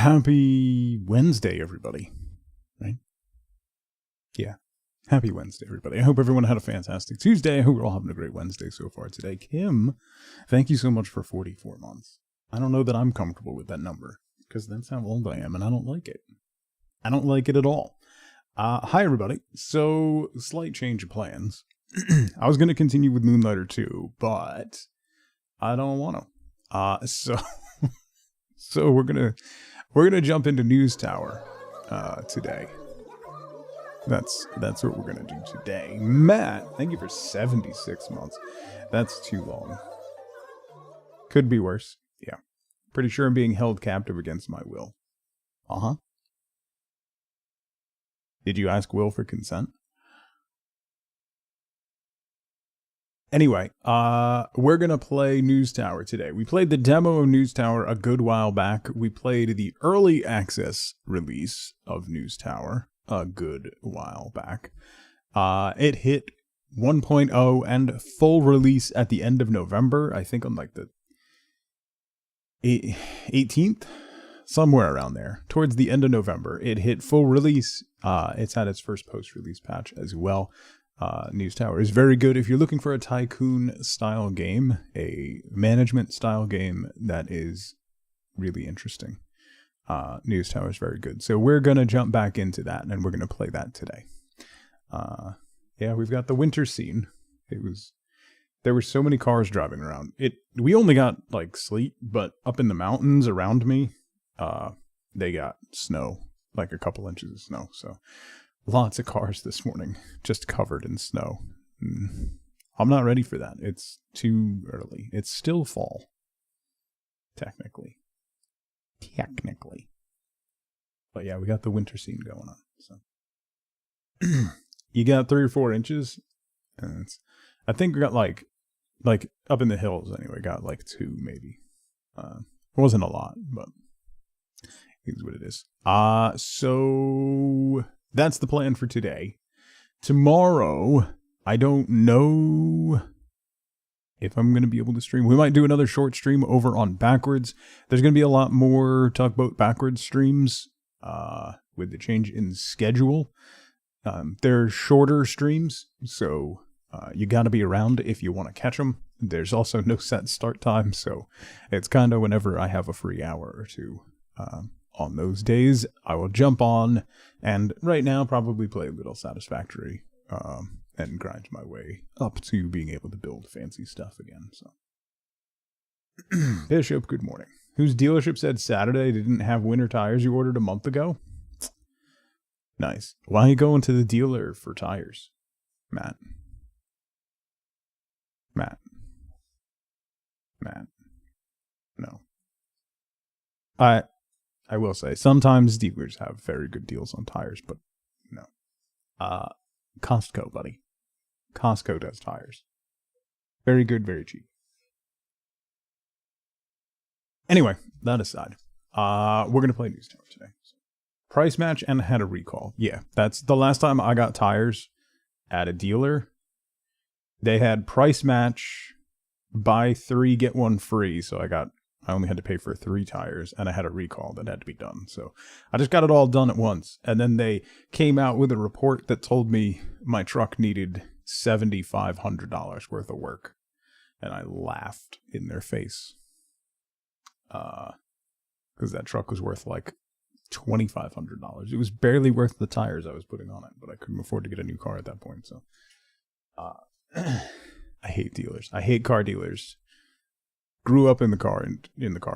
Happy Wednesday, everybody. Right? Yeah. Happy Wednesday, everybody. I hope everyone had a fantastic Tuesday. I hope we're all having a great Wednesday so far today. Kim, thank you so much for 44 months. I don't know that I'm comfortable with that number because that's how old I am, and I don't like it. I don't like it at all. Hi, everybody. So, slight change of plans. I was going to continue with Moonlighter 2, but I don't want to. So we're gonna jump into News Tower today. That's what we're gonna do today. Matt, thank you for 76 months. That's too long. Could be worse. Yeah. Pretty sure I'm being held captive against my will. Uh-huh. Did you ask Will for consent? Anyway, we're going to play News Tower today. We played the demo of News Tower a good while back. We played the early access release of News Tower a good while back. It hit 1.0 and full release at the end of November. I think on like the 18th, somewhere around there. Towards the end of November, it hit full release. It's had its first post-release patch as well. News Tower is very good if you're looking for a tycoon style game, a management style game that is really interesting. News Tower is very good. So we're going to jump back into that and we're going to play that today. Yeah, we've got the winter scene. There were so many cars driving around. We only got like sleet, but up in the mountains around me, they got snow, like a couple inches of snow. So lots of cars this morning, just covered in snow. I'm not ready for that. It's too early. It's still fall. Technically. But yeah, we got the winter scene going on. So you got 3 or 4 inches. And I think we got like up in the hills anyway, got like 2 maybe. It wasn't a lot, but it's what it is. So that's the plan for today. Tomorrow, I don't know if I'm going to be able to stream. We might do another short stream over on Backwards. There's going to be a lot more Tugboat Backwards streams with the change in schedule. They're shorter streams, so you got to be around if you want to catch them. There's also no set start time, so it's kind of whenever I have a free hour or two. On those days, I will jump on and right now probably play a little Satisfactory and grind my way up to being able to build fancy stuff again. So, Bishop, good morning. Whose dealership said Saturday didn't have winter tires you ordered a month ago? Nice. Why are you going to the dealer for tires, Matt? No. I will say, sometimes dealers have very good deals on tires, but no. Costco, buddy. Costco does tires. Very good, very cheap. Anyway, that aside, we're going to play News Tower today. Price match and had a recall. Yeah, that's the last time I got tires at a dealer. They had price match, buy 3, get 1 free, so I only had to pay for 3 tires, and I had a recall that had to be done. So I just got it all done at once. And then they came out with a report that told me my truck needed $7,500 worth of work. And I laughed in their face. Because that truck was worth like $2,500. It was barely worth the tires I was putting on it, but I couldn't afford to get a new car at that point. So I hate dealers. I hate car dealers. Grew up in the car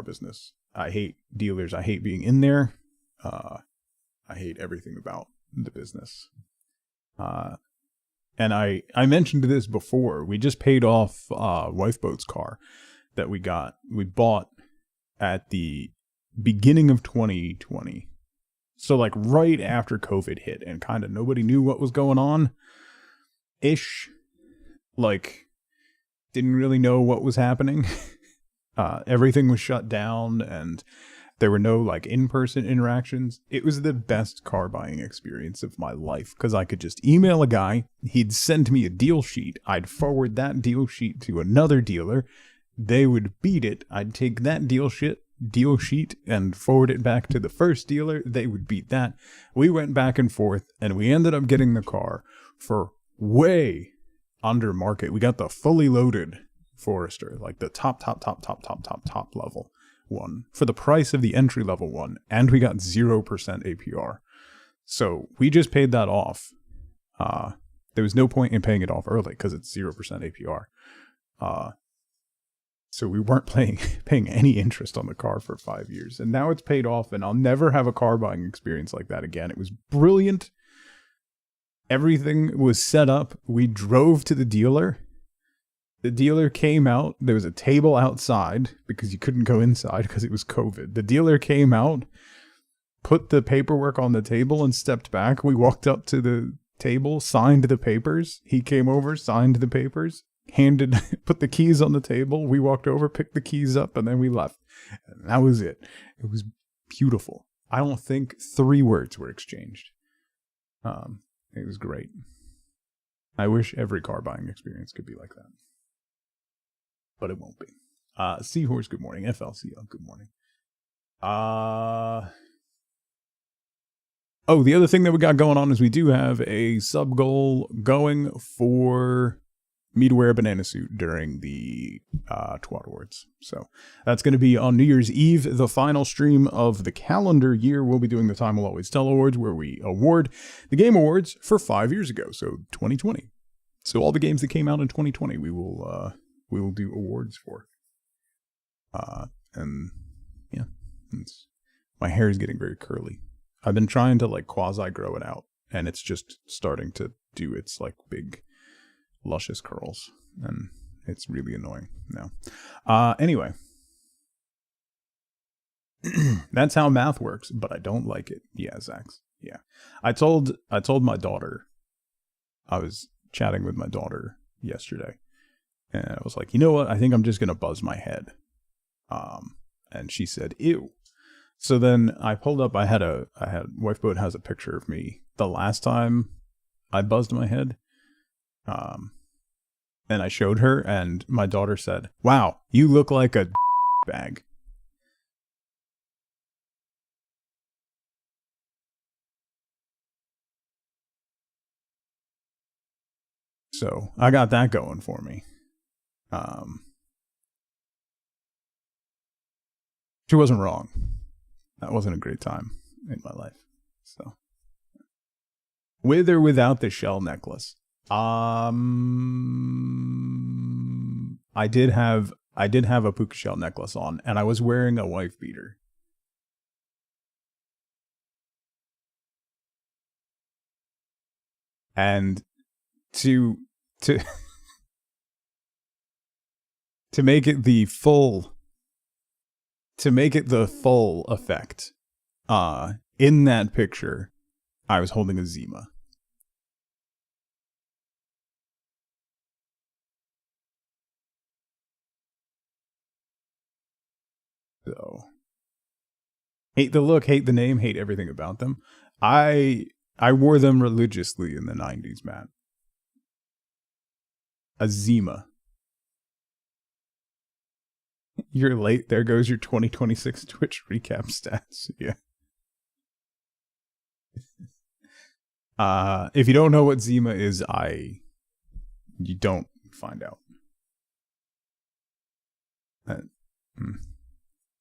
business. I hate dealers. I hate being in there. I hate everything about the business. And I mentioned this before. We just paid off Wifeboat's car that we bought at the beginning of 2020. So like right after COVID hit and kind of nobody knew what was going on ish. Like didn't really know what was happening. Everything was shut down and there were no like in-person interactions. It was the best car buying experience of my life because I could just email a guy. He'd send me a deal sheet. I'd forward that deal sheet to another dealer. They would beat it. I'd take that deal sheet deal sheet and forward it back to the first dealer, they would beat that. We went back and forth, and we ended up getting the car for way under market. We got the fully loaded Forester, like the top level one, for the price of the entry level one, and we got 0% APR. So we just paid that off. There was no point in paying it off early because it's 0% APR. So we weren't paying any interest on the car for 5 years. And now it's paid off, and I'll never have a car buying experience like that again. It was brilliant. Everything was set up. We drove to the dealer. The dealer came out. There was a table outside because you couldn't go inside because it was COVID. The dealer came out, put the paperwork on the table, and stepped back. We walked up to the table, signed the papers. He came over, signed the papers, put the keys on the table. We walked over, picked the keys up, and then we left. And that was it. It was beautiful. I don't think 3 words were exchanged. It was great. I wish every car buying experience could be like that. But it won't be. Seahorse, good morning. FLCL, good morning. Oh, the other thing that we got going on is we do have a sub goal going for me to wear a banana suit during the Twat Awards. So that's going to be on New Year's Eve, the final stream of the calendar year. We'll be doing the Time Will Always Tell Awards, where we award the Game Awards for 5 years ago, so 2020. So all the games that came out in 2020, we will do awards for. And yeah, my hair is getting very curly. I've been trying to like quasi grow it out, and it's just starting to do its like big luscious curls, and it's really annoying now. Anyway, that's how math works, but I don't like it. Yeah, Zax. Yeah, I told my daughter. I was chatting with my daughter yesterday, and I was like, you know what? I think I'm just gonna buzz my head. And she said, ew. So then I pulled up, I had Wifeboat has a picture of me the last time I buzzed my head. And I showed her, and my daughter said, wow, you look like a bag. So I got that going for me. She wasn't wrong. That wasn't a great time in my life. So, with or without the shell necklace? I did have a puka shell necklace on, and I was wearing a wife beater. And to make it the full effect, in that picture, I was holding a Zima. So, hate the look, hate the name, hate everything about them. I wore them religiously in the 90s, man. A Zima. You're late. There goes your 2026 Twitch recap stats. Yeah. If you don't know what Zima is, you don't find out.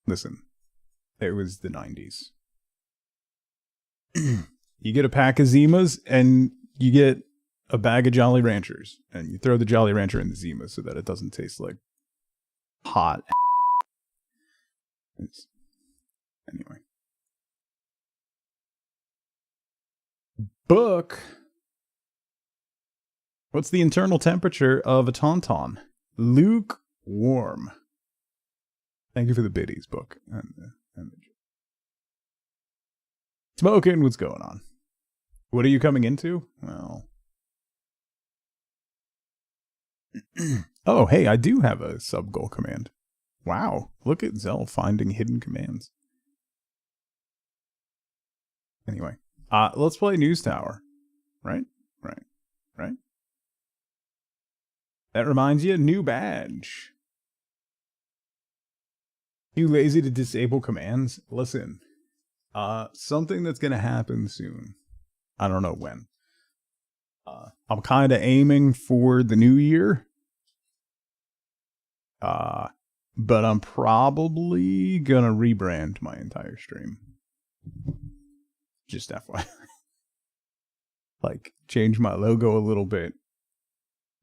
Listen, it was the 90s. You get a pack of Zimas, and you get a bag of Jolly Ranchers, and you throw the Jolly Rancher in the Zima so that it doesn't taste like hot. Anyway. Book. What's the internal temperature of a tauntaun? Lukewarm. Thank you for the biddies, Book. Smoking, what's going on? What are you coming into? Well. Oh, hey, I do have a sub-goal command. Wow, look at Zell finding hidden commands. Anyway, let's play News Tower. Right. That reminds you, new badge. You lazy to disable commands? Listen, something that's gonna happen soon. I don't know when. I'm kind of aiming for the new year. But I'm probably gonna rebrand my entire stream. Just FYI. Like, change my logo a little bit.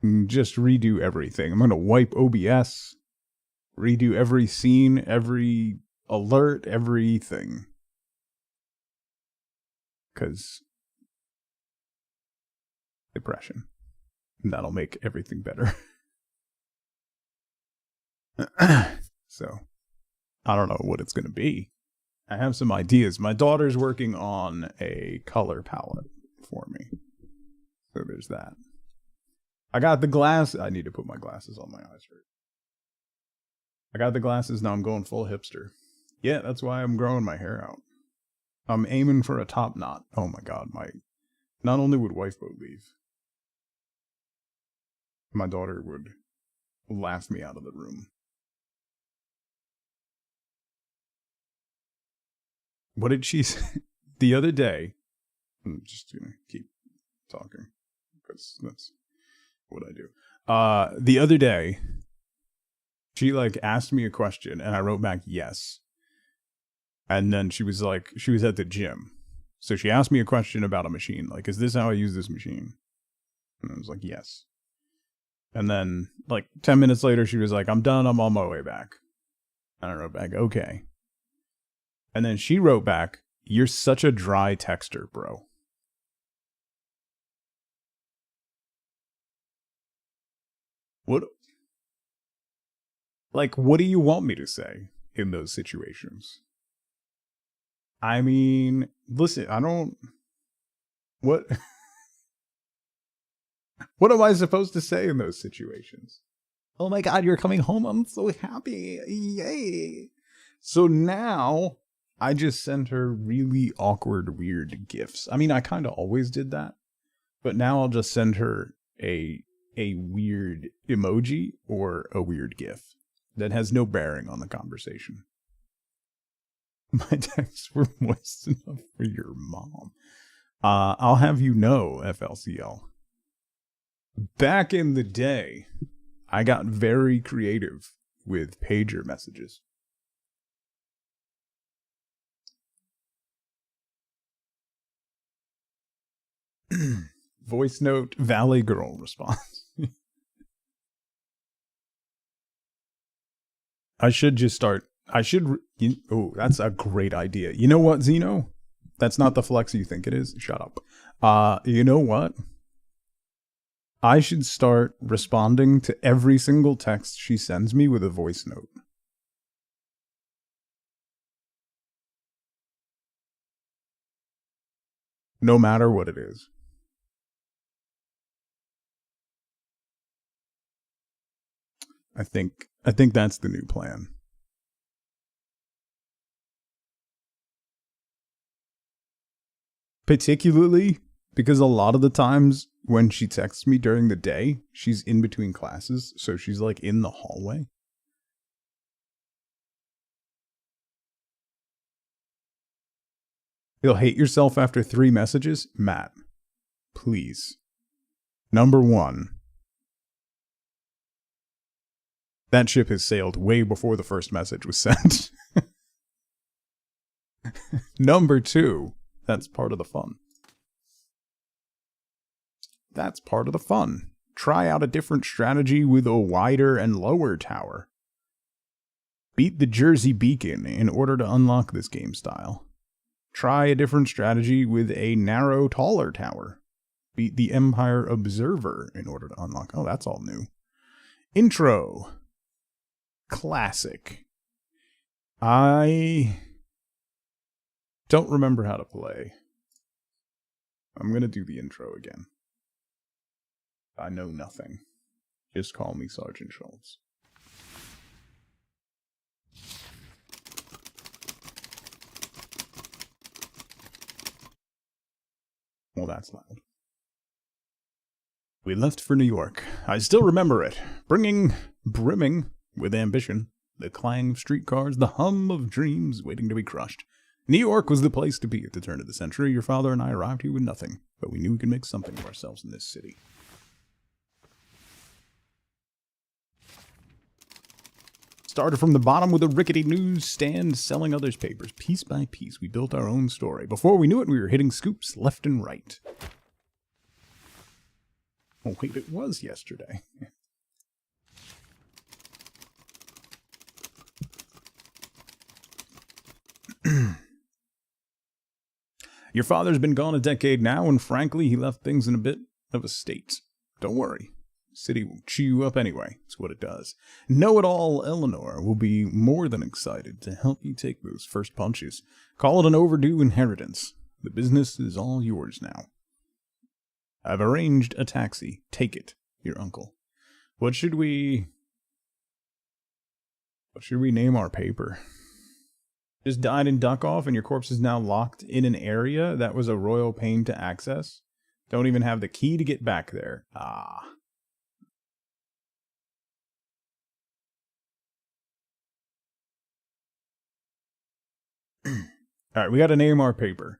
And just redo everything. I'm gonna wipe OBS. Redo every scene, every alert, everything. Because depression. And that'll make everything better. So, I don't know what it's going to be. I have some ideas. My daughter's working on a color palette for me. So there's that. I got the glass. I need to put my glasses on my eyes first. I got the glasses. Now I'm going full hipster. Yeah, that's why I'm growing my hair out. I'm aiming for a top knot. Oh my god, not only would wifeboat leave, my daughter would laugh me out of the room. What did she say? The other day, I'm just gonna keep talking because that's what I do. The other day, she like asked me a question and I wrote back yes. And then she was at the gym. So she asked me a question about a machine. Like, is this how I use this machine? And I was like, yes. And then like 10 minutes later, she was like, I'm done. I'm on my way back. And I wrote back, okay. And then she wrote back, you're such a dry texter, bro. What do you want me to say in those situations? I mean, listen, what am I supposed to say in those situations? Oh my god, you're coming home. I'm so happy. Yay. So now I just send her really awkward, weird gifs. I mean, I kind of always did that, but now I'll just send her a weird emoji or a weird gif that has no bearing on the conversation. My texts were moist enough for your mom. I'll have you know, FLCL. Back in the day, I got very creative with pager messages. Voice note, Valley Girl response. Oh, that's a great idea. You know what, Zeno? That's not the flex you think it is. Shut up. You know what? I should start responding to every single text she sends me with a voice note. No matter what it is. I think that's the new plan. Particularly because a lot of the times when she texts me during the day, she's in between classes, so she's like in the hallway. You'll hate yourself after 3 messages? Matt, please. Number 1. That ship has sailed way before the first message was sent. Number 2. That's part of the fun. That's part of the fun. Try out a different strategy with a wider and lower tower. Beat the Jersey Beacon in order to unlock this game style. Try a different strategy with a narrow, taller tower. Beat the Empire Observer in order to unlock... Oh, that's all new. Intro. Classic. I don't remember how to play. I'm going to do the intro again. I know nothing. Just call me Sergeant Schultz. Well, that's loud. We left for New York. I still remember it. Brimming with ambition. The clang of streetcars, the hum of dreams waiting to be crushed. New York was the place to be at the turn of the century. Your father and I arrived here with nothing, but we knew we could make something of ourselves in this city. Started from the bottom with a rickety newsstand selling others' papers. Piece by piece, we built our own story. Before we knew it, we were hitting scoops left and right. Oh, wait, it was yesterday. Your father's been gone a decade now, and frankly, he left things in a bit of a state. Don't worry. The city will chew you up anyway. It's what it does. Know-it-all Eleanor will be more than excited to help you take those first punches. Call it an overdue inheritance. The business is all yours now. I've arranged a taxi. Take it, your uncle. What should we name our paper? Just died in duck off and your corpse is now locked in an area that was a royal pain to access? Don't even have the key to get back there. Ah. Alright, we gotta name our paper.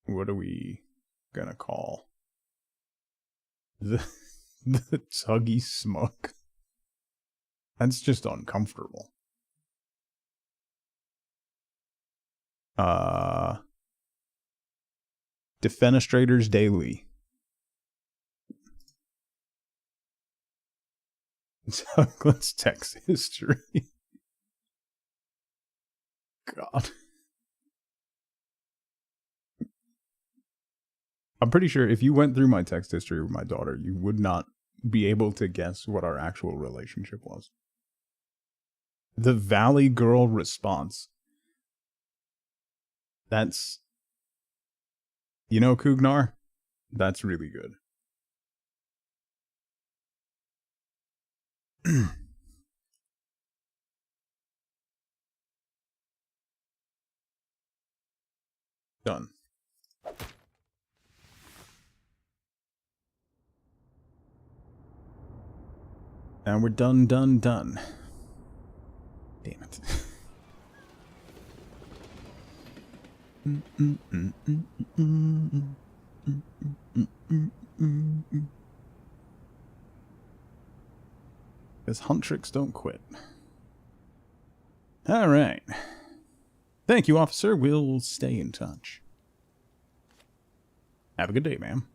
What are we gonna call? The Tuggy Smug. That's just uncomfortable. Defenestrators Daily. Let's text history. God. I'm pretty sure if you went through my text history with my daughter, you would not be able to guess what our actual relationship was. The Valley Girl response. That's... You know, Kugnar? That's really good. Done. And we're done. Damn it. Because Huntrix don't quit. Alright. Thank you, officer. We'll stay in touch. Have a good day, ma'am.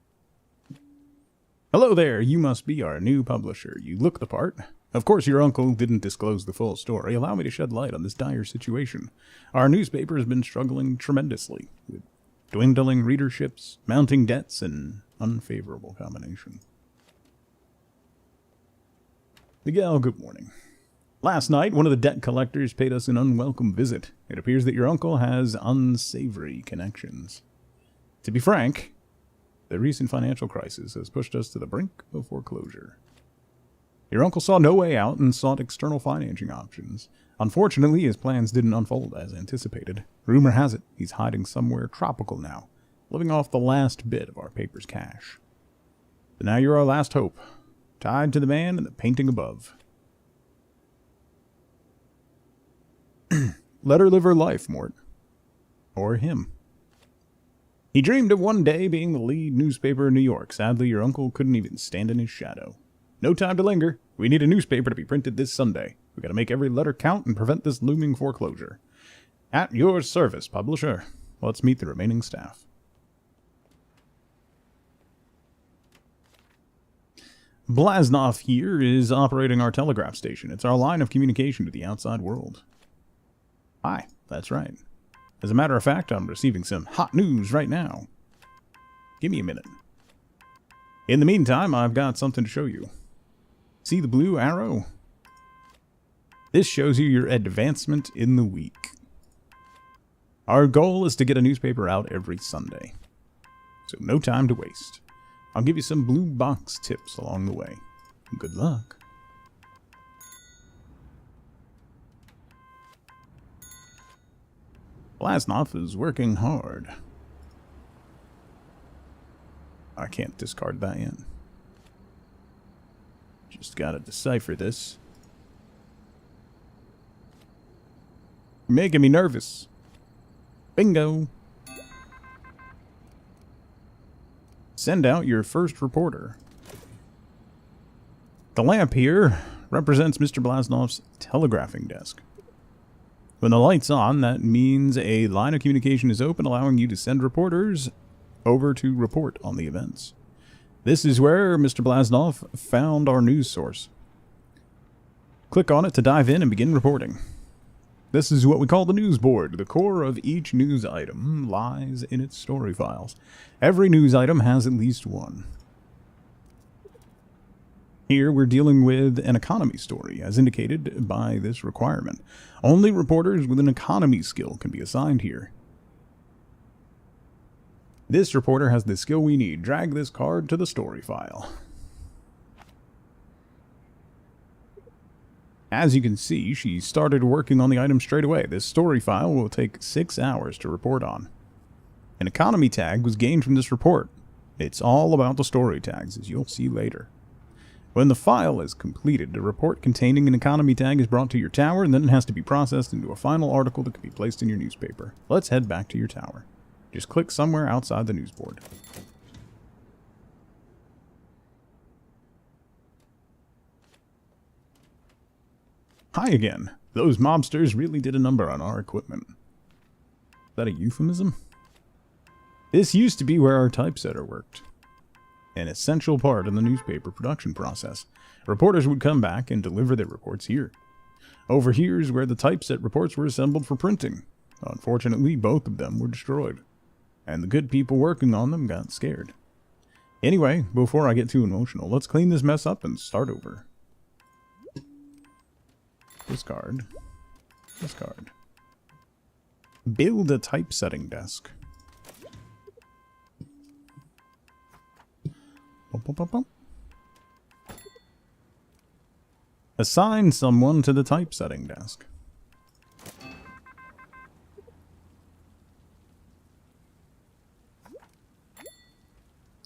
Hello there, you must be our new publisher. You look the part. Of course, your uncle didn't disclose the full story. Allow me to shed light on this dire situation. Our newspaper has been struggling tremendously, with dwindling readerships, mounting debts, and unfavorable combination. Miguel, good morning. Last night, one of the debt collectors paid us an unwelcome visit. It appears that your uncle has unsavory connections. To be frank, the recent financial crisis has pushed us to the brink of foreclosure. Your uncle saw no way out and sought external financing options. Unfortunately, his plans didn't unfold as anticipated. Rumor has it he's hiding somewhere tropical now, living off the last bit of our paper's cash. But now you're our last hope, tied to the man in the painting above. Let her live her life, Mort. Or him. He dreamed of one day being the lead newspaper in New York. Sadly, your uncle couldn't even stand in his shadow. No time to linger. We need a newspaper to be printed this Sunday. We gotta make every letter count and prevent this looming foreclosure. At your service, publisher. Let's meet the remaining staff. Blasnov here is operating our telegraph station. It's our line of communication to the outside world. Hi, that's right. As a matter of fact, I'm receiving some hot news right now. Give me a minute. In the meantime, I've got something to show you. See the blue arrow? This shows you your advancement in the week. Our goal is to get a newspaper out every Sunday. So no time to waste. I'll give you some blue box tips along the way. Good luck. Blasnov is working hard. I can't discard that yet. Just gotta decipher this. You're making me nervous. Bingo. Send out your first reporter. The lamp here represents Mr. Blasnov's telegraphing desk. When the light's on, that means a line of communication is open, allowing you to send reporters over to report on the events. This is where Mr. Blasnov found our news source. Click on it to dive in and begin reporting. This is what we call the news board. The core of each news item lies in its story files. Every news item has at least one. Here we're dealing with an economy story, as indicated by this requirement. Only reporters with an economy skill can be assigned here. This reporter has the skill we need. Drag this card to the story file. As you can see, she started working on the item straight away. This story file will take 6 hours to report on. An economy tag was gained from this report. It's all about the story tags, as you'll see later. When the file is completed, a report containing an economy tag is brought to your tower, and then it has to be processed into a final article that can be placed in your newspaper. Let's head back to your tower. Just click somewhere outside the news board. Hi again. Those mobsters really did a number on our equipment. Is that a euphemism? This used to be where our typesetter worked. An essential part of the newspaper production process. Reporters would come back and deliver their reports here. Over here is where the typeset reports were assembled for printing. Unfortunately, both of them were destroyed, and the good people working on them got scared. Anyway, before I get too emotional, let's clean this mess up and start over. Discard. Discard. Build a typesetting desk. Assign someone to the typesetting desk.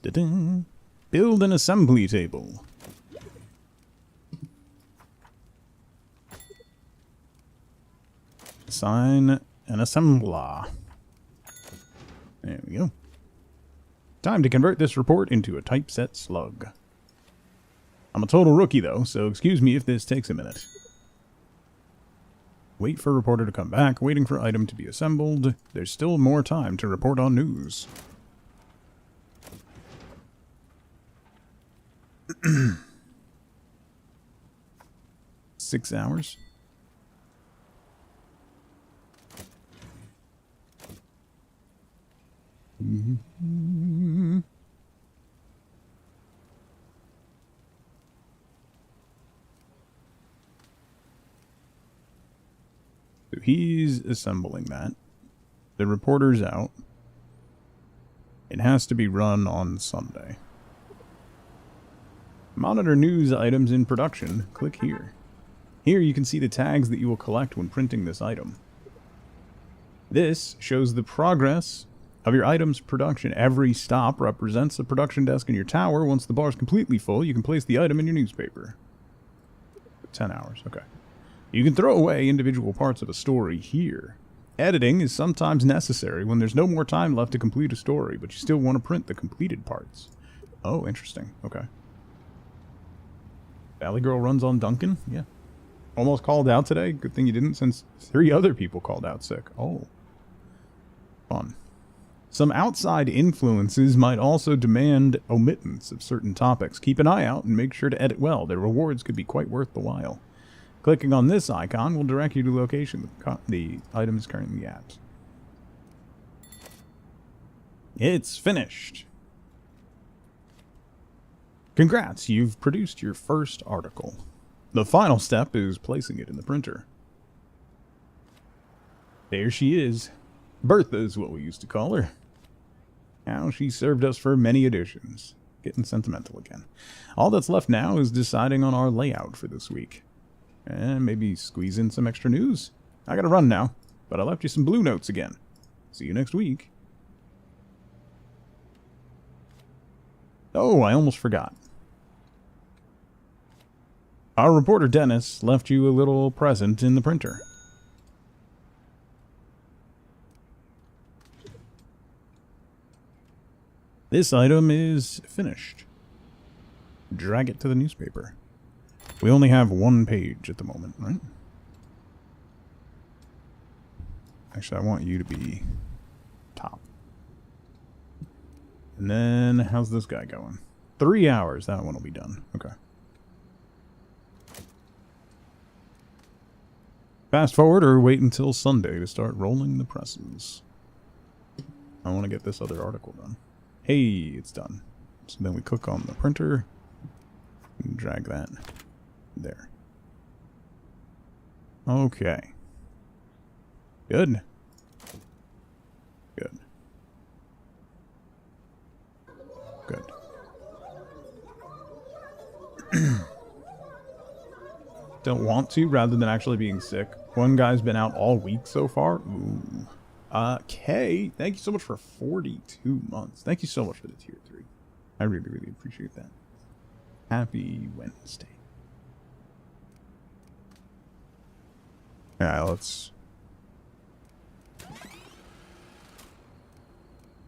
Da-da. Build an assembly table. Assign an assembler. There we go. Time to convert this report into a typeset slug. I'm a total rookie though, so excuse me if this takes a minute. Wait for reporter to come back, waiting for item to be assembled. There's still more time to report on news. 6 hours. So he's assembling that. The reporter's out. It has to be run on Sunday. Monitor news items in production. Click here. Here you can see the tags that you will collect when printing this item. This shows the progress of your item's production. Every stop represents a production desk in your tower. Once the bar is completely full, you can place the item in your newspaper. 10 hours, okay. You can throw away individual parts of a story here. Editing is sometimes necessary when there's no more time left to complete a story, but you still want to print the completed parts. Oh, interesting, okay. Valley Girl runs on Duncan? Yeah. Almost called out today. Good thing you didn't, since 3 other people called out sick. Oh. Fun. Some outside influences might also demand omittance of certain topics. Keep an eye out and make sure to edit well. Their rewards could be quite worth the while. Clicking on this icon will direct you to the location the item is currently at. It's finished. Congrats, you've produced your first article. The final step is placing it in the printer. There she is. Bertha is what we used to call her. Now she served us for many editions. Getting sentimental again. All that's left now is deciding on our layout for this week. And maybe squeeze in some extra news. I gotta run now, but I left you some blue notes again. See you next week. Oh, I almost forgot. Our reporter Dennis left you a little present in the printer. This item is finished. Drag it to the newspaper. We only have one page at the moment, right? Actually, I want you to be top. And then, how's this guy going? 3 hours, that one will be done. Okay. Fast forward or wait until Sunday to start rolling the presses. I want to get this other article done. Hey, it's done. So then we click on the printer and drag that there. Okay. Good. Good. Good. Don't want to, rather than actually being sick. One guy's been out all week so far. Ooh. Kay, thank you so much for 42 months. Thank you so much for the tier 3. I really, really appreciate that. Happy Wednesday. Alright, let's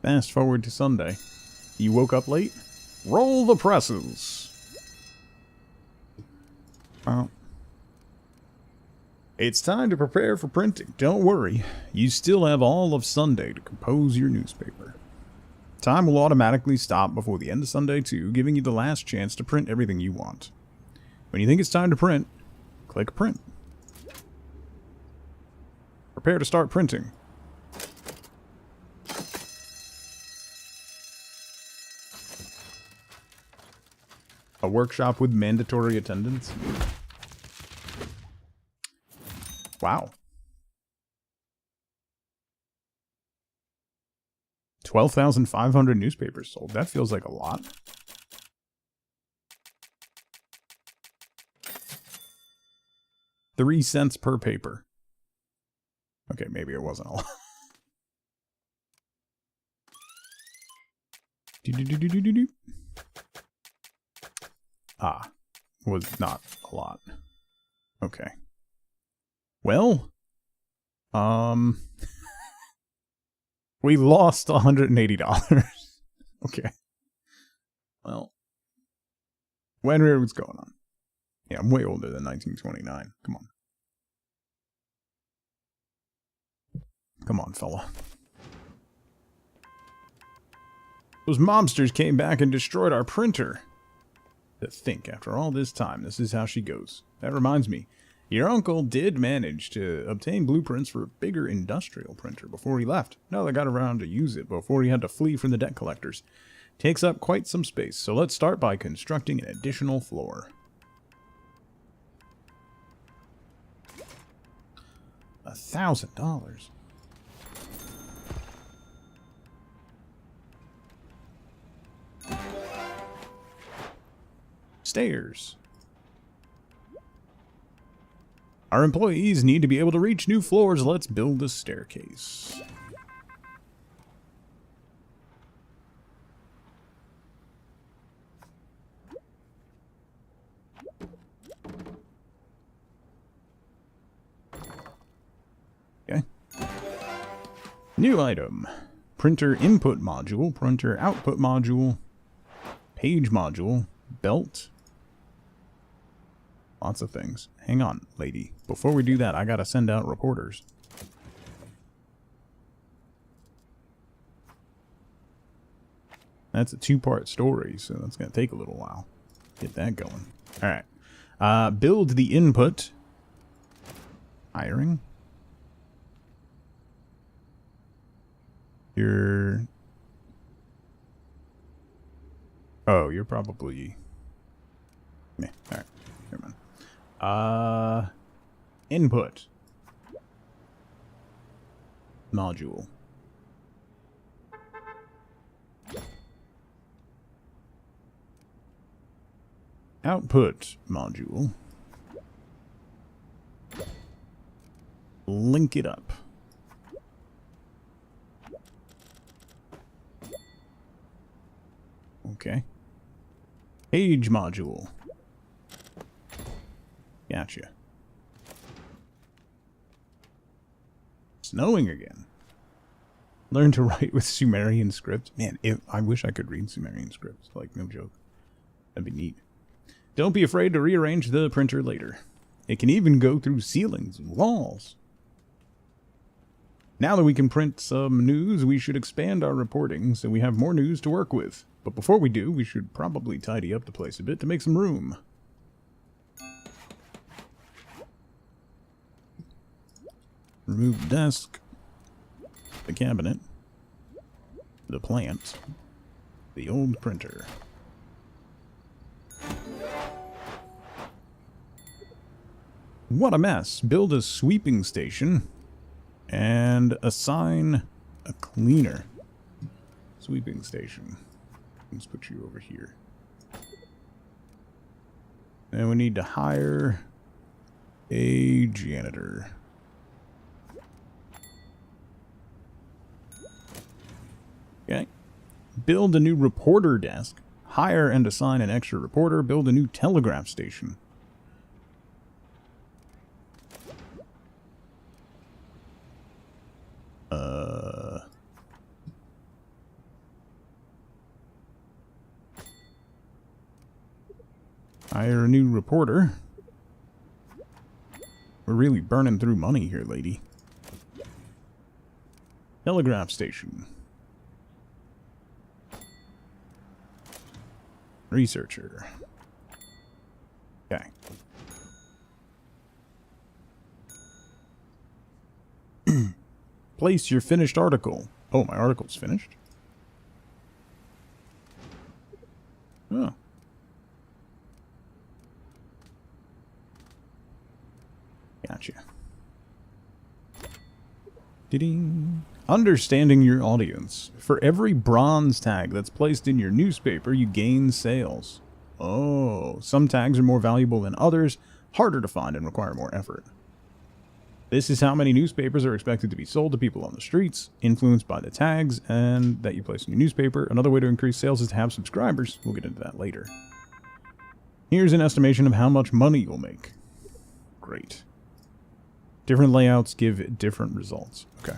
fast forward to Sunday. You woke up late? Roll the presses. Well, it's time to prepare for printing. Don't worry, you still have all of Sunday to compose your newspaper. Time will automatically stop before the end of Sunday too, giving you the last chance to print everything you want. When you think it's time to print, click print. Prepare to start printing. A workshop with mandatory attendance. Wow. 12,500 newspapers sold. That feels like a lot. $0.03 per paper. Okay, maybe it wasn't a lot. Ah, was not a lot. Okay. Well, we lost $180. Okay. Well, what's going on? Yeah, I'm way older than 1929. Come on. Come on, fella. Those mobsters came back and destroyed our printer. To think, after all this time, this is how she goes. That reminds me, your uncle did manage to obtain blueprints for a bigger industrial printer before he left. Now they got around to use it before he had to flee from the debt collectors. Takes up quite some space, so let's start by constructing an additional floor. $1,000. Stairs. Our employees need to be able to reach new floors. Let's build a staircase. Okay. New item. Printer input module, printer output module, page module, belt. Lots of things. Hang on, lady. Before we do that, I gotta send out reporters. That's a 2-part story, so that's gonna take a little while. Get that going. Alright. Build the input. Hiring. Oh, you're probably... Yeah, alright. Never mind. Input. Module. Output module. Link it up. Okay. Page module. Gotcha. Snowing again. Learn to write with Sumerian script. Man, I wish I could read Sumerian scripts. Like, no joke. That'd be neat. Don't be afraid to rearrange the printer later. It can even go through ceilings and walls. Now that we can print some news, we should expand our reporting so we have more news to work with. But before we do, we should probably tidy up the place a bit to make some room. Remove the desk, the cabinet, the plant, the old printer. What a mess. Build a sweeping station and assign a cleaner. Sweeping station. Let's put you over here. And we need to hire a janitor. Okay. Build a new reporter desk. Hire and assign an extra reporter. Build a new telegraph station. Hire a new reporter. We're really burning through money here, lady. Telegraph station. Researcher. Okay. Place your finished article. Oh, my article's finished? Oh. Gotcha. Ding. Understanding your audience. For every bronze tag that's placed in your newspaper, you gain sales. Oh, some tags are more valuable than others, harder to find and require more effort. This is how many newspapers are expected to be sold to people on the streets, influenced by the tags and that you place in your newspaper. Another way to increase sales is to have subscribers. We'll get into that later. Here's an estimation of how much money you'll make. Great. Different layouts give different results. Okay.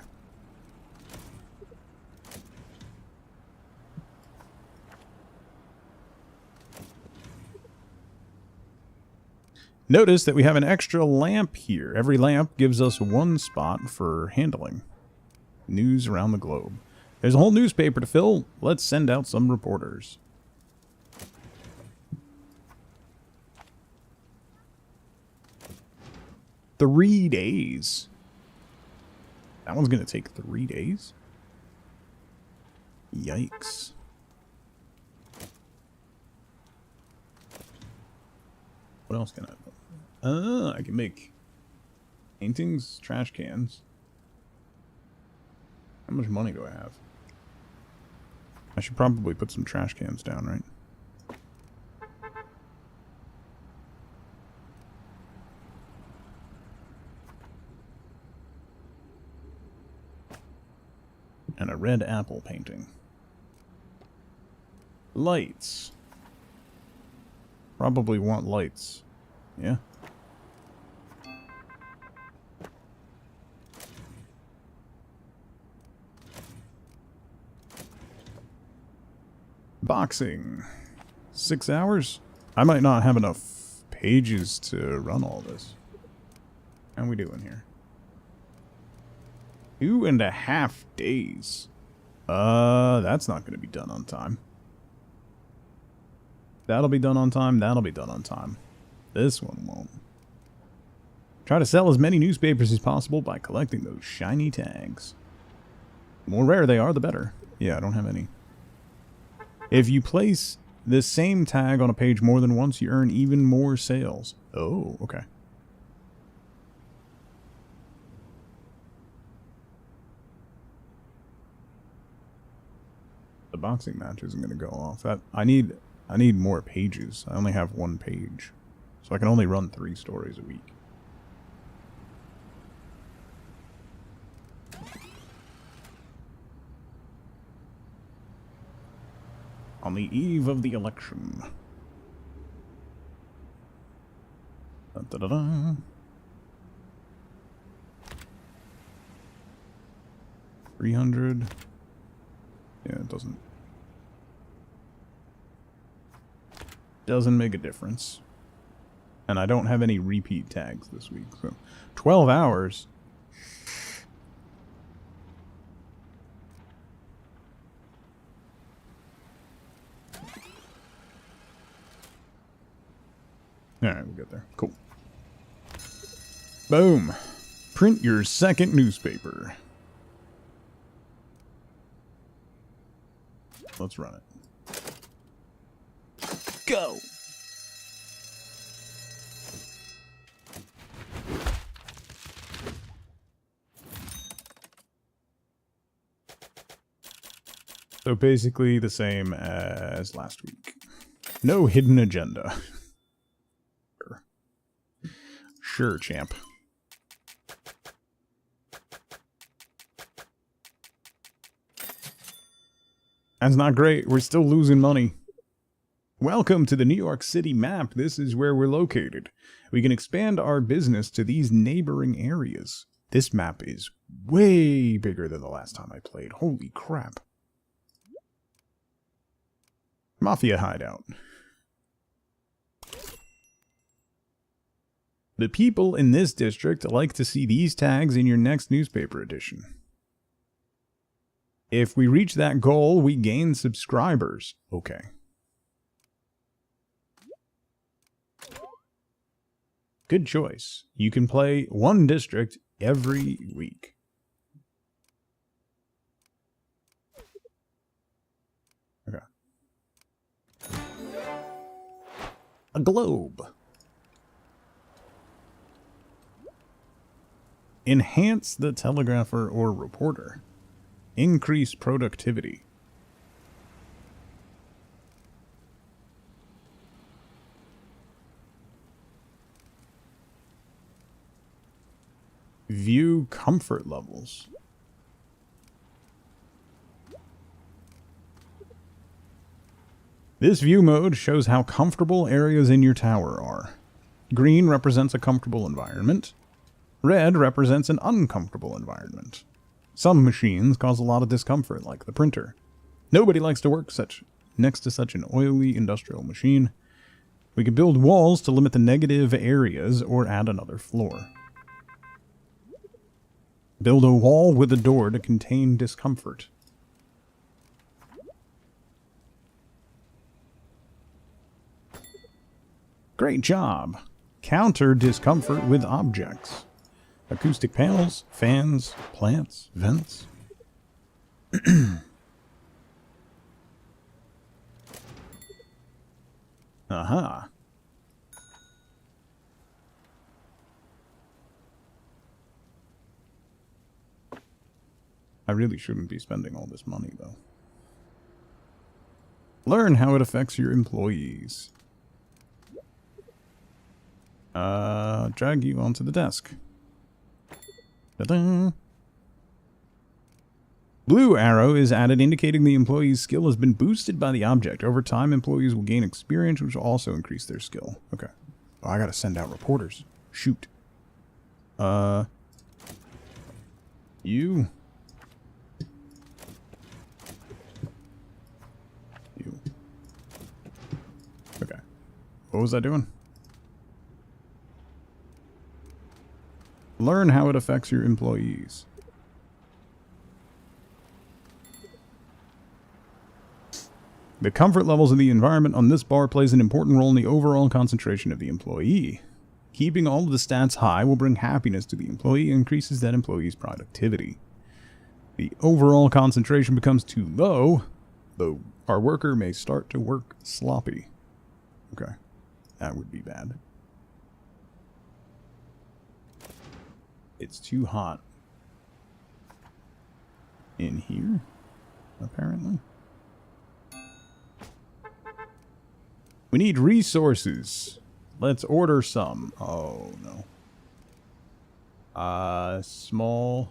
Notice that we have an extra lamp here. Every lamp gives us one spot for handling news around the globe. There's a whole newspaper to fill. Let's send out some reporters. Three days. That one's going to take 3 days? Yikes. What else can I do? I can make paintings, trash cans. How much money do I have? I should probably put some trash cans down, right? And a red apple painting. Lights. Probably want lights. Yeah. Boxing. 6 hours? I might not have enough pages to run all this. How we doing here? 2.5 days. That's not going to be done on time. That'll be done on time. That'll be done on time. This one won't. Try to sell as many newspapers as possible by collecting those shiny tags. The more rare they are, the better. Yeah, I don't have any. If you place the same tag on a page more than once, you earn even more sales. Oh, okay. The boxing match isn't going to go off. I need more pages. I only have 1 page. So I can only run 3 stories a week. On the eve of the election. Da, da, da. $300. Yeah, it doesn't make a difference. And I don't have any repeat tags this week, so 12 hours. Alright, we'll get there. Cool. Boom. Print your second newspaper. Let's run it. Go! So basically the same as last week. No hidden agenda. Sure, champ. That's not great. We're still losing money. Welcome to the New York City map. This is where we're located. We can expand our business to these neighboring areas. This map is way bigger than the last time I played. Holy crap. Mafia hideout. The people in this district like to see these tags in your next newspaper edition. If we reach that goal, we gain subscribers. Okay. Good choice. You can play one district every week. Okay. A globe. Enhance the telegrapher or reporter. Increase productivity. View comfort levels. This view mode shows how comfortable areas in your tower are. Green represents a comfortable environment. Red represents an uncomfortable environment. Some machines cause a lot of discomfort, like the printer. Nobody likes to work next to such an oily industrial machine. We can build walls to limit the negative areas or add another floor. Build a wall with a door to contain discomfort. Great job! Counter discomfort with objects. Acoustic panels, fans, plants, vents. Aha. I really shouldn't be spending all this money, though. Learn how it affects your employees. Drag you onto the desk. Ta-da! Blue arrow is added indicating the employee's skill has been boosted by the object. Over time, employees will gain experience, which will also increase their skill. Okay. Oh, I gotta send out reporters. Shoot. You. You. Okay. What was I doing? Learn how it affects your employees. The comfort levels of the environment on this bar plays an important role in the overall concentration of the employee. Keeping all of the stats high will bring happiness to the employee and increases that employee's productivity. The overall concentration becomes too low, though our worker may start to work sloppy. Okay, that would be bad. It's too hot in here, apparently. We need resources. Let's order some. Oh, no. Small.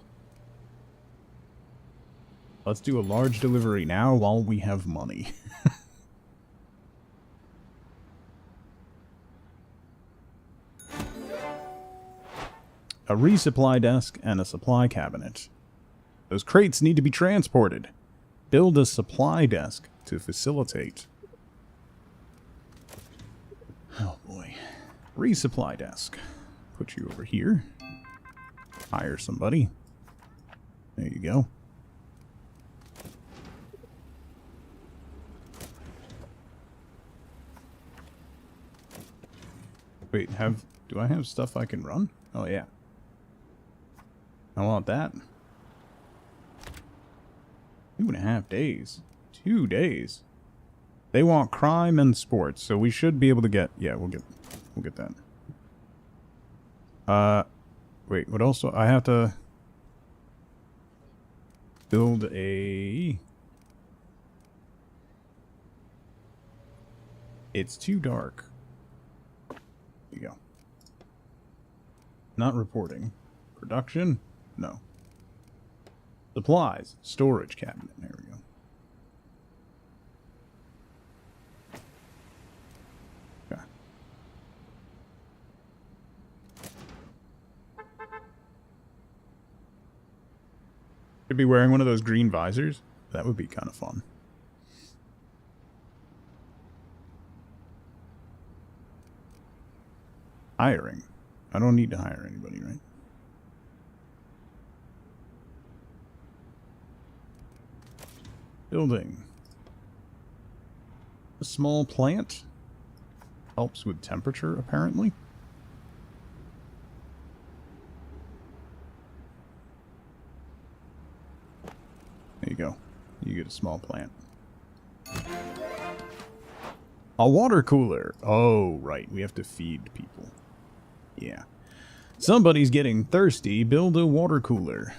Let's do a large delivery now while we have money. a resupply desk, and a supply cabinet. Those crates need to be transported. Build a supply desk to facilitate. Oh boy. Resupply desk. Put you over here. Hire somebody. There you go. Wait, do I have stuff I can run? Oh yeah. I want that. 2.5 days. 2 days. They want crime and sports, so we should be able to get... Yeah, we'll get that. Wait, what else? I have to build a... It's too dark. There you go. Not reporting. Production? No. Supplies. Storage cabinet. There we go. Okay. Could be wearing one of those green visors. That would be kind of fun. Hiring. I don't need to hire anybody, right? Building. A small plant. Helps with temperature, apparently. There you go. You get a small plant. A water cooler. Oh, right. We have to feed people. Yeah. Somebody's getting thirsty. Build a water cooler.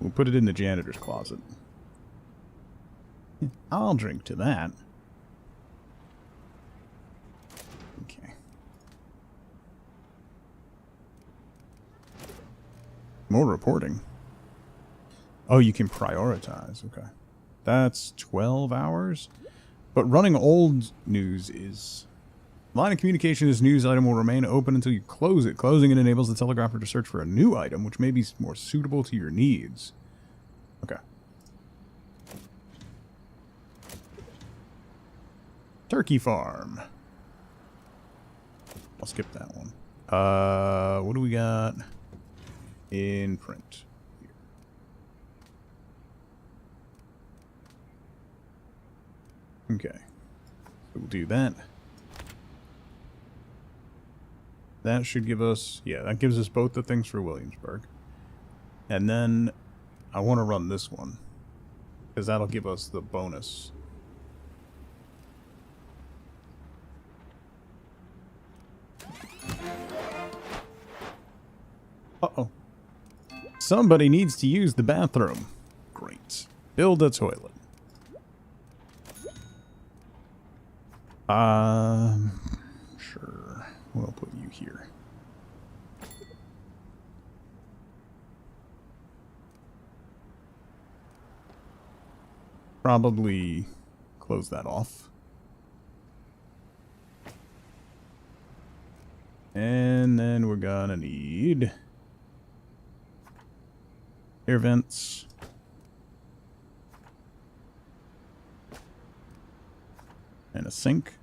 We'll put it in the janitor's closet. I'll drink to that. Okay. More reporting. Oh, you can prioritize. Okay. That's 12 hours. But running old news is... Line of communication, this news item will remain open until you close it. Closing it enables the telegrapher to search for a new item, which may be more suitable to your needs. Okay. Turkey farm. I'll skip that one. What do we got in print? Okay. So we'll do that. That should give us... Yeah, that gives us both the things for Williamsburg. And then I want to run this one, because that'll give us the bonus. Uh-oh. Somebody needs to use the bathroom. Great. Build a toilet. Sure. We'll put you here. Probably close that off. And then we're gonna need air vents. And a sink.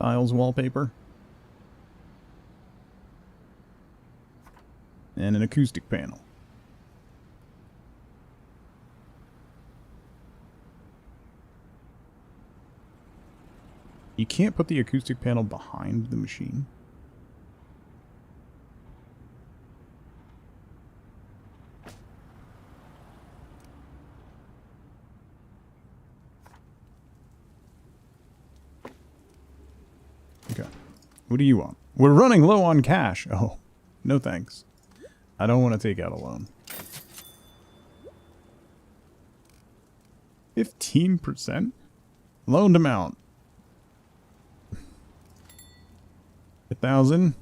Tiles wallpaper. And an acoustic panel. You can't put the acoustic panel behind the machine. Okay. What do you want? We're running low on cash. Oh, no thanks. I don't want to take out a loan. 15%? Loaned amount. 1,000.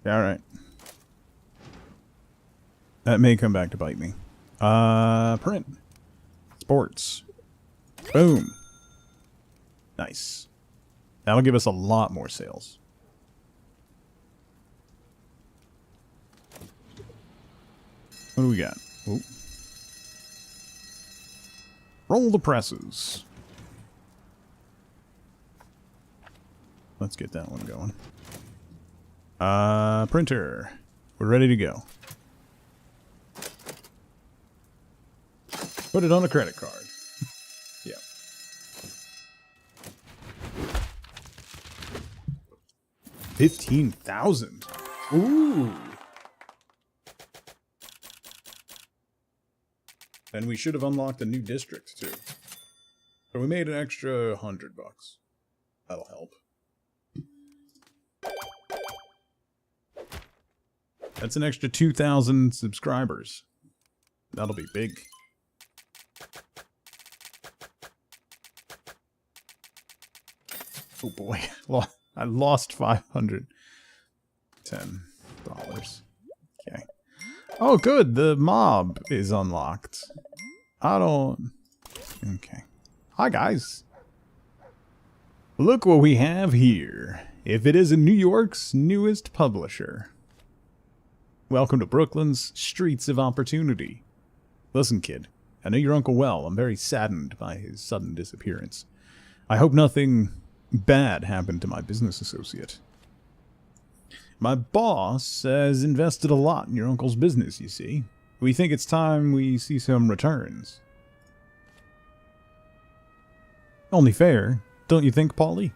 Alright. That may come back to bite me. Print. Sports. Boom. Nice. That'll give us a lot more sales. What do we got? Oh. Roll the presses. Let's get that one going. Printer. We're ready to go. Put it on a credit card. Yeah. $15,000. Ooh. And we should have unlocked a new district too. So we made an extra $100. That'll help. That's an extra 2,000 subscribers. That'll be big. Oh boy. Well, I lost $510. Okay. Oh good, the mob is unlocked. I don't... Okay. Hi guys. Look what we have here. If it isn't New York's newest publisher. Welcome to Brooklyn's Streets of Opportunity. Listen, kid, I know your Uncle well. I'm very saddened by his sudden disappearance. I hope nothing bad happened to my business associate. My boss has invested a lot in your uncle's business, you see. We think it's time we see some returns. Only fair, don't you think, Polly?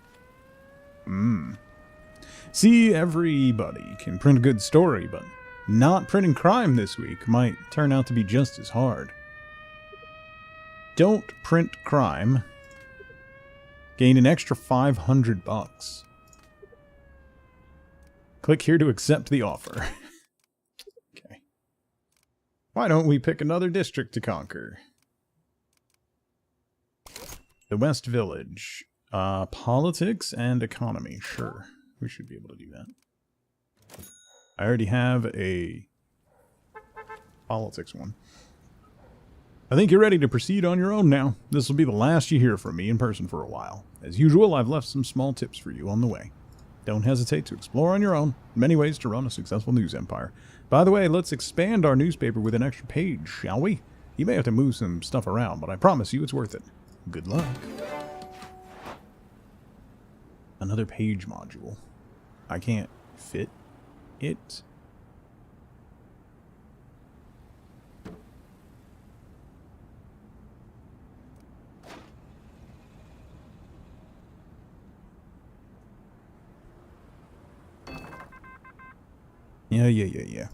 See, everybody can print a good story, but not printing crime this week might turn out to be just as hard. Don't print crime. Gain an extra $500. Click here to accept the offer. Okay. Why don't we pick another district to conquer? The West Village. Politics and economy. Sure. We should be able to do that. I already have a politics one. I think you're ready to proceed on your own now. This will be the last you hear from me in person for a while. As usual, I've left some small tips for you on the way. Don't hesitate to explore on your own. Many ways to run a successful news empire. By the way, let's expand our newspaper with an extra page, shall we? You may have to move some stuff around, but I promise you it's worth it. Good luck. Another page module. I can't fit it. Yeah.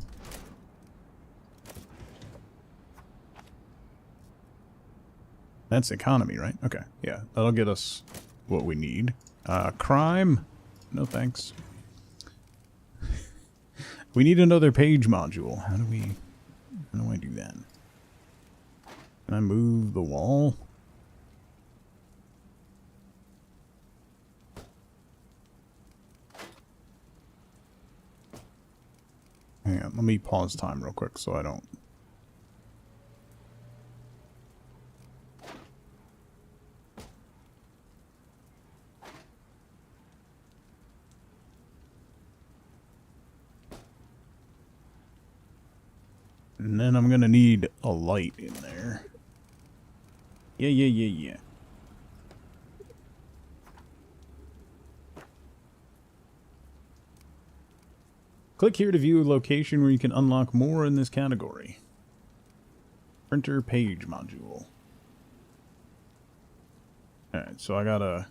That's economy, right? Okay, yeah. That'll get us what we need. Crime? No thanks. We need another page module. How do I do that? Can I move the wall? Hang on, let me pause time real quick so I don't... And then I'm gonna need a light in there. Yeah. Click here to view a location where you can unlock more in this category. Printer page module. Alright, so I gotta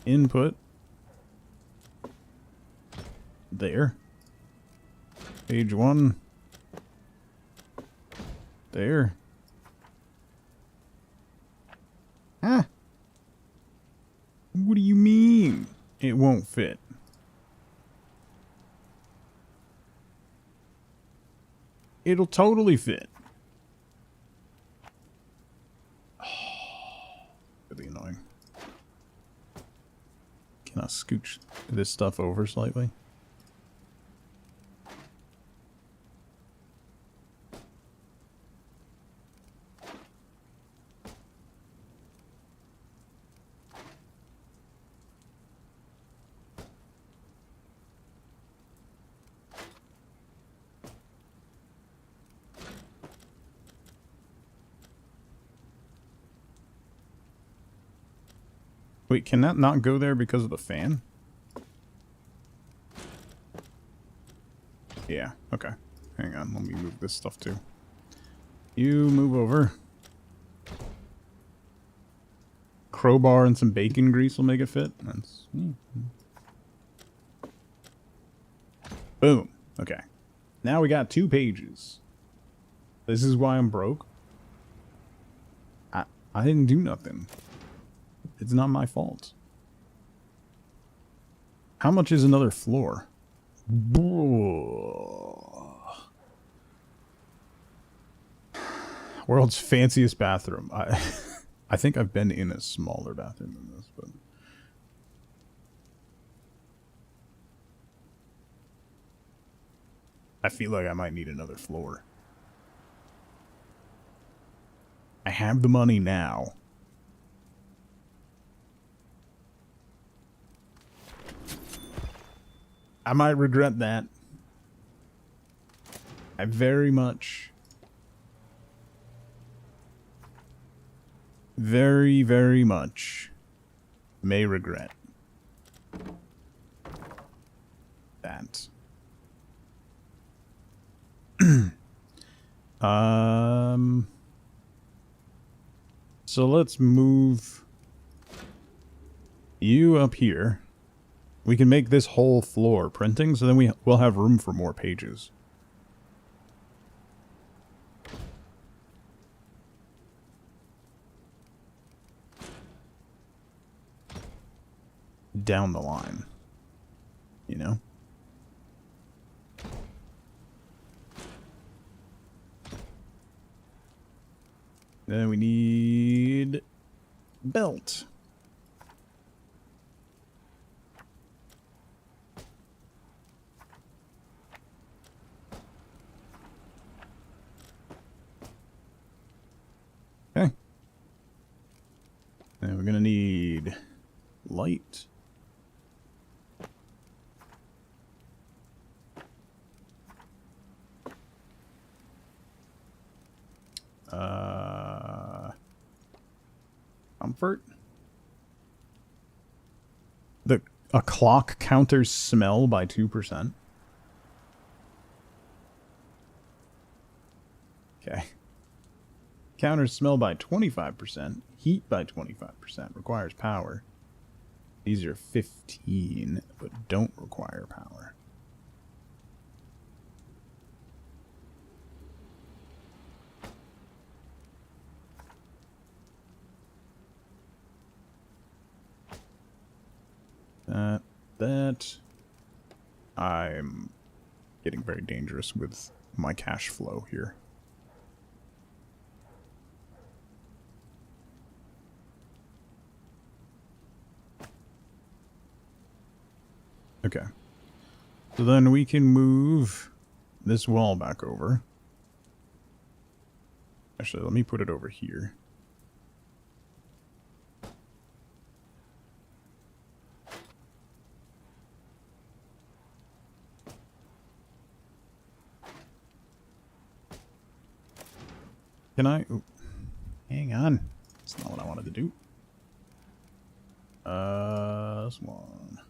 input there. Page 1. There. Ah. What do you mean? It won't fit. It'll totally fit. Oh, really annoying. Can I scooch this stuff over slightly? Wait, can that not go there because of the fan? Yeah, okay. Hang on, let me move this stuff too. You move over. Crowbar and some bacon grease will make it fit. That's... Boom. Okay. Now we got 2 pages. This is why I'm broke. I didn't do nothing. It's not my fault. How much is another floor? World's fanciest bathroom. I think I've been in a smaller bathroom than this, but... I feel like I might need another floor. I have the money now. I might regret that. I very much... very, very much may regret that. So let's move you up here. We can make this whole floor printing, so then we'll have room for more pages. Down the line, you know? Then we need belt. Okay. And we're gonna need light. Comfort. A clock counters smell by 2%. Okay. Counters smell by 25%. Heat by 25%. Requires power. These are 15, but don't require power. That I'm getting very dangerous with my cash flow here. Okay. So then we can move this wall back over. Actually, let me put it over here. Can I? Ooh, hang on. That's not what I wanted to do. This one.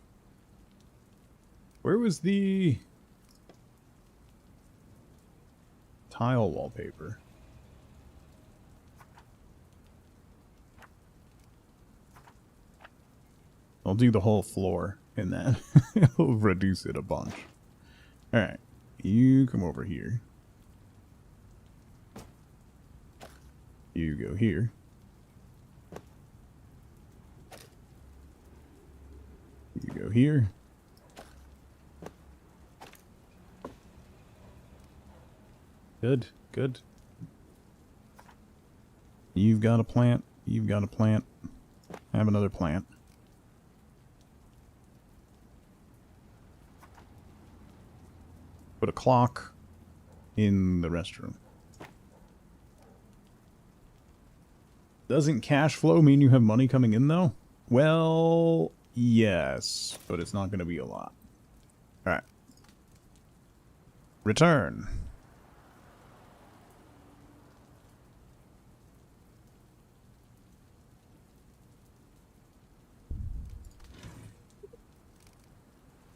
Where was the tile wallpaper? I'll do the whole floor in that. It'll reduce it a bunch. Alright. You come over here. You go here. You go here. Good, good. You've got a plant. You've got a plant. Have another plant. Put a clock in the restroom. Doesn't cash flow mean you have money coming in, though? Well, yes, but it's not going to be a lot. Alright. Return.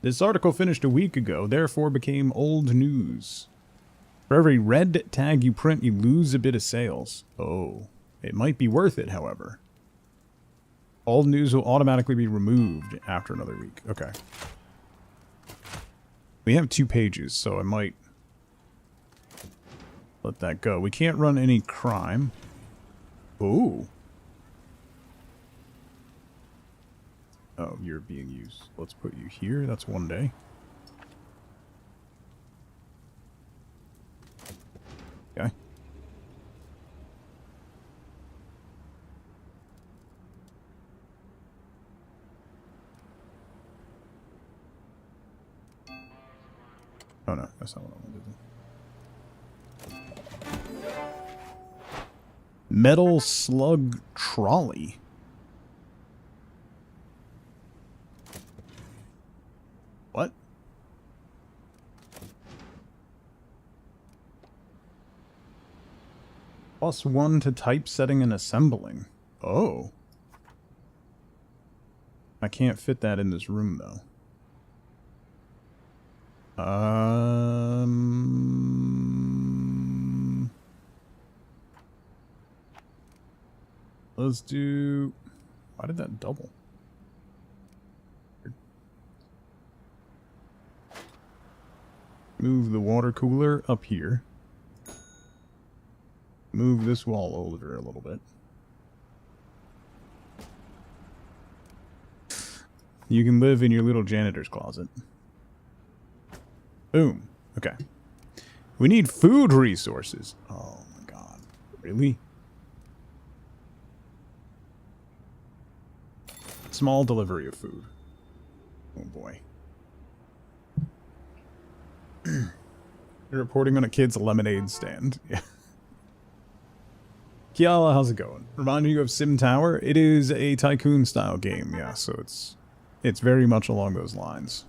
This article finished a week ago, therefore became old news. For every red tag you print, you lose a bit of sales. Oh. It might be worth it, however. All news will automatically be removed after another week. Okay. We have 2 pages, so I might let that go. We can't run any crime. Ooh. Oh, you're being used. Let's put you here. That's 1 day. Okay. Oh no, that's not what I wanted to do. Metal slug trolley. What? +1 to typesetting and assembling. Oh. I can't fit that in this room, though. Let's do... Why did that double? Move the water cooler up here. Move this wall over a little bit. You can live in your little janitor's closet. Boom. Okay. We need food resources. Oh my god. Really? Small delivery of food. Oh boy. You're reporting on a kid's lemonade stand. Yeah. Kiala, how's it going? Reminding you of Sim Tower? It is a tycoon style game, yeah, so it's very much along those lines.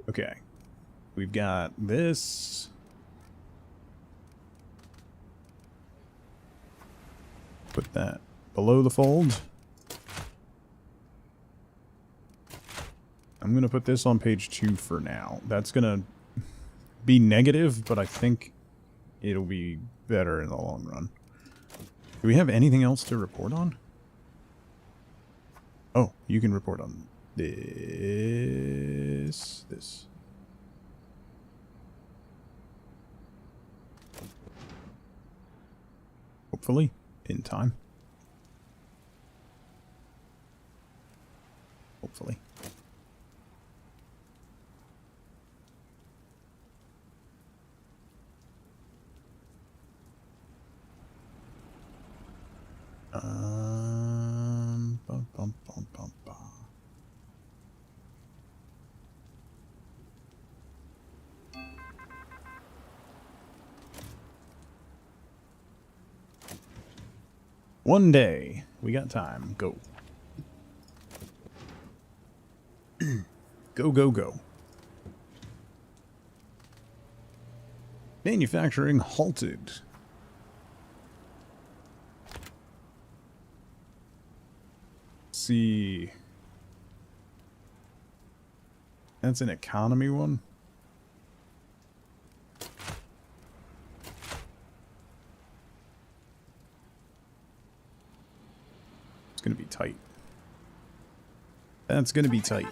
Okay. We've got this. Put that below the fold. I'm going to put this on page 2 for now. That's going to be negative, but I think it'll be better in the long run. Do we have anything else to report on? Oh, you can report on this. Hopefully, in time. Hopefully. Bum, bum, bum, bum, bum. One day. We got time. Go. Go, go, go. Manufacturing halted. See. That's an economy one. It's gonna be tight. That's gonna be tight.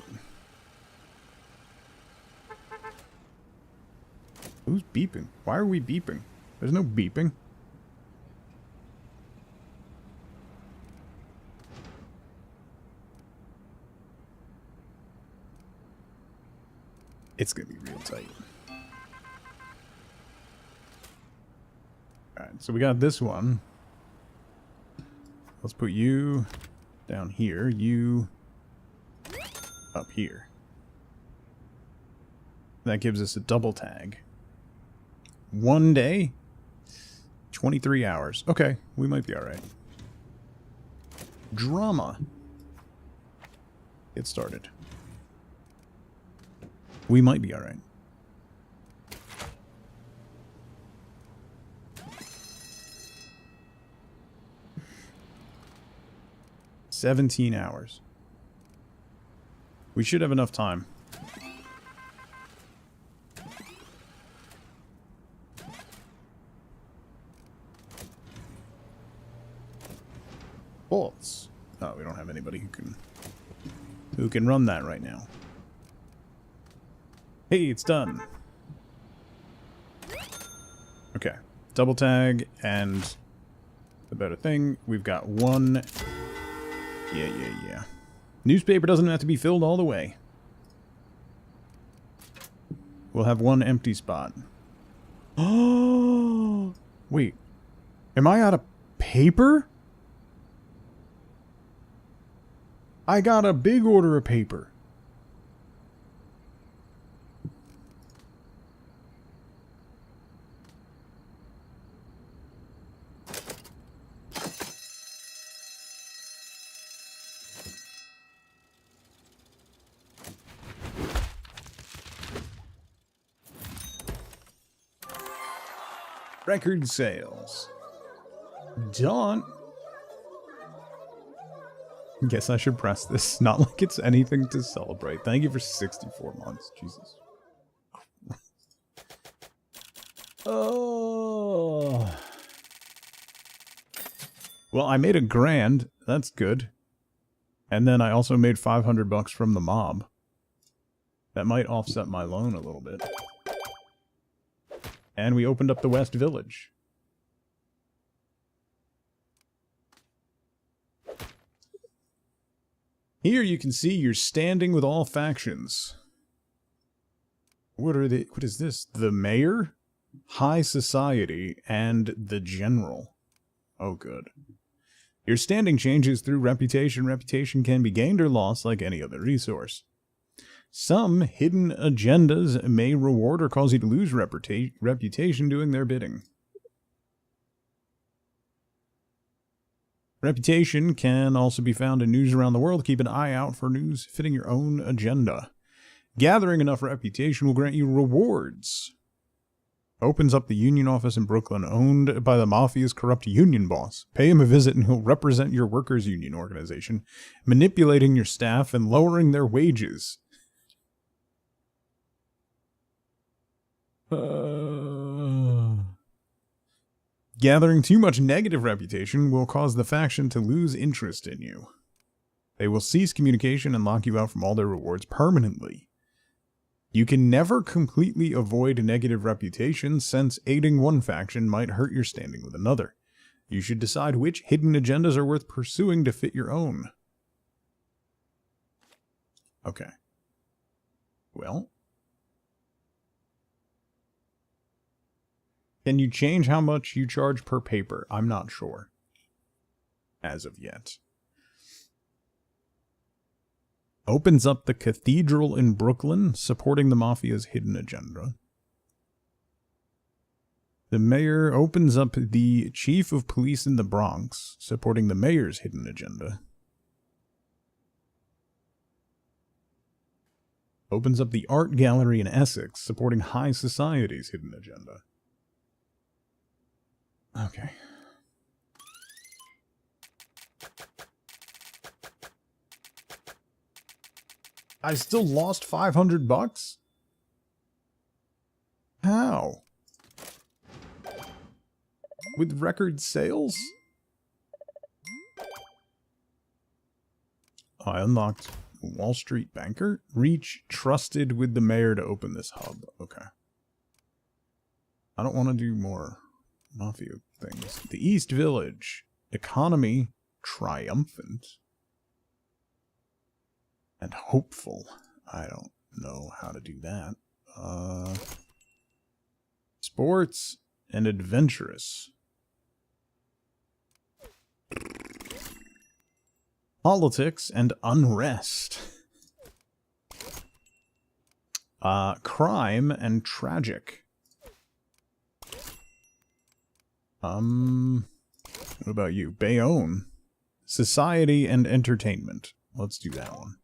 Who's beeping? Why are we beeping? There's no beeping. It's gonna be real tight. Alright, so we got this one. Let's put you down here. You up here. That gives us a double tag. 1 day, 23 hours. Okay, we might be alright. Drama. Get started. We might be alright. $17 hours. We should have enough time. Bullets. Oh, we don't have anybody who can run that right now. Hey, it's done. Okay. Double tag and the better thing. We've got one. Yeah. Newspaper doesn't have to be filled all the way. We'll have one empty spot. Oh, wait. Am I out of paper? I got a big order of paper. Record sales. Done. Guess I should press this. Not like it's anything to celebrate. Thank you for 64 months. Jesus. Oh. Well, I made $1,000. That's good. And then I also made $500 from the mob. That might offset my loan a little bit. And we opened up the West Village. Here you can see you're standing with all factions. What is this? The Mayor, High Society, and the General. Oh, good. Your standing changes through reputation. Reputation can be gained or lost like any other resource. Some hidden agendas may reward or cause you to lose reputation doing their bidding. Reputation can also be found in news around the world. Keep an eye out for news fitting your own agenda. Gathering enough reputation will grant you rewards. Opens up the union office in Brooklyn, owned by the mafia's corrupt union boss. Pay him a visit and he'll represent your workers' union organization, manipulating your staff and lowering their wages. Gathering too much negative reputation will cause the faction to lose interest in you. They will cease communication and lock you out from all their rewards permanently. You can never completely avoid negative reputation, since aiding one faction might hurt your standing with another. You should decide which hidden agendas are worth pursuing to fit your own. Okay. Well. Can you change how much you charge per paper? I'm not sure. As of yet. Opens up the cathedral in Brooklyn, supporting the mafia's hidden agenda. The mayor opens up the chief of police in the Bronx, supporting the mayor's hidden agenda. Opens up the art gallery in Essex, supporting high society's hidden agenda. Okay. I still lost $500? How? With record sales? I unlocked Wall Street Banker. Reach trusted with the mayor to open this hub. Okay. I don't want to do more mafia things. The East Village. Economy triumphant. And hopeful. I don't know how to do that. Sports and adventurous. Politics and unrest. Crime and tragic. What about you? Bayonne. Society and entertainment. Let's do that one.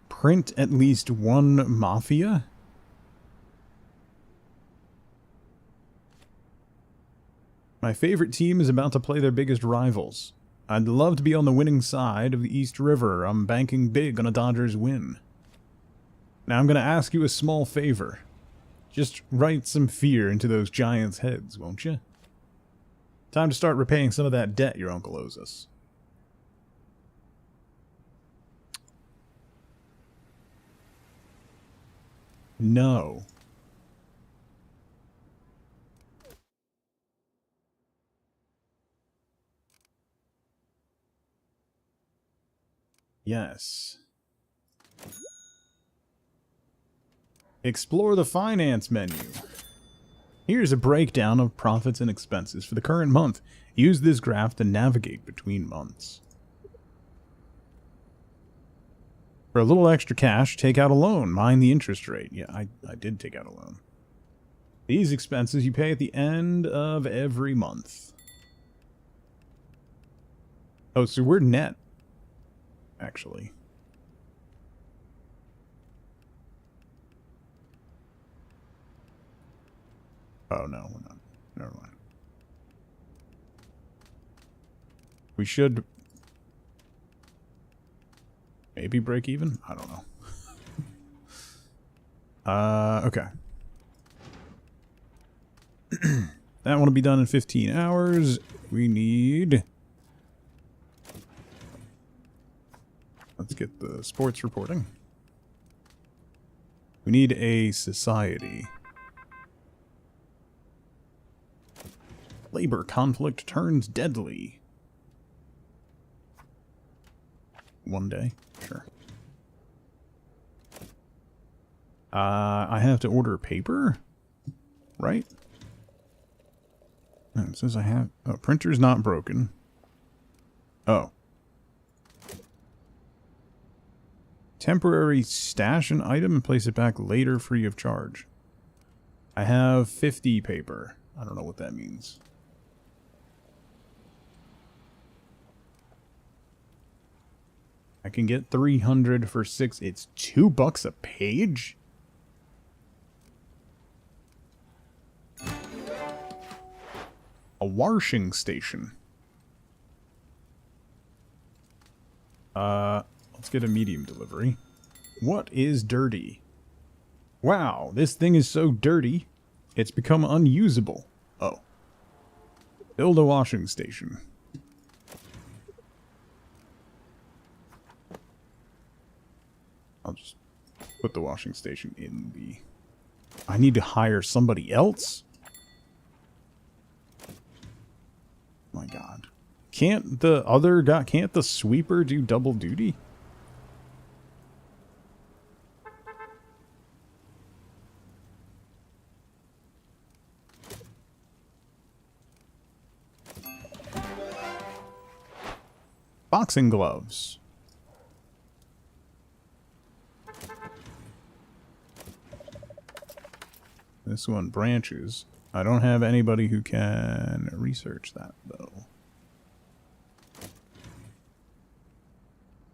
Print at least one mafia? My favorite team is about to play their biggest rivals. I'd love to be on the winning side of the East River. I'm banking big on a Dodgers win. Now I'm going to ask you a small favor. Just write some fear into those Giants' heads, won't you? Time to start repaying some of that debt your uncle owes us. No. Yes. Explore the finance menu. Here's a breakdown of profits and expenses for the current month. Use this graph to navigate between months. For a little extra cash, take out a loan. Mind the interest rate. Yeah, I did take out a loan. These expenses you pay at the end of every month. Oh, so we're net, actually. Oh, no, we're not. Never mind. We should maybe break even? I don't know. Okay. That one will be done in 15 hours. We need... Let's get the sports reporting. We need a society. Labor conflict turns deadly. One day, sure. I have to order paper, right? It says I have... Oh, printer's not broken. Oh. Temporary stash an item and place it back later free of charge. I have 50 paper. I don't know what that means. I can get 300 for 6. It's $2 a page? A washing station. Let's get a medium delivery. What is dirty? Wow, this thing is so dirty, it's become unusable. Oh. Build a washing station. I'll just put the washing station in the... I need to hire somebody else? My God. Can't the other guy... Can't the sweeper do double duty? Boxing gloves. This one branches. I don't have anybody who can research that, though.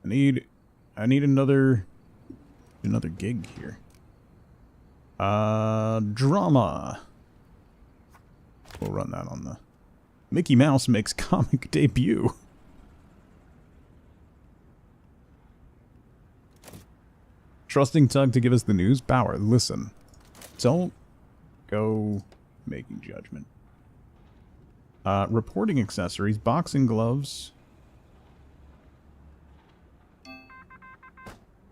I need another gig here. Drama. We'll run that on the... Mickey Mouse makes comic debut. Trusting Tug to give us the news? Bauer, listen. Don't go making judgment. Reporting accessories, boxing gloves.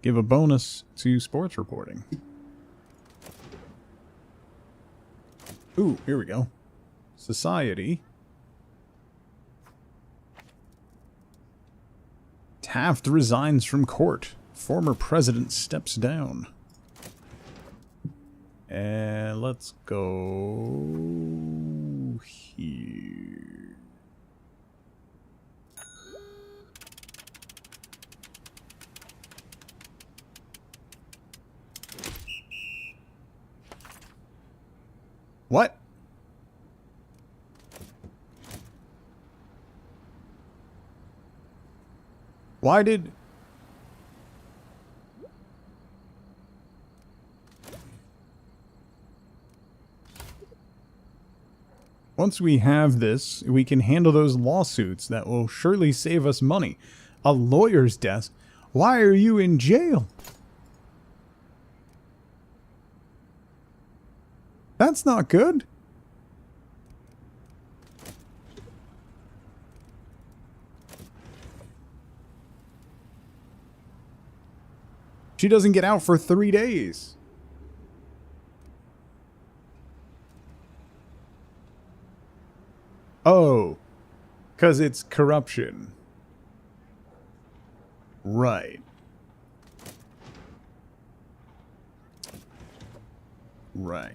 Give a bonus to sports reporting. Ooh, here we go. Society. Taft resigns from court. Former president steps down. And let's go here. What? Why did... Once we have this, we can handle those lawsuits that will surely save us money. A lawyer's desk? Why are you in jail? That's not good. She doesn't get out for 3 days. Oh, because it's corruption. Right. Right.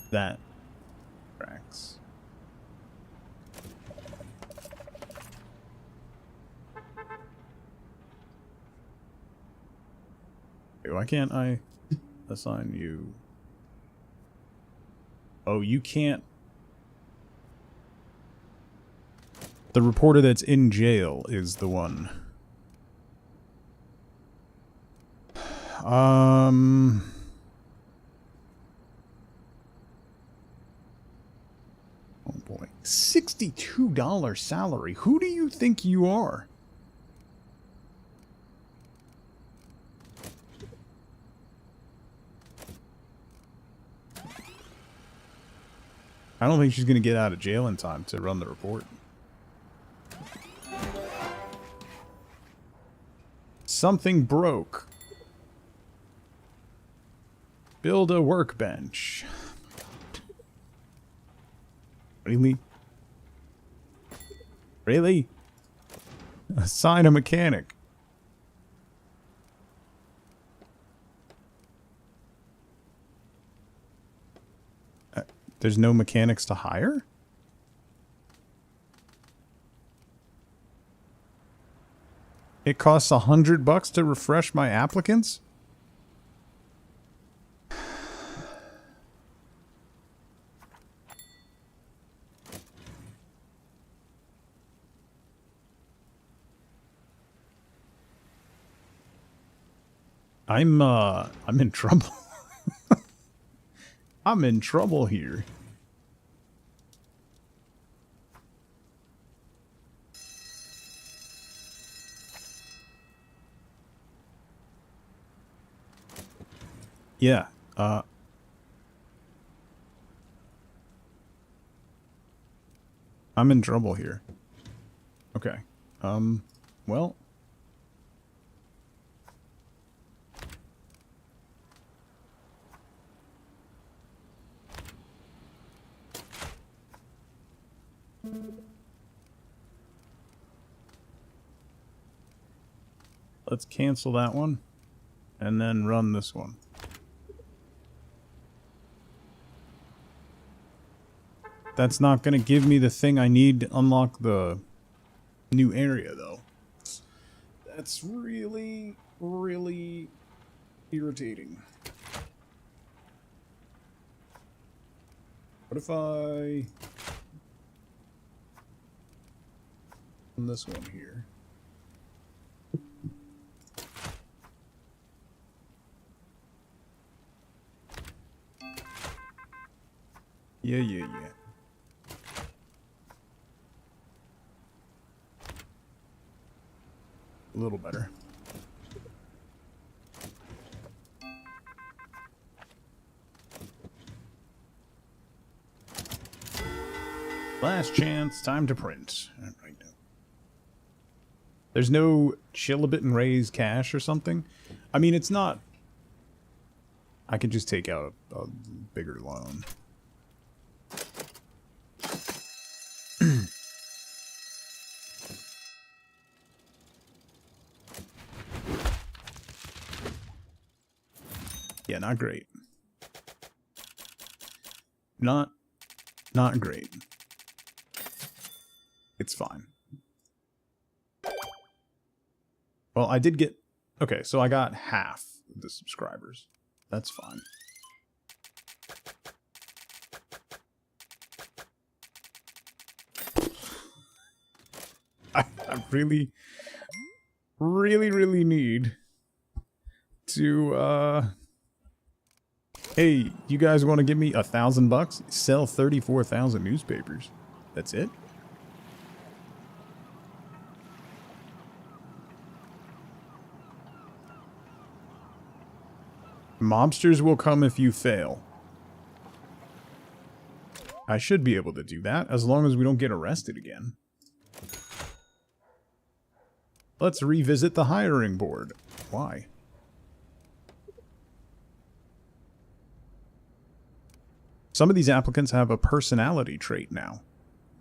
That tracks. Why can't I assign you? Oh, you can't. The reporter that's in jail is the one. Oh boy. $62 salary. Who do you think you are? I don't think she's going to get out of jail in time to run the report. Something broke. Build a workbench. Really? Really? Assign a mechanic. There's no mechanics to hire? It costs $100 to refresh my applicants? I'm in trouble. I'm in trouble here. Yeah, I'm in trouble here. Okay. Well. Let's cancel that one and then run this one. That's not going to give me the thing I need to unlock the new area, though. That's really, really irritating. What if I... on this one here? Yeah. A little better. Last chance, time to print. All right. There's no chill a bit and raise cash or something? I mean, it's not... I could just take out a bigger loan. Yeah, not great. Not great. It's fine. Well, I did get... Okay, so I got half of the subscribers. That's fine. I really, really need to, hey, you guys want to give me $1,000? Sell 34,000 newspapers. That's it? Mobsters will come if you fail. I should be able to do that, as long as we don't get arrested again. Let's revisit the hiring board. Why? Some of these applicants have a personality trait now.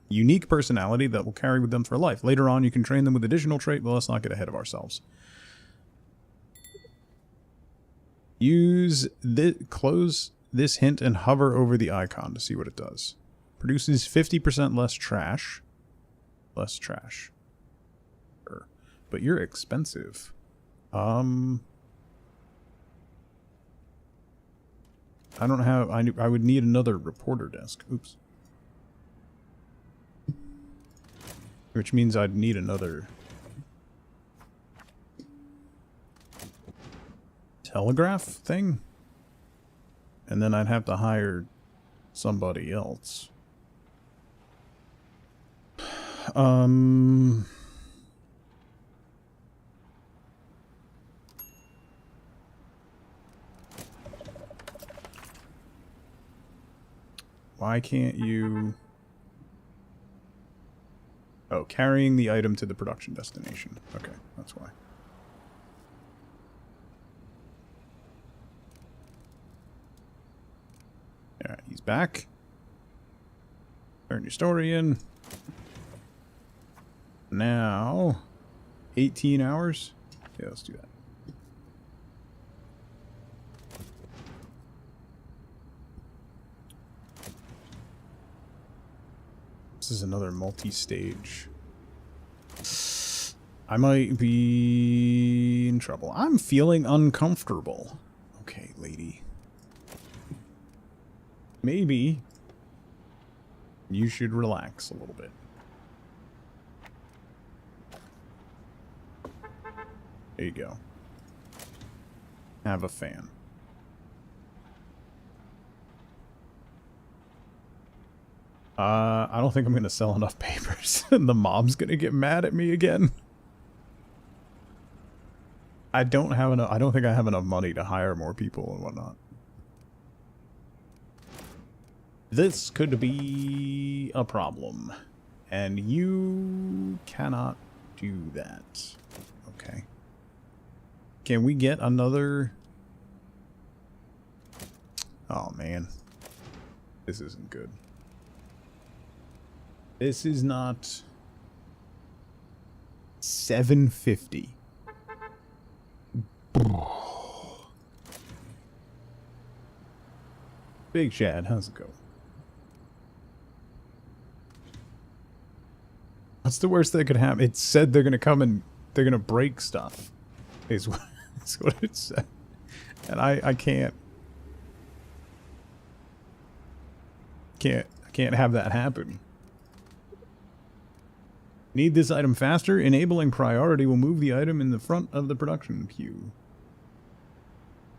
Unique personality that will carry with them for life. Later on, you can train them with additional trait, but let's not get ahead of ourselves. Close this hint and hover over the icon to see what it does. Produces 50% less trash. Less trash. But you're expensive. I don't have... I would need another reporter desk. Oops. Which means I'd need another... telegraph thing? And then I'd have to hire somebody else. Why can't you... Oh, carrying the item to the production destination. Okay, that's why. Alright, he's back. Turn your story in. Now, 18 hours? Yeah, let's do that. This is another multi-stage. I might be in trouble. I'm feeling uncomfortable. Okay, lady. Maybe you should relax a little bit. There you go. Have a fan. I don't think I'm going to sell enough papers. And the mob's going to get mad at me again. I don't have enough. I don't think I have enough money to hire more people and whatnot. This could be a problem. And you cannot do that. Okay. Can we get another... Oh, man. This isn't good. This is not... 750. Big Shad, how's it go? What's the worst that could happen? It said they're gonna come and they're gonna break stuff. Is what it said. And I can't have that happen. Need this item faster? Enabling priority will move the item in the front of the production queue.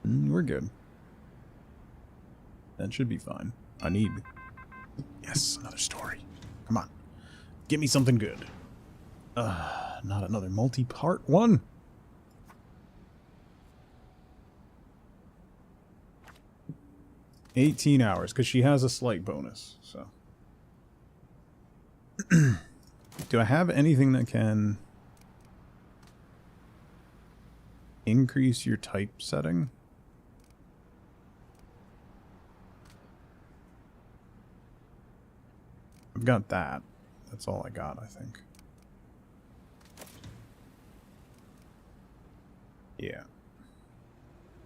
We're good. That should be fine. I need... Yes, another story. Come on. Give me something good. Not another multi-part one. $18 hours, because she has a slight bonus, so... Do I have anything that can increase your type setting? I've got that. That's all I got, I think. Yeah.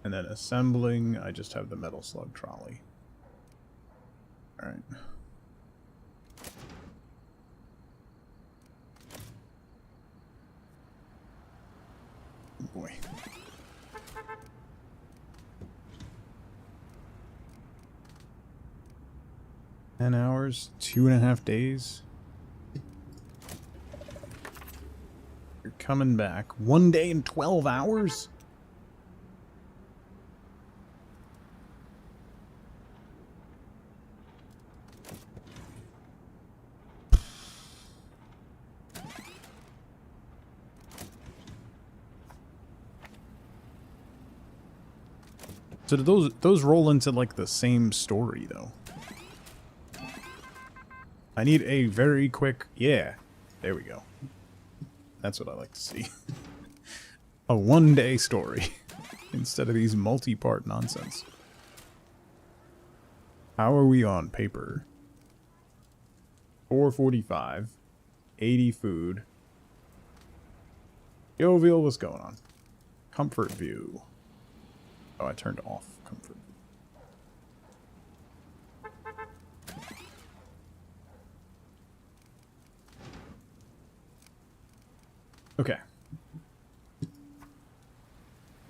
And then assembling, I just have the metal slug trolley. Alright. Boy. $10 hours, 2.5 days. coming back. 1 day and 12 hours? So do those roll into, like, the same story, though? I need a very quick... Yeah. There we go. That's what I like to see. A 1 day story. Instead of these multi-part nonsense. How are we on paper? 445. 80 food. Jovial, what's going on? Comfort view. Oh, I turned off comfort. Okay.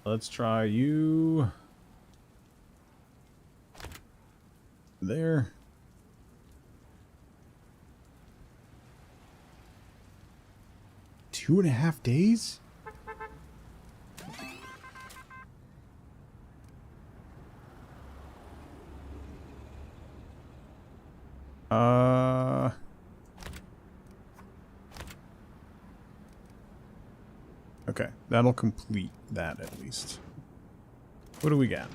Let's try you. There. Two and a half days? Okay, that'll complete that at least. What do we got?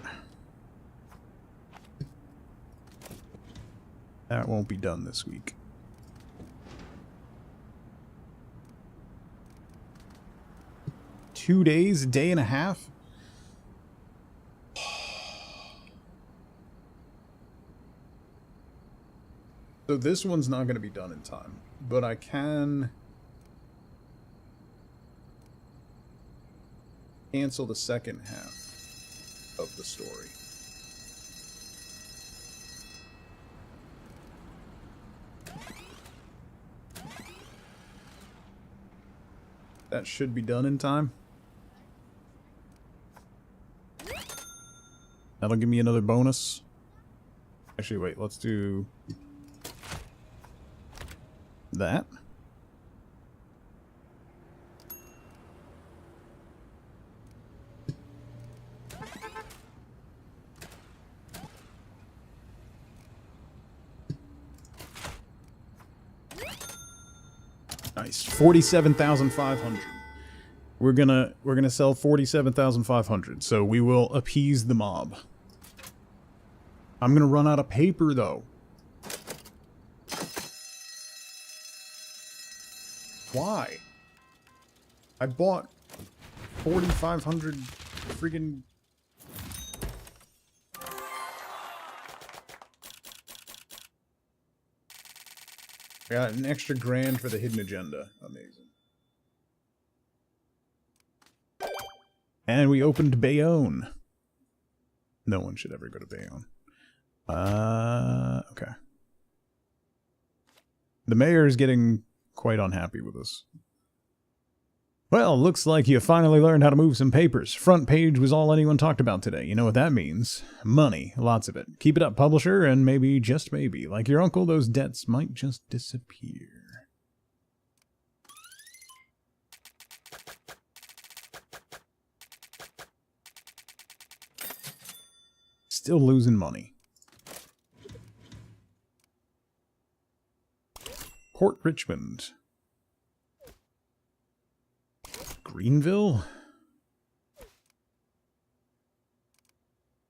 That won't be done this week. Two days, a day and a half? So this one's not going to be done in time, but I can cancel the second half of the story. That should be done in time. That'll give me another bonus. Actually, wait, let's do that. Nice. 47,500. We're gonna sell 47,500. So we will appease the mob. I'm gonna run out of paper though. Why? I bought 4,500 friggin' I got an extra grand for the hidden agenda. Amazing. And we opened Bayonne. No one should ever go to Bayonne. Okay. The mayor is getting quite unhappy with us. Well, looks like you finally learned how to move some papers. Front page was all anyone talked about today. You know what that means. Money. Lots of it. Keep it up, publisher, and maybe, just maybe, like your uncle, those debts might just disappear. Still losing money. Port Richmond. Greenville?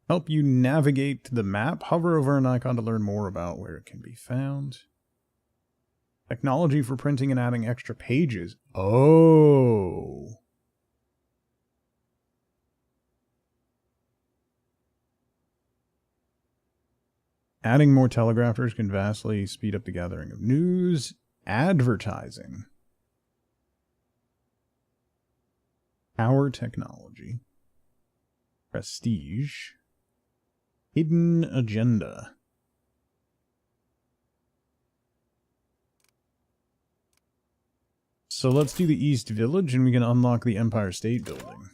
Help you navigate to the map. Hover over an icon to learn more about where it can be found. Technology for printing and adding extra pages. Oh. Adding more telegraphers can vastly speed up the gathering of news. Advertising. Power technology. Prestige. Hidden agenda. So let's do the East Village and we can unlock the Empire State Building.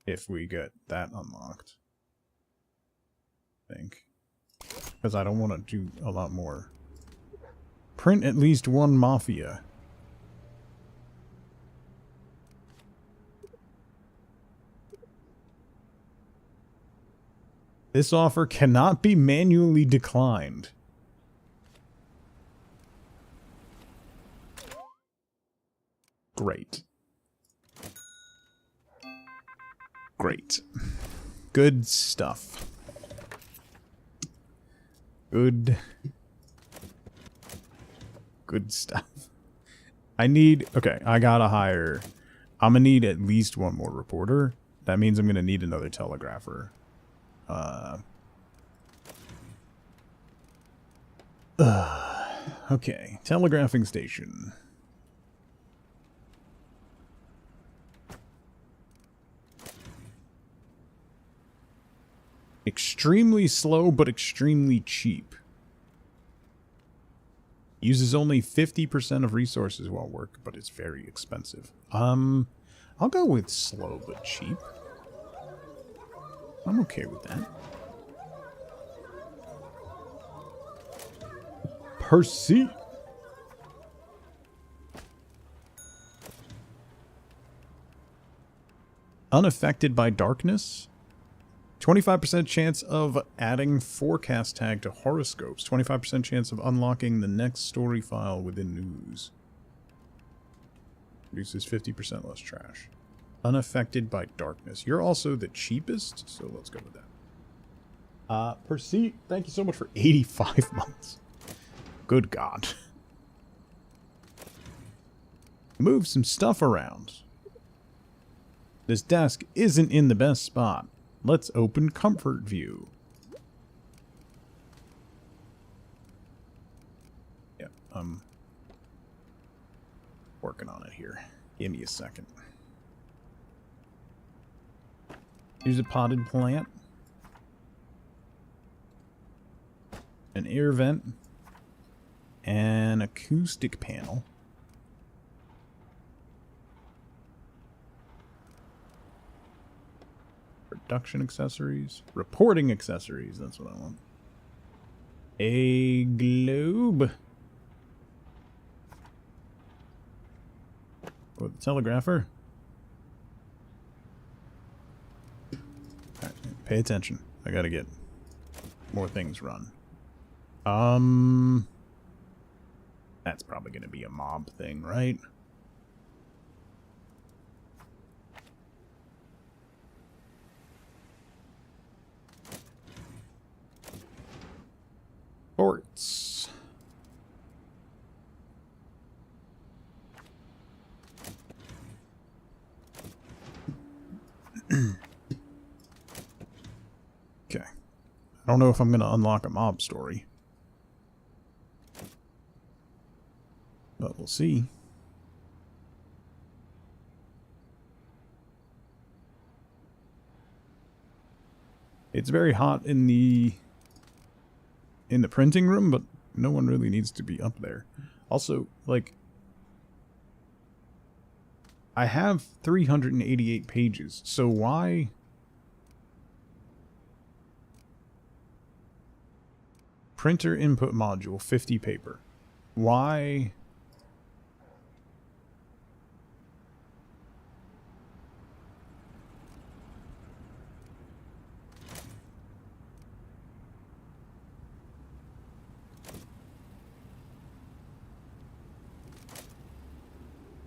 If we get that unlocked. I think. Because I don't want to do a lot more. Print at least one mafia. This offer cannot be manually declined. Great. Great. Good stuff. Good stuff. I need... Okay, I gotta hire... I'm gonna need at least one more reporter. That means I'm gonna need another telegrapher. Okay, telegraphing station. Extremely slow, but extremely cheap. Uses only 50% of resources while work, but it's very expensive. I'll go with slow but cheap. I'm okay with that. Per seat. Unaffected by darkness. 25% chance of adding forecast tag to horoscopes. 25% chance of unlocking the next story file within news. Produces 50% less trash. Unaffected by darkness. You're also the cheapest, so let's go with that. Per seat, thank you so much for 85 months. Good God. Move some stuff around. This desk isn't in the best spot. Let's open comfort view. Yeah, I'm working on it here. Give me a second. Here's a potted plant. An air vent. An acoustic panel. Production accessories. Reporting accessories. That's what I want. A globe. With the telegrapher. Alright, pay attention. I gotta get more things run. That's probably gonna be a mob thing, right? Ports. Okay. I don't know if I'm going to unlock a mob story. But we'll see. It's very hot in the printing room, but no one really needs to be up there. Also, like, I have 388 pages, so why... Printer input module, 50 paper. Why...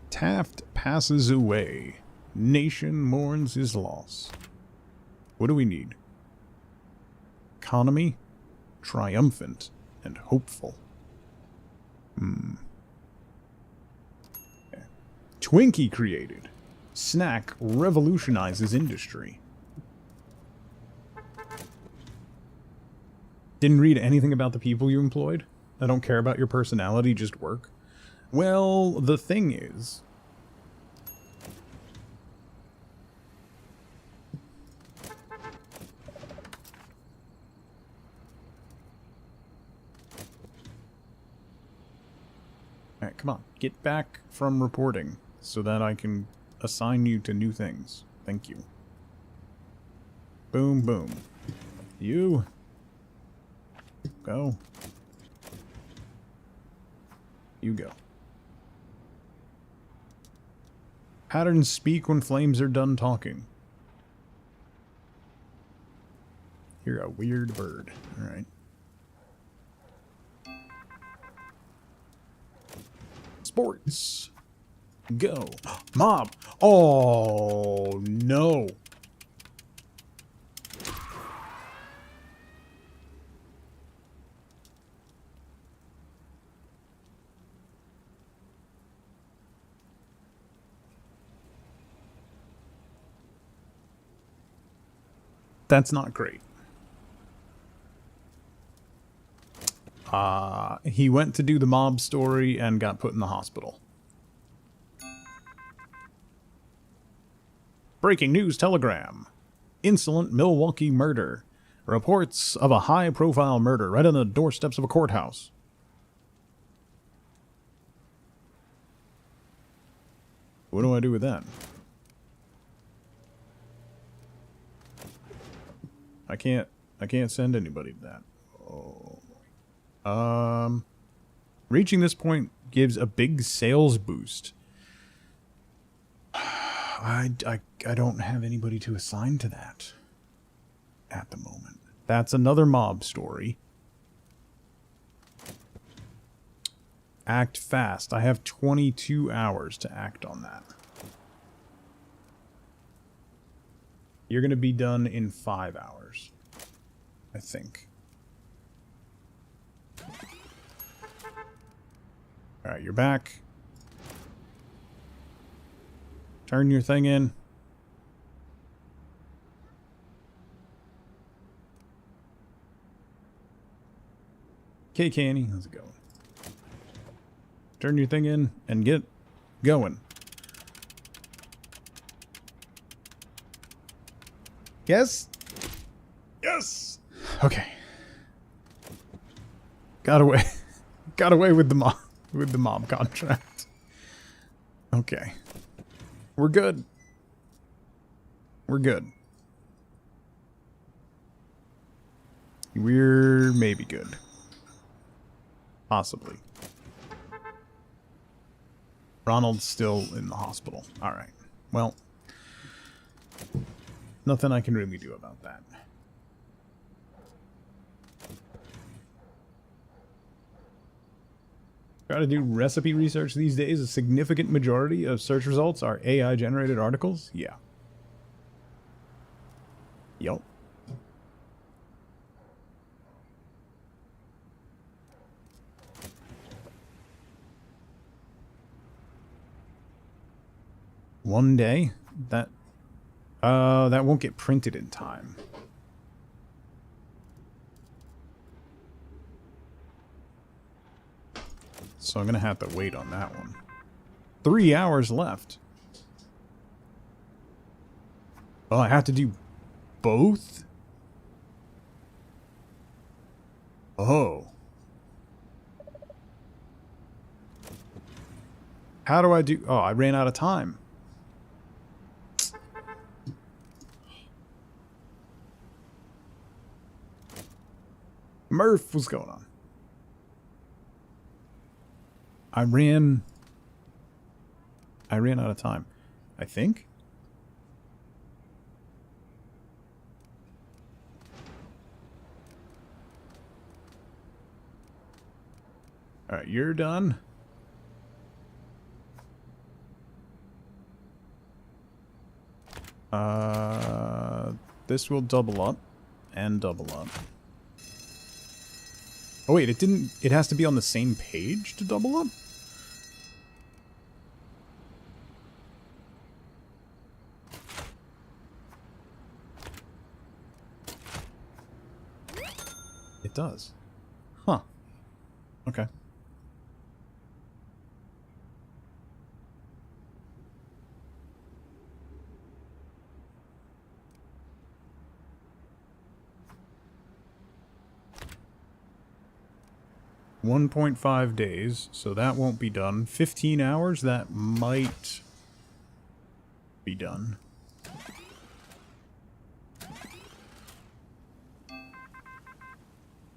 Taft passes away. Nation mourns his loss. What do we need? Economy, triumphant, and hopeful. Okay. Twinkie created. Snack revolutionizes industry. Didn't read anything about the people you employed? I don't care about your personality, just work. Well, the thing is... Alright, come on. Get back from reporting so that I can assign you to new things. Thank you. Boom, boom. You... Go. You go. Patterns speak when flames are done talking. You're a weird bird. All right. Sports. Go. Mob. Oh, no. That's not great. He went to do the mob story and got put in the hospital. Breaking news telegram. Insolent Milwaukee murder. Reports of a high-profile murder right on the doorsteps of a courthouse. What do I do with that? I can't send anybody to that. Oh. Reaching this point gives a big sales boost. I don't have anybody to assign to that at the moment. That's another mob story. Act fast. I have 22 hours to act on that. You're going to be done in 5 hours, I think. Alright, you're back. Turn your thing in. Okay, Canny, how's it going? Turn your thing in and get going. Yes? Yes! Okay. Got away. Got away with the mob contract. Okay. We're good. We're good. We're maybe good. Possibly. Ronald's still in the hospital. Alright. Well, nothing I can really do about that. Try to do recipe research these days. A significant majority of search results are AI-generated articles. Yeah. Yup. One day? That won't get printed in time. So I'm gonna have to wait on that one. 3 hours left. Oh, I have to do both? Oh. How do I do... Oh, I ran out of time. Murph, what's going on? I ran out of time, I think. All right, you're done. This will double up and double up. Oh wait, it didn't. It has to be on the same page to double up? It does. Huh. Okay. $1.5 days, so that won't be done. 15 hours, that might be done.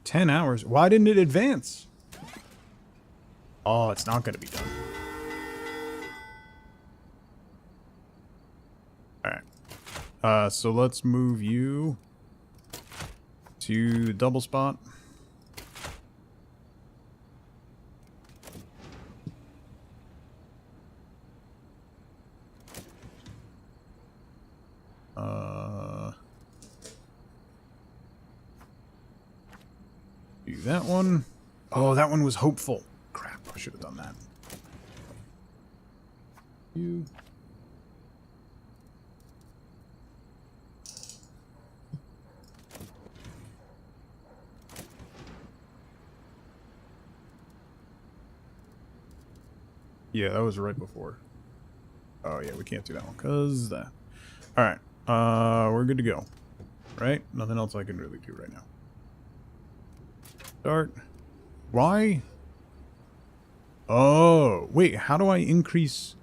$10. Why didn't it advance? Oh, it's not going to be done. Alright. So let's move you To the double spot. Do that one. Oh, that one was hopeful. Crap, I should have done that. You. Yeah, that was right before. Oh yeah, we can't do that one because that. All right, we're good to go. Right? Nothing else I can really do right now. Start. Why? Oh, wait, how do I increase...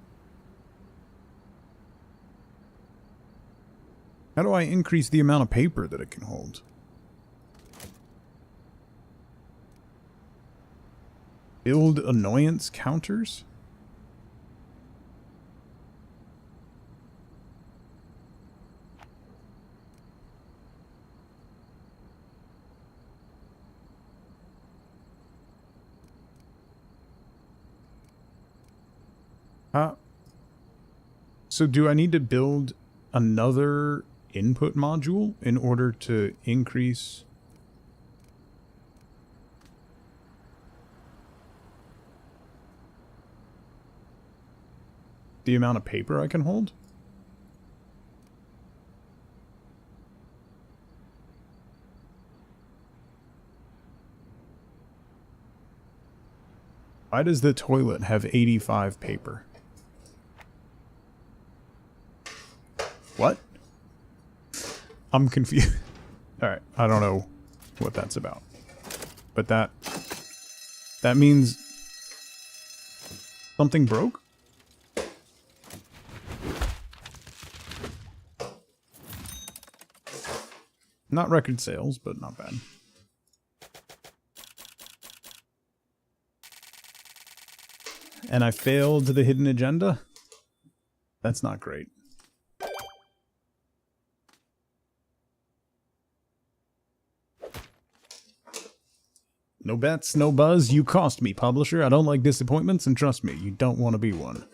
How do I increase the amount of paper that it can hold? Build annoyance counters? So do I need to build another input module in order to increase... the amount of paper I can hold? Why does the toilet have 85 paper? What? I'm confused. Alright, I don't know what that's about. But that means something broke? Not record sales, but not bad. And I failed the hidden agenda? That's not great. No bets, no buzz, you cost me, publisher. I don't like disappointments, and trust me, you don't want to be one.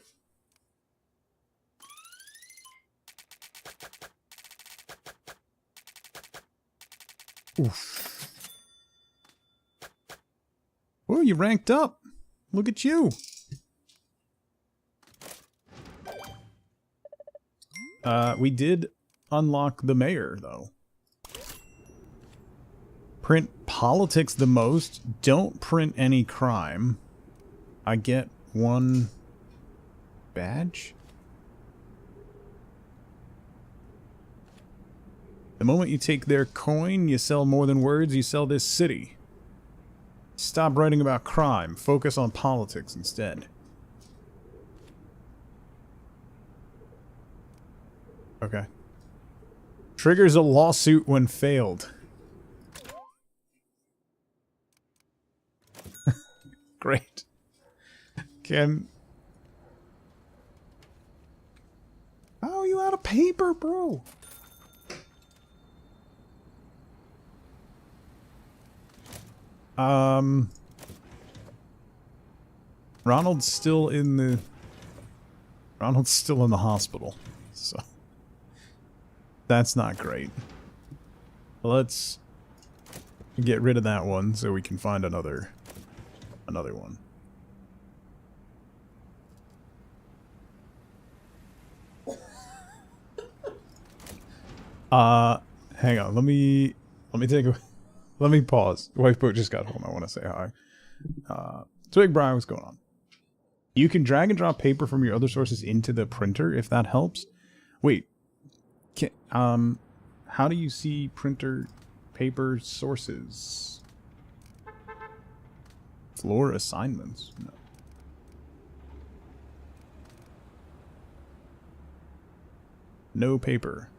Oof. Well, you ranked up. Look at you. We did unlock the mayor, though. Print politics the most. Don't print any crime. I get 1 badge. The moment you take their coin, you sell more than words, you sell this city. Stop writing about crime. Focus on politics instead. Okay. Triggers a lawsuit when failed. Great. How are you out of paper, bro? Ronald's still in the hospital, so that's not great. Let's get rid of that one so we can find another one. Hang on, let me pause. Wifeboat just got home. I want to say hi. So Big Brian, what's going on? You can drag and drop paper from your other sources into the printer if that helps. Wait, how do you see printer paper sources? Floor assignments? No. No paper.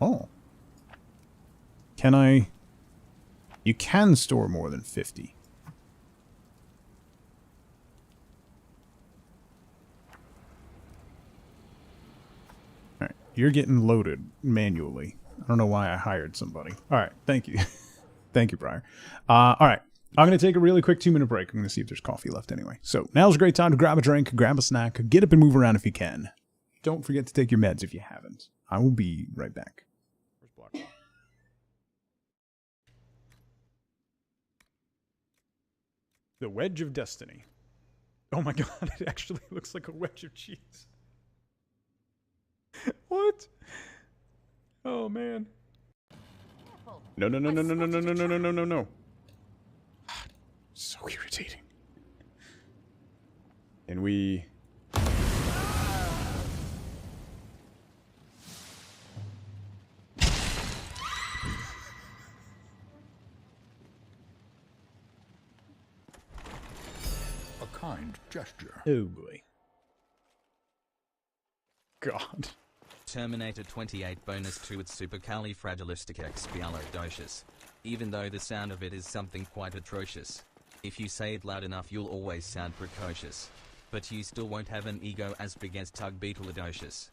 Oh. Can I... You can store more than 50. Alright, you're getting loaded manually. I don't know why I hired somebody. Alright, thank you. Thank you, Briar. Alright, I'm going to take a really quick 2-minute break. I'm going to see if there's coffee left anyway. So, now's a great time to grab a drink, grab a snack, get up and move around if you can. Don't forget to take your meds if you haven't. I will be right back. The Wedge of Destiny. Oh my god, it actually looks like a wedge of cheese. What? Oh man. No, no, no, no, no, no, no, no, no, no, no, no, no. So irritating. And we... kind gesture. Oh boy. God. Terminator 28 bonus to its supercalifragilisticexpialidocious. Even though the sound of it is something quite atrocious. If you say it loud enough you'll always sound precocious. But you still won't have an ego as big as Tug Beetleadocious.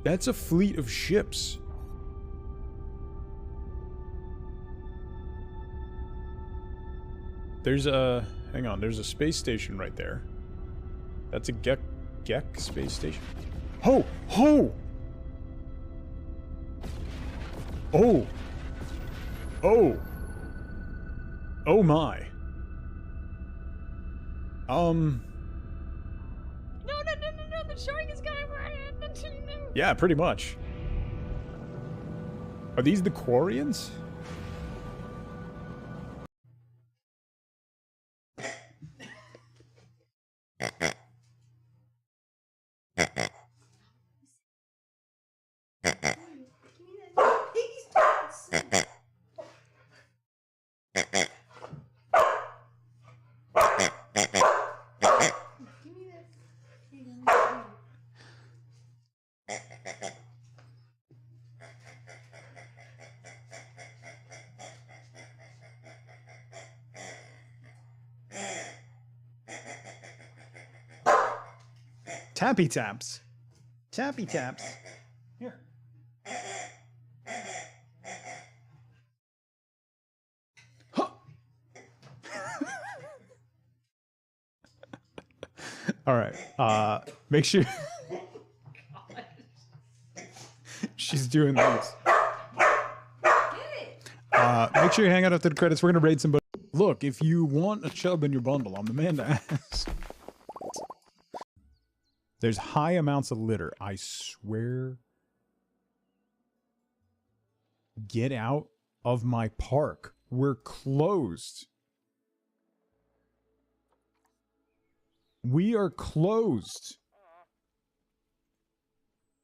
That's a fleet of ships. There's a... hang on, there's a space station right there. That's a Gek space station. Ho! Ho! Oh! Oh! Oh my. No, the shark is going right. Yeah, pretty much. Are these the Quarians? Tappy taps. Tappy taps. Here. Huh. All right. Make sure she's doing this. Make sure you hang out after the credits. We're gonna raid somebody. Look, if you want a chub in your bundle, I'm the man to ask. There's high amounts of litter. I swear. Get out of my park. We're closed. We are closed.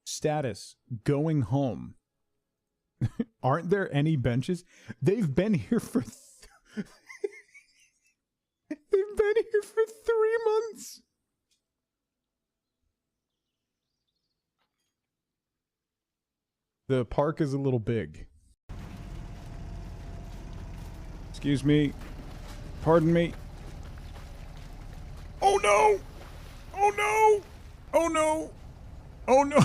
Status. Going home. Aren't there any benches? They've been here for... They've been here for 3 months. The park is a little big. Excuse me. Pardon me. Oh no! Oh no! Oh no! Oh no!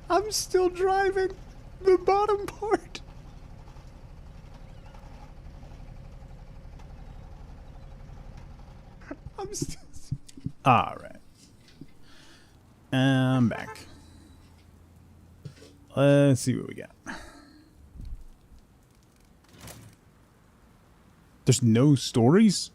I'm still driving the bottom part. I'm still... All right. I'm back. Let's see what we got. There's no stories?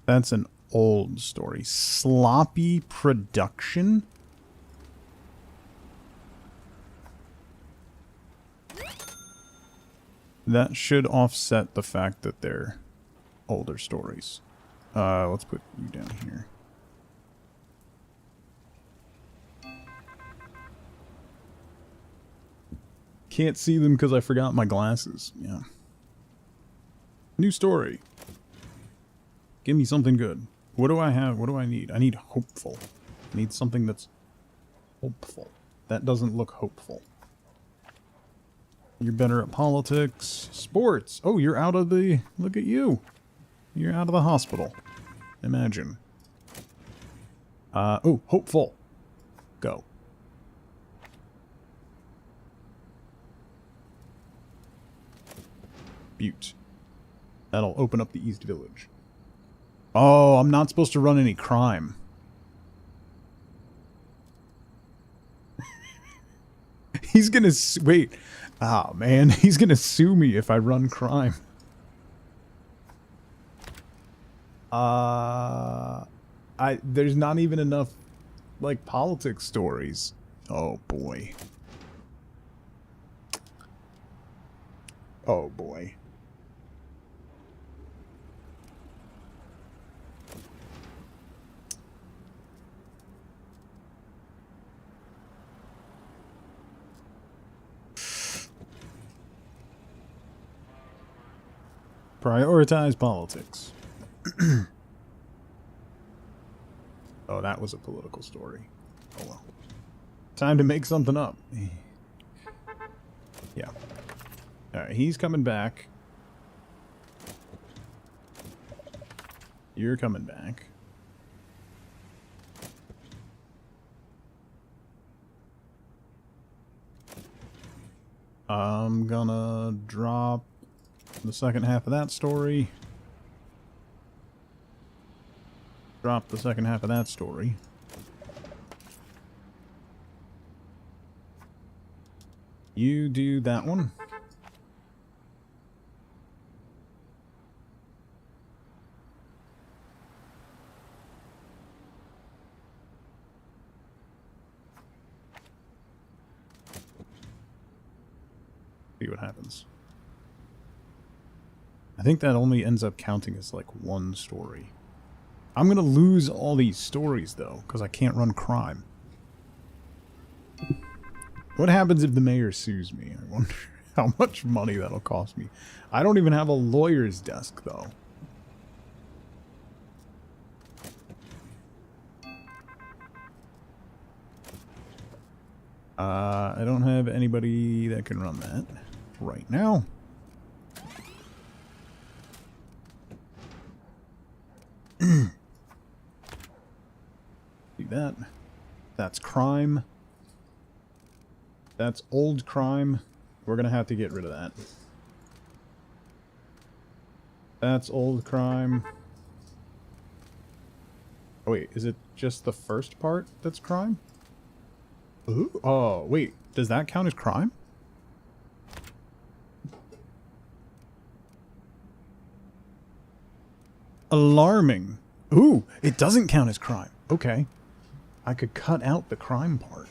That's an old story. Sloppy production? That should offset the fact that they're older stories. Let's put you down here. Can't see them because I forgot my glasses. Yeah. New story. Give me something good. What do I have? What do I need? I need hopeful. I need something that's hopeful. That doesn't look hopeful. You're better at politics. Sports. Oh, you're out of the... Look at you. You're out of the hospital. Imagine. Oh, hopeful. Go. Butte. That'll open up the East Village. Oh, I'm not supposed to run any crime. He's gonna... Wait. Oh, man. He's gonna sue me if I run crime. There's not even enough, like, politics stories. Oh, boy. Oh, boy. Prioritize politics. Oh, that was a political story. Oh well. Time to make something up. Yeah. Alright, he's coming back. You're coming back. I'm gonna drop the second half of that story. Drop the second half of that story. You do that one. See what happens. I think that only ends up counting as like one story. I'm gonna lose all these stories though, because I can't run crime. What happens if the mayor sues me? I wonder how much money that'll cost me. I don't even have a lawyer's desk though. I don't have anybody that can run that right now. Do that. That's crime. That's old crime. We're gonna have to get rid of that. That's old crime. Oh wait, is it just the first part that's crime? Ooh. Oh, wait. Does that count as crime? Alarming. Ooh, it doesn't count as crime. Okay. I could cut out the crime part.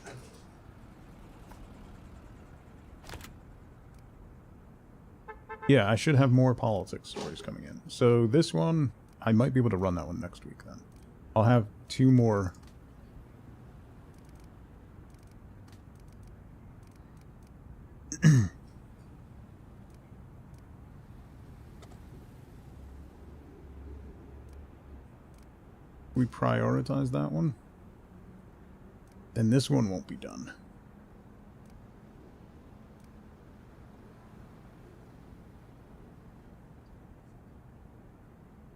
Yeah, I should have more politics stories coming in. So this one, I might be able to run that one next week then. I'll have 2 more. We prioritize that one. Then this one won't be done.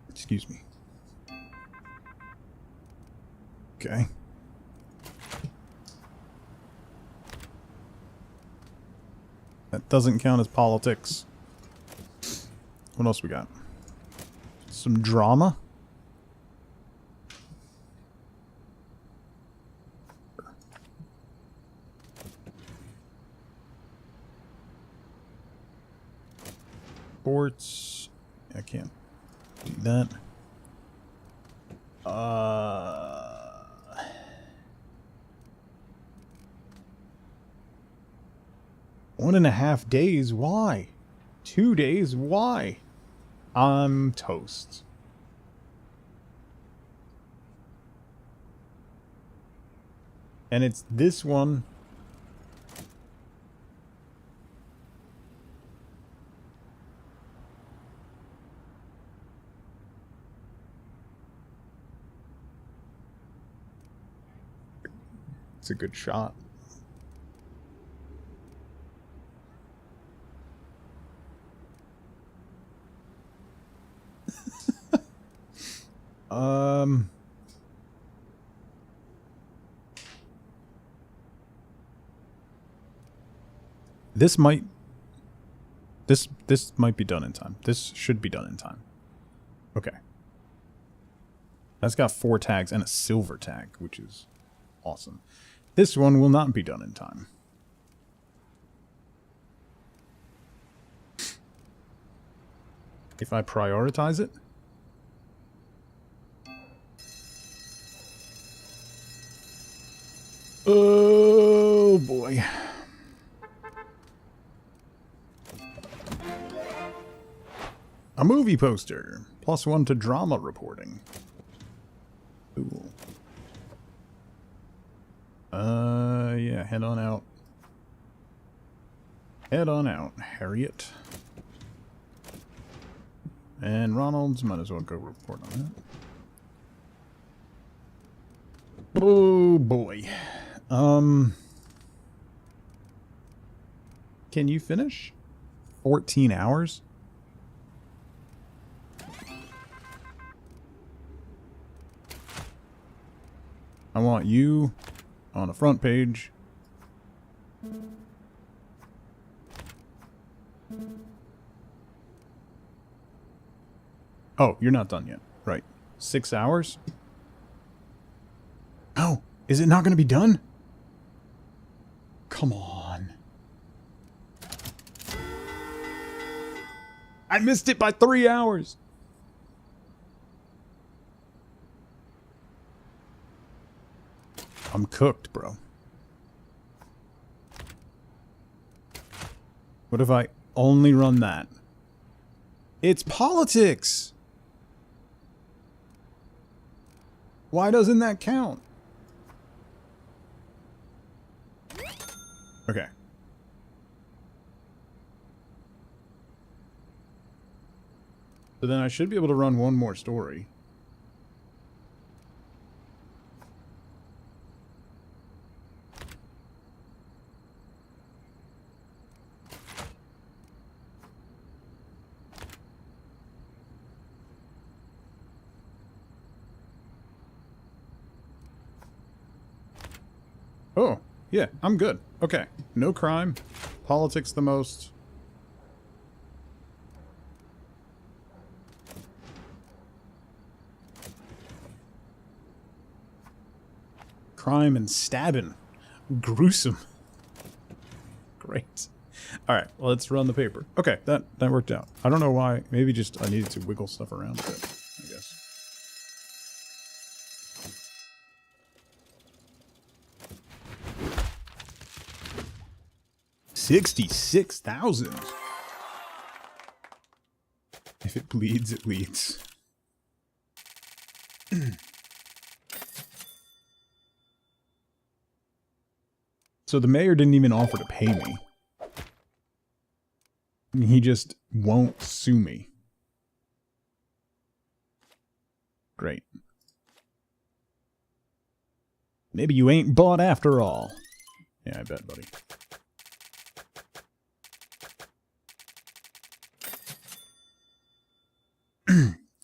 Excuse me. Okay. That doesn't count as politics. What else we got? Some drama? Sports. I can't do that. 1.5 days? Why? 2 days? Why? I'm toast. And it's this one. It's a good shot. This might be done in time. This should be done in time. Okay. That's got 4 tags and a silver tag, which is awesome. This one will not be done in time. If I prioritize it. Oh boy. A movie poster. +1 to drama reporting. Cool. Yeah, head on out. Head on out, Harriet. And Ronald's might as well go report on that. Oh boy. Can you finish? 14 hours? I want you on the front page. Oh, you're not done yet. Right. 6 hours? Oh, is it not going to be done? Come on. I missed it by 3 hours. I'm cooked, bro. What if I only run that? It's politics! Why doesn't that count? Okay. So then I should be able to run one more story. Oh, yeah, I'm good. Okay, no crime. Politics the most. Crime and stabbing. Gruesome. Great. Alright, well, let's run the paper. Okay, that worked out. I don't know why. Maybe just I needed to wiggle stuff around a bit, I guess. $66,000. If it bleeds, it leads. So the mayor didn't even offer to pay me. He just won't sue me. Great. Maybe you ain't bought after all. Yeah, I bet, buddy.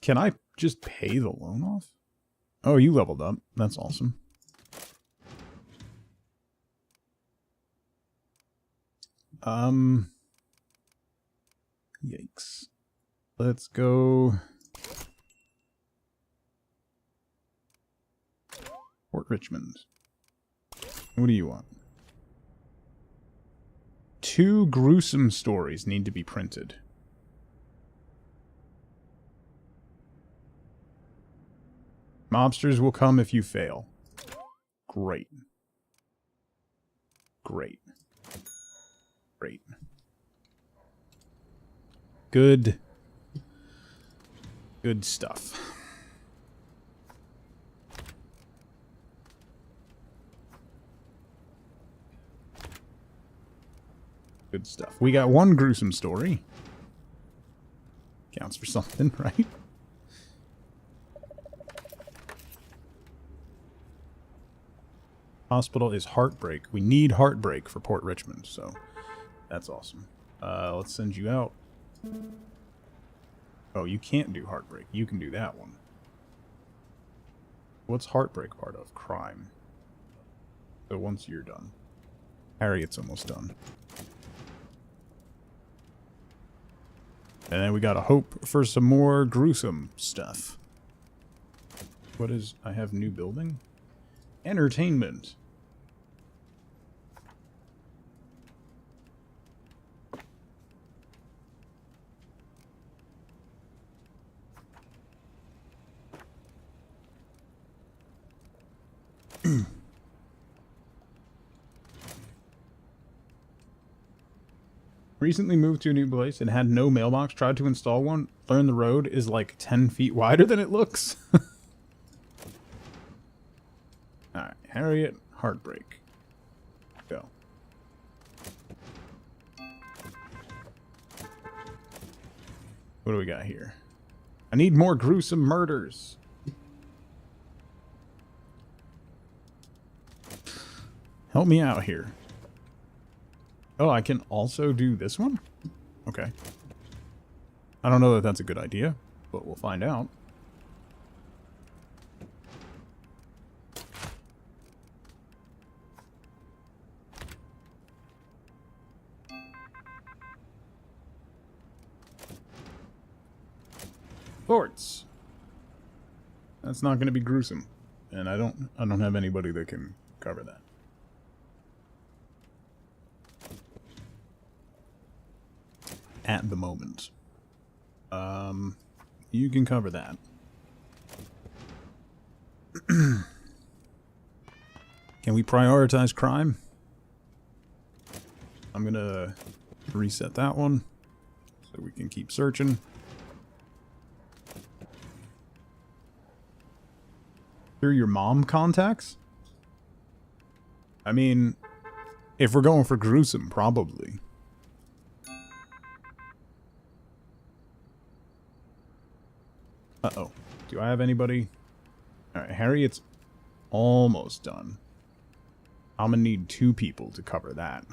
Can I just pay the loan off? Oh, you leveled up. That's awesome. Yikes. Let's go. Fort Richmond. What do you want? 2 gruesome stories need to be printed. Mobsters will come if you fail. Great. Great. Great. Good. Good stuff. Good stuff. We got one gruesome story. Counts for something, right? Hospital is Heartbreak. We need Heartbreak for Port Richmond, so that's awesome. Let's send you out. Oh, you can't do Heartbreak. You can do that one. What's Heartbreak part of? Crime. So once you're done. Harriet's almost done. And then we gotta hope for some more gruesome stuff. What is... I have new building? Entertainment. Recently moved to a new place and had no mailbox. Tried to install one. Learned the road is like 10 feet wider than it looks. Alright, Harriet, Heartbreak. Go. What do we got here? I need more gruesome murders. Help me out here. Oh, I can also do this one? Okay. I don't know that that's a good idea, but we'll find out. Forts. That's not going to be gruesome, and I don't have anybody that can cover that. At the moment. You can cover that. Can we prioritize crime? I'm gonna reset that one so we can keep searching. Through your mom contacts? I mean, if we're going for gruesome, probably. Uh-oh. Do I have anybody? Alright, Harriet's almost done. I'm gonna need 2 people to cover that.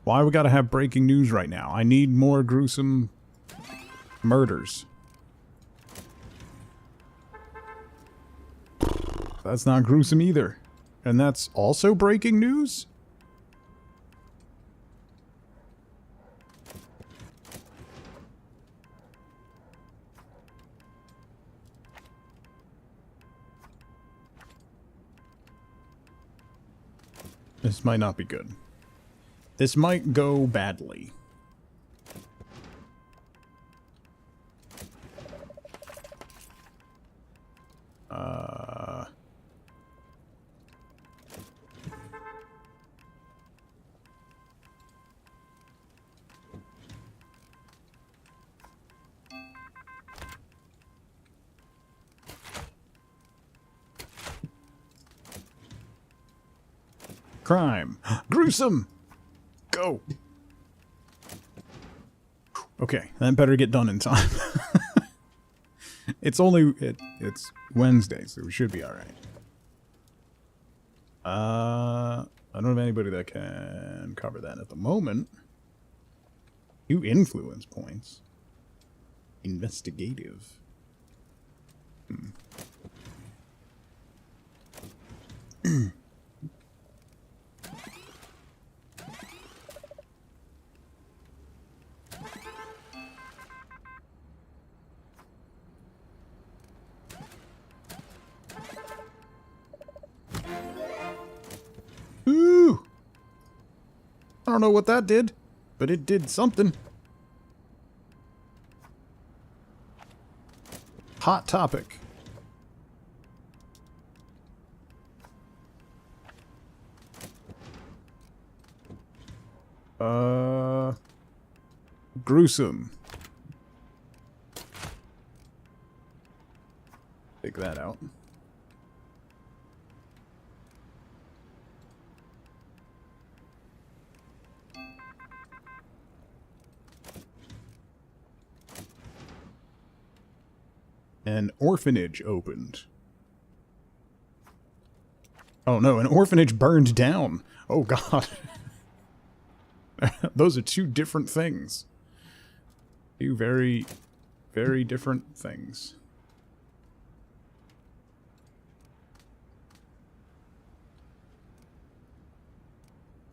Why we gotta have breaking news right now? I need more gruesome murders. That's not gruesome either. And that's also breaking news? This might not be good. This might go badly. Crime. Gruesome. Go. Okay, that better get done in time. It's Wednesday, so we should be alright. I don't have anybody that can cover that at the moment. 2 influence points. Investigative. Ooh! I don't know what that did, but it did something. Hot topic. Gruesome. Take that out. An orphanage opened. Oh no, an orphanage burned down. Oh god. Those are two different things. Two very, very different things.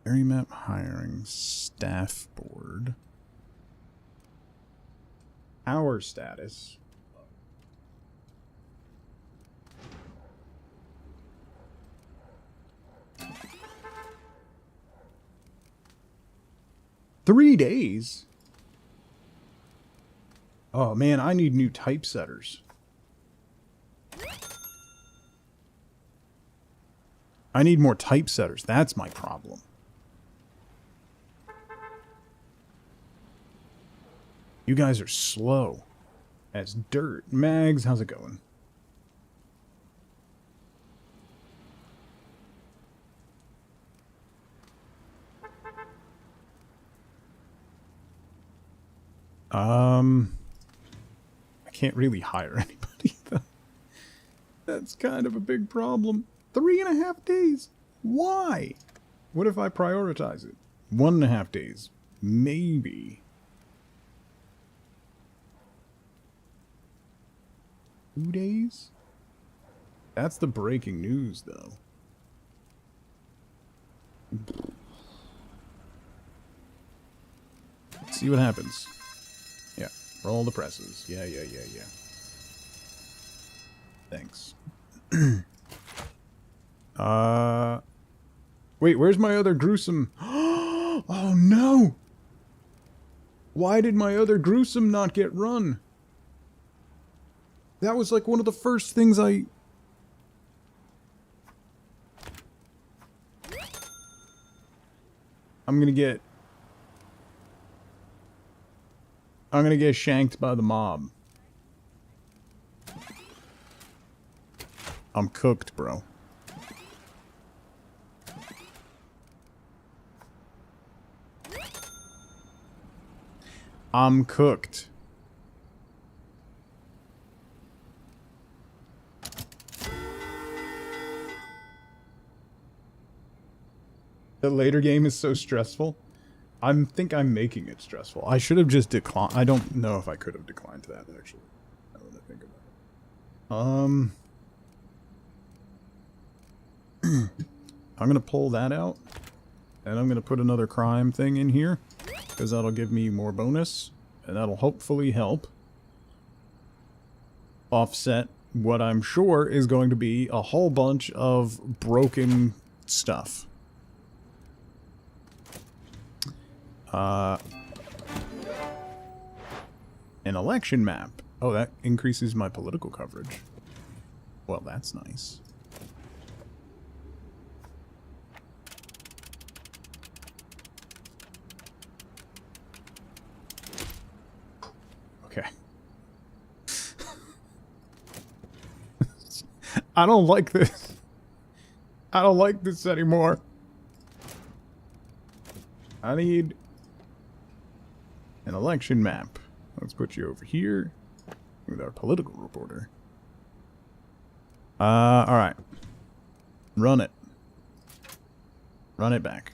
Area map hiring staff board. Our status. Three days? Oh man, I need new typesetters. I need more typesetters. That's my problem. You guys are slow as dirt. Mags, how's it going? I can't really hire anybody, though. That's kind of a big problem. 3.5 days? Why? What if I prioritize it? 1.5 days? Maybe. 2 days? That's the breaking news, though. See what happens. Yeah, roll the presses. Yeah. Thanks. Wait, where's my other gruesome? Oh no! Why did my other gruesome not get run? That was like one of the first things I'm gonna get shanked by the mob. I'm cooked, bro. I'm cooked. The later game is so stressful. I think I'm making it stressful. I should have just declined. I don't know if I could have declined that, actually. Now that I think about it. I'm going to pull that out. And I'm going to put another crime thing in here. Because that'll give me more bonus. And that'll hopefully help offset what I'm sure is going to be a whole bunch of broken stuff. An election map. Oh, that increases my political coverage. Well, that's nice. Okay. I don't like this. I don't like this anymore. I need an election map. Let's put you over here with our political reporter. Alright. Run it. Run it back.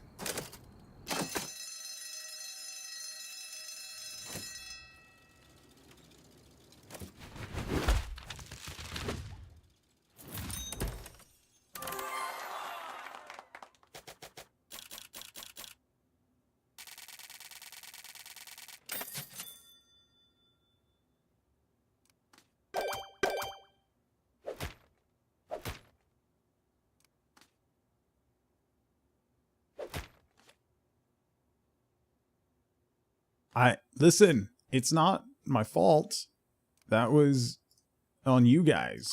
Listen, it's not my fault. That was on you guys.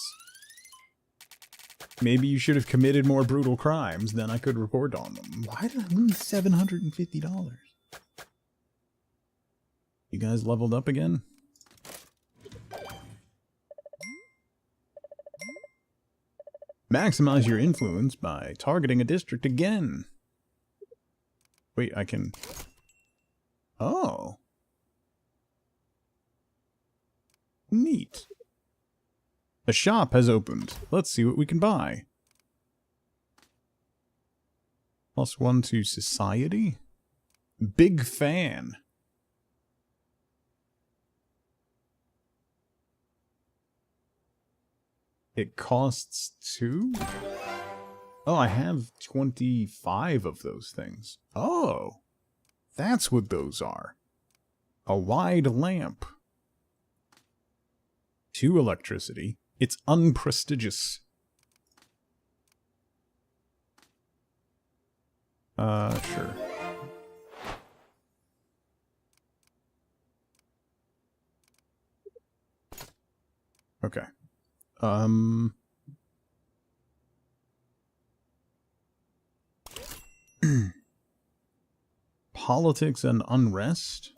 Maybe you should have committed more brutal crimes, then I could report on them. Why did I lose $750? You guys leveled up again? Maximize your influence by targeting a district again. Wait, I can... Oh. Neat. A shop has opened. Let's see what we can buy. +1 to society? Big fan. It costs 2? Oh, I have 25 of those things. Oh, that's what those are. A wide lamp. 2 electricity. It's unprestigious. Sure. Okay. Politics and unrest.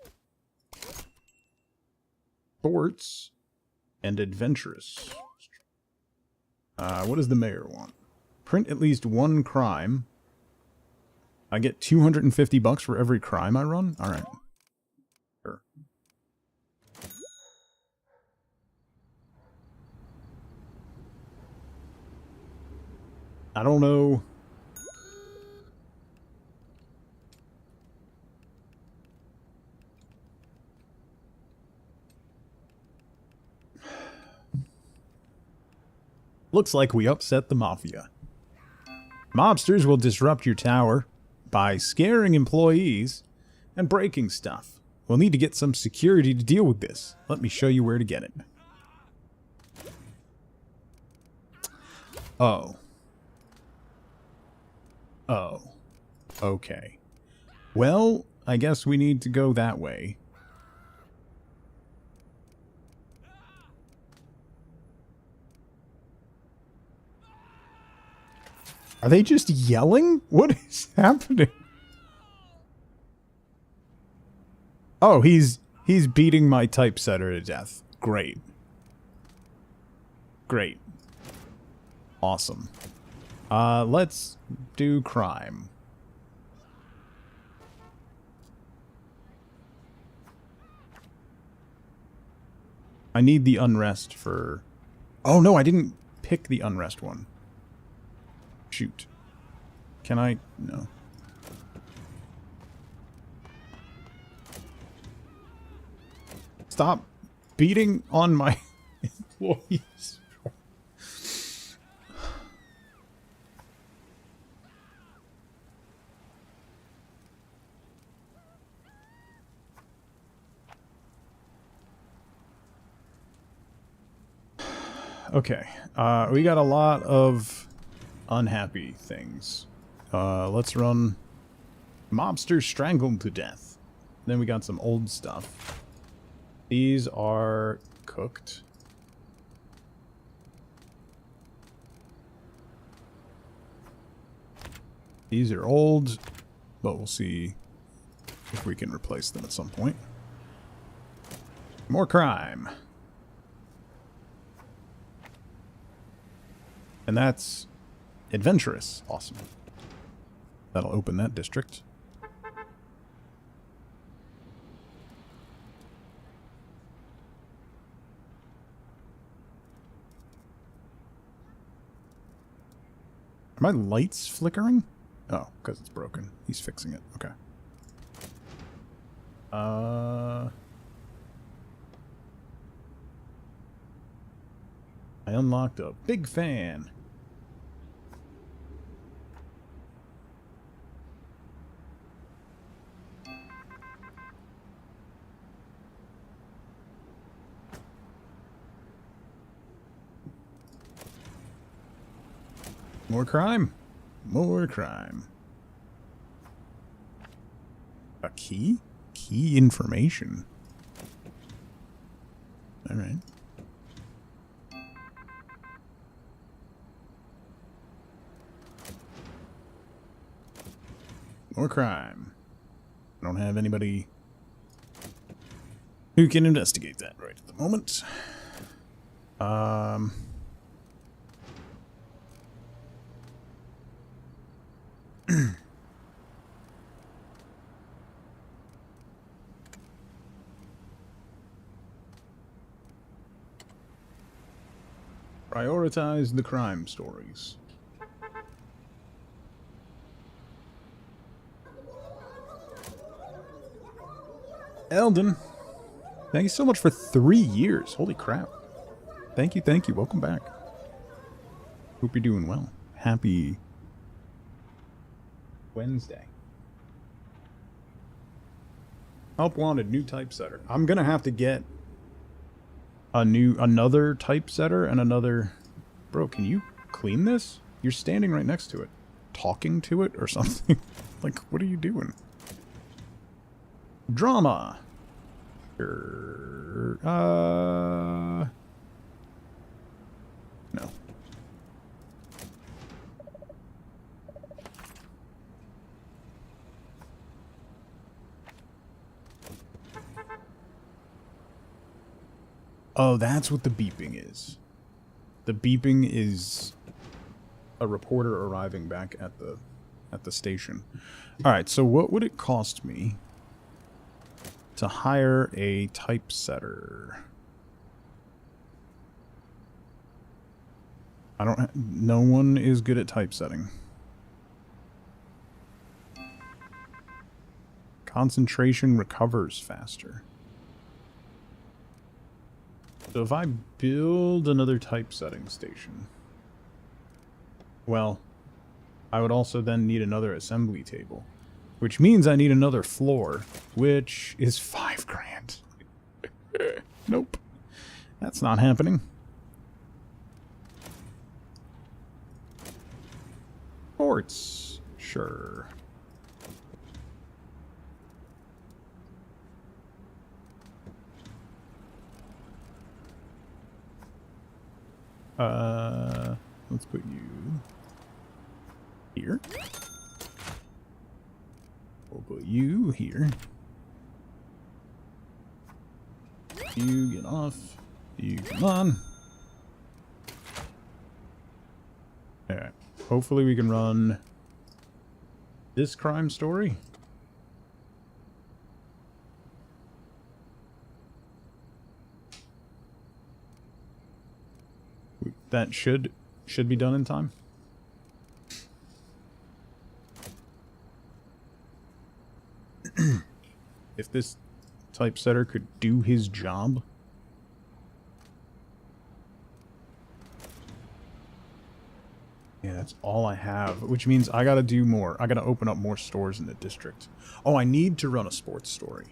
Sports and adventurous. What does the mayor want? Print at least 1 crime. I get $250 for every crime I run? Alright. Sure. I don't know. Looks like we upset the mafia. Mobsters will disrupt your tower by scaring employees and breaking stuff. We'll need to get some security to deal with this. Let me show you where to get it. Oh. Oh. Okay. Well, I guess we need to go that way. Are they just yelling? What is happening? Oh, he's beating my typesetter to death. Great. Great. Awesome. Let's do crime. I need the unrest for... Oh no, I didn't pick the unrest one. Shoot. Can I? No. Stop beating on my employees. Okay. We got a lot of unhappy things. Let's run Mobster Strangled to Death. Then we got some old stuff. These are cooked. These are old, but we'll see if we can replace them at some point. More crime. And that's adventurous. Awesome. That'll open that district. Are my lights flickering? Oh, because it's broken. He's fixing it. Okay. I unlocked a big fan. More crime. More crime. A key? Key information. Alright. More crime. I don't have anybody who can investigate that right at the moment. Prioritize the crime stories. Eldon, thank you so much for 3 years. Holy crap. Thank you, thank you. Welcome back. Hope you're doing well. Happy Wednesday. Help wanted, new typesetter. I'm gonna have to get another typesetter and another... Bro, can you clean this? You're standing right next to it. Talking to it or something? Like, what are you doing? Drama. No. Oh, that's what the beeping is. The beeping is a reporter arriving back at the station. All right, so what would it cost me to hire a typesetter? No one is good at typesetting. Concentration recovers faster. So if I build another typesetting station, well, I would also then need another assembly table, which means I need another floor, which is $5 grand. Nope. That's not happening. Ports. Sure. Let's put you here. We'll put you here. You get off. You come on. Alright. Hopefully we can run this crime story. That should be done in time. If this typesetter could do his job. Yeah, that's all I have, which means I gotta do more. I gotta open up more stores in the district. Oh, I need to run a sports story.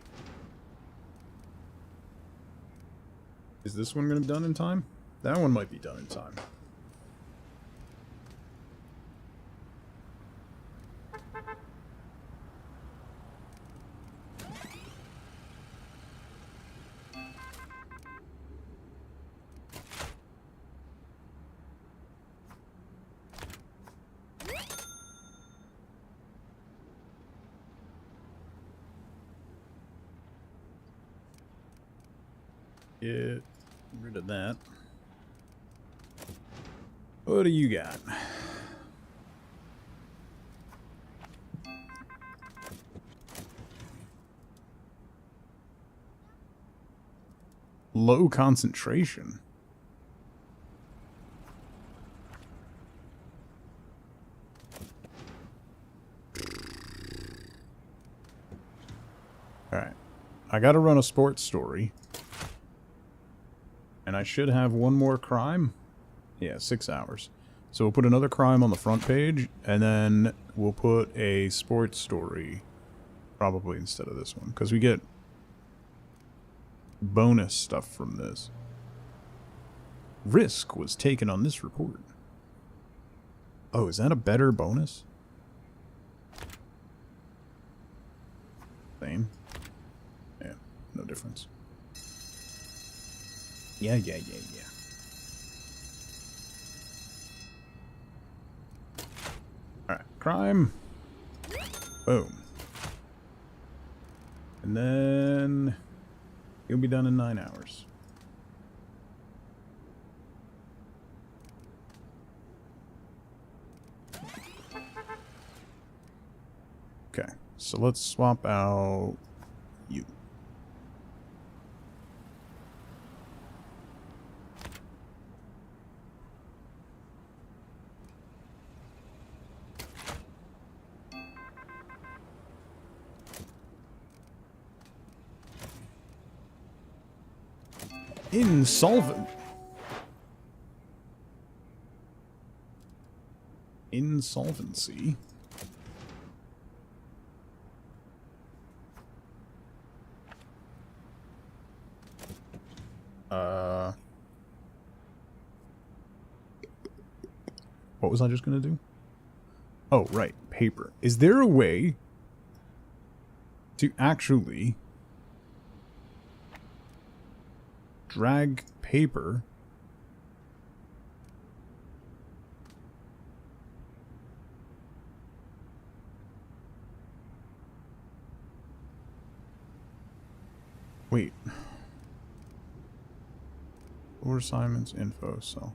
Is this one gonna be done in time? That one might be done in time. Get rid of that. What do you got? Low concentration. Alright. I gotta run a sports story. And I should have one more crime. Yeah, 6 hours. So we'll put another crime on the front page, and then we'll put a sports story probably instead of this one, because we get bonus stuff from this. Risk was taken on this report. Oh, is that a better bonus? Same. Yeah, no difference. Yeah. Alright, crime. Boom. And then you'll be done in 9 hours. Okay, so let's swap out you. Insolvent. Insolvency. What was I just gonna do? Oh, right, paper. Is there a way to actually drag paper wait, or assignments info, so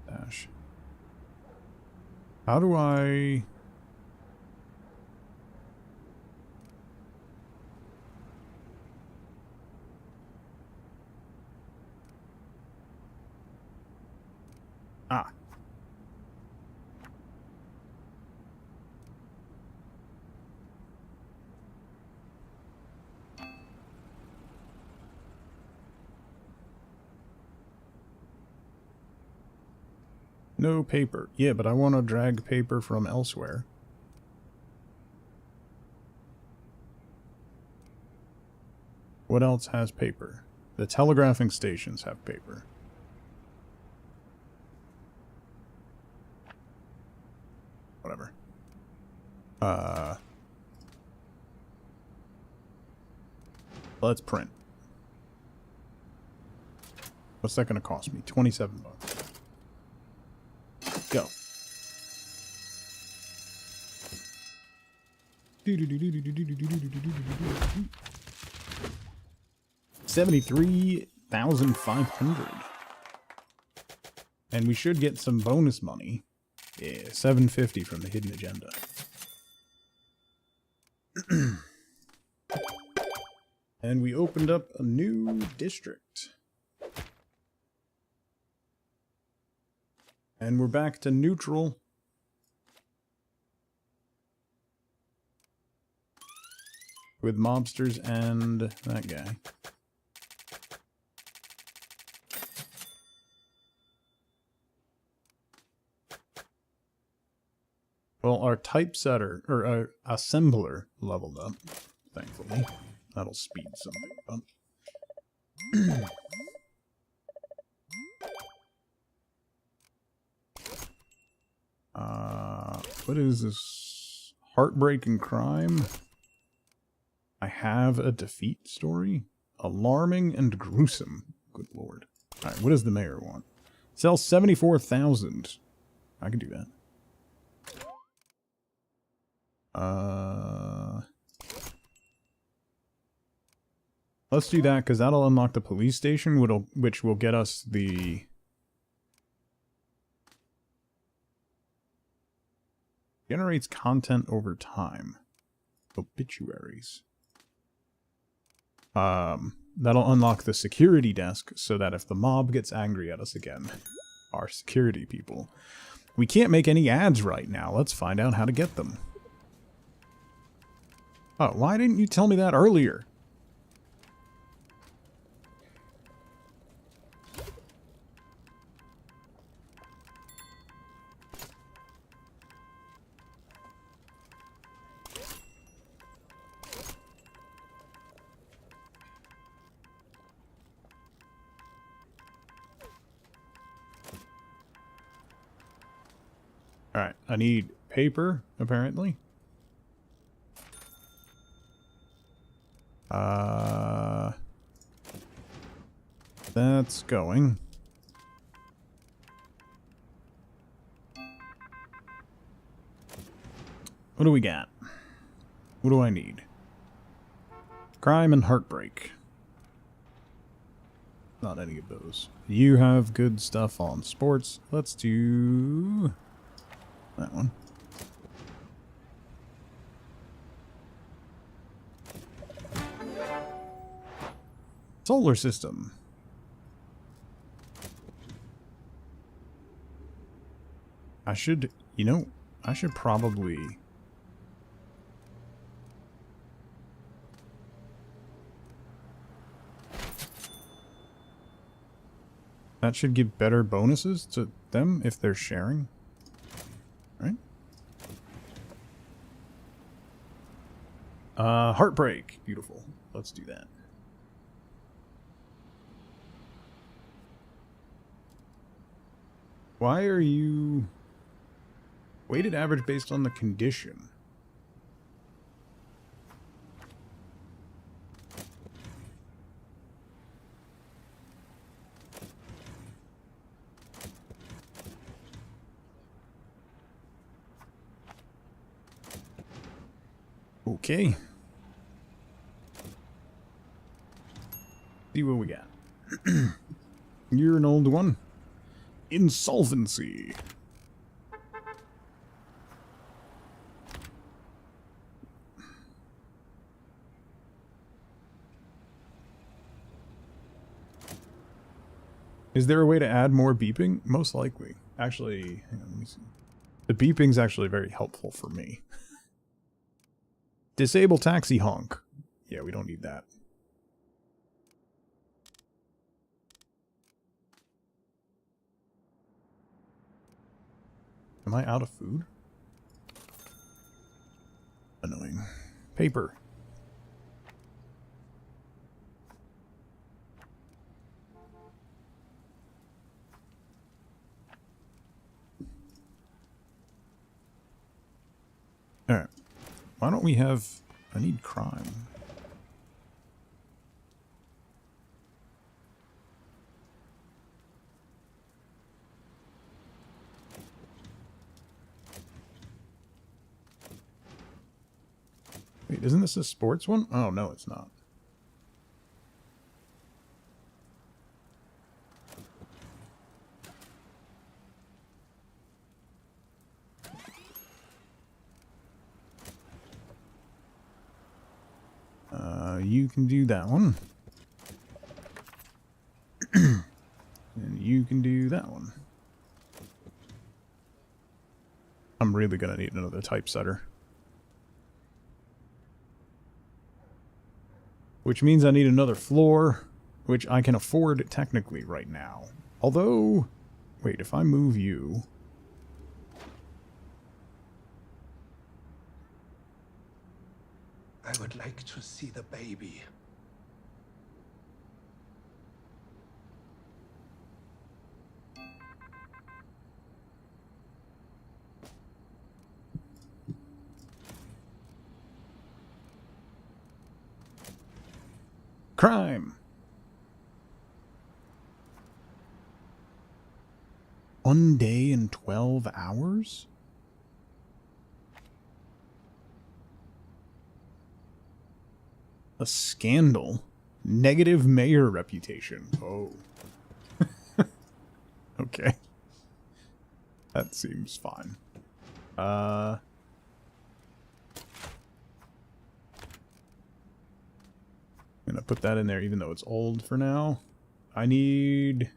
dash, how do I no paper. Yeah, but I want to drag paper from elsewhere. What else has paper? The telegraphing stations have paper. Whatever. Let's print. What's that going to cost me? 27 bucks. Go. 73,500. And we should get some bonus money. Yeah, 750 from the hidden agenda. And we opened up a new district. And we're back to neutral. With mobsters and that guy. Well, our typesetter, or our assembler, leveled up, thankfully. That'll speed something up. What is this? Heartbreak and crime? I have a defeat story? Alarming and gruesome. Good lord. Alright, what does the mayor want? Sell 74,000. I can do that. Let's do that, because that'll unlock the police station, which will get us the... Generates content over time. Obituaries. That'll unlock the security desk, so that if the mob gets angry at us again, our security people... We can't make any ads right now. Let's find out how to get them. Oh, why didn't you tell me that earlier? Alright, I need paper, apparently. That's going. What do we got? What do I need? Crime and heartbreak. Not any of those. You have good stuff on sports. Let's do that one. Solar system. I should, you know, I should probably... That should give better bonuses to them if they're sharing. Right? Heartbreak. Beautiful. Let's do that. Why are you... Weighted average based on the condition? Okay. See what we got. You're an old one. Insolvency. Is there a way to add more beeping? Most likely. Actually, hang on, let me see. The beeping's actually very helpful for me. Disable taxi honk. Yeah, we don't need that. Am I out of food? Annoying. Paper. Alright. Why don't we have... I need crime. Wait, isn't this a sports one? Oh, no, it's not. You can do that one. And you can do that one. I'm really gonna need another typesetter. Which means I need another floor, which I can afford technically right now. Although, wait, if I move you... I would like to see the baby. Crime! 1 day and 12 hours? A scandal. Negative mayor reputation. Oh. Okay. That seems fine. I'm gonna put that in there even though it's old for now. I need...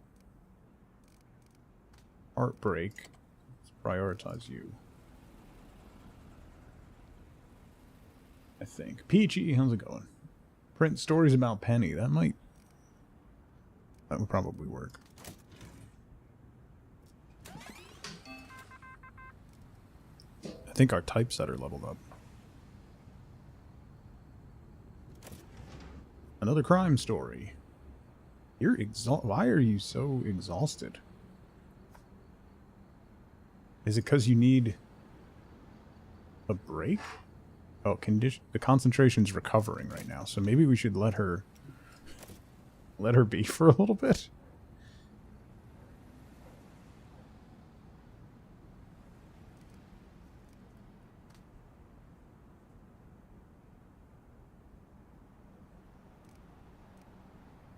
Heartbreak. Let's prioritize you. I think. Peachy, how's it going? Print stories about Penny. That would probably work. I think our typesetter leveled up. Another crime story. You're why are you so exhausted? Is it because you need a break? Oh, the concentration's recovering right now, so maybe we should let her be for a little bit.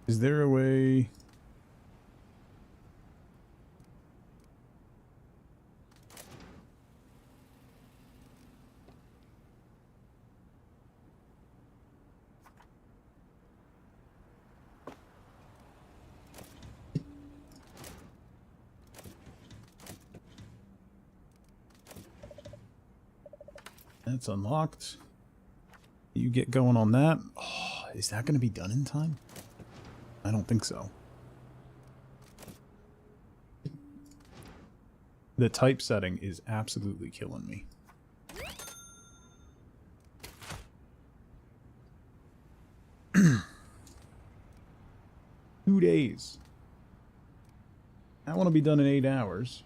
Is there a way... That's unlocked. You get going on that. Oh, is that going to be done in time? I don't think so. The typesetting is absolutely killing me. 2 days. I want to be done in 8 hours.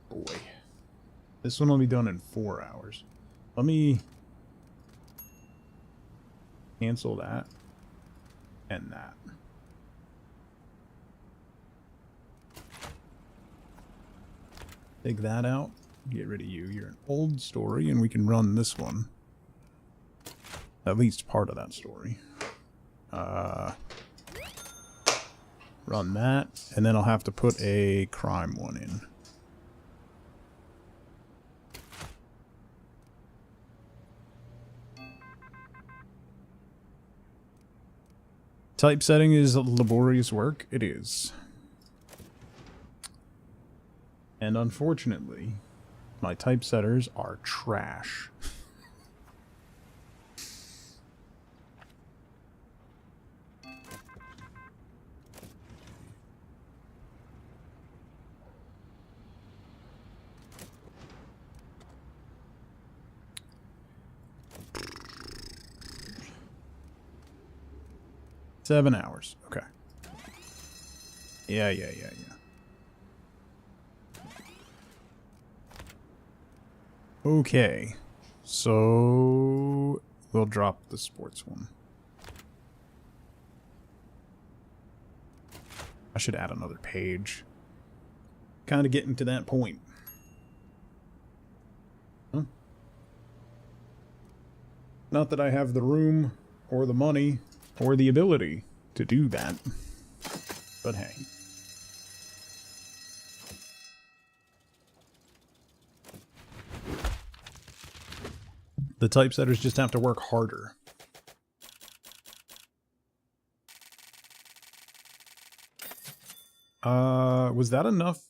Boy. This one will be done in 4 hours. Let me cancel that and that. Take that out. Get rid of you. You're an old story, and we can run this one. At least part of that story. Run that, and then I'll have to put a crime one in. Typesetting is laborious work. It is. And unfortunately, my typesetters are trash. Seven hours. Okay. Yeah. Okay. So we'll drop the sports one. I should add another page. Kind of getting to that point. Huh? Not that I have the room or the money or the ability to do that. But hey. The typesetters just have to work harder. Was that enough?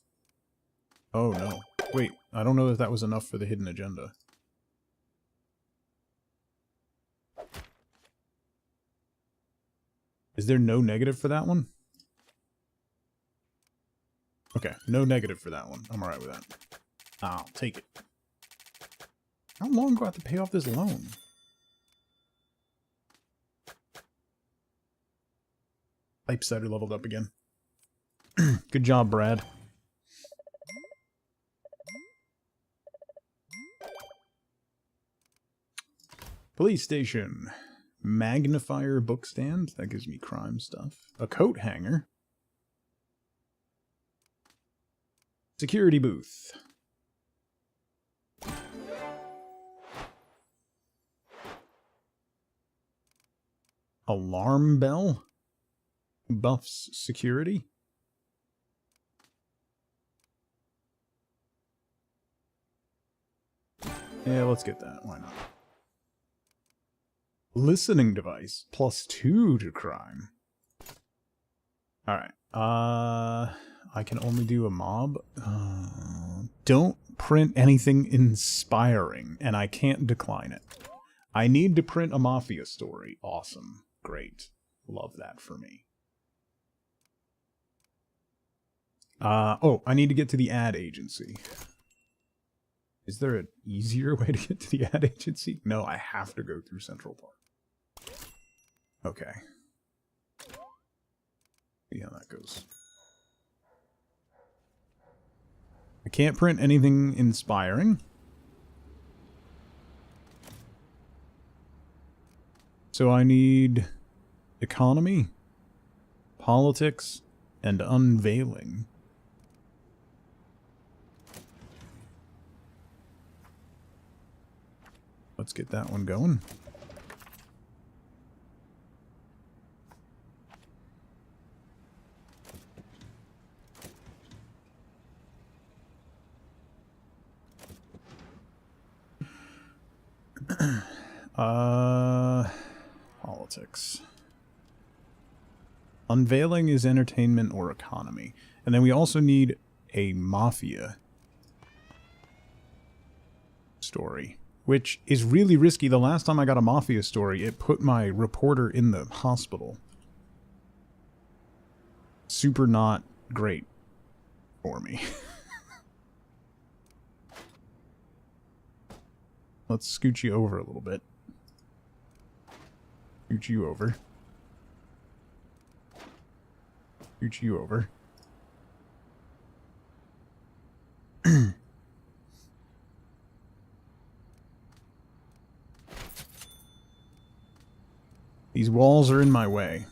Oh no. Wait, I don't know if that was enough for the hidden agenda. Is there no negative for that one? Okay, no negative for that one. I'm alright with that. I'll take it. How long do I have to pay off this loan? Typesetter leveled up again. Good job, Brad. Police station. Magnifier book stand. That gives me crime stuff. A coat hanger. Security booth. Alarm bell. Buffs security. Yeah, let's get that. Why not? Listening device. +2 to crime. Alright. I can only do a mob. Don't print anything inspiring, and I can't decline it. I need to print a mafia story. Awesome. Great. Love that for me. Oh, I need to get to the ad agency. Is there an easier way to get to the ad agency? No, I have to go through Central Park. Okay. See how that goes. I can't print anything inspiring. So I need economy, politics, and unveiling. Let's get that one going. Politics. Unveiling is entertainment or economy. And then we also need a mafia story, which is really risky. The last time I got a mafia story, it put my reporter in the hospital. Super not great for me. Let's scooch you over a little bit. Scooch you over. Scooch you over. These walls are in my way.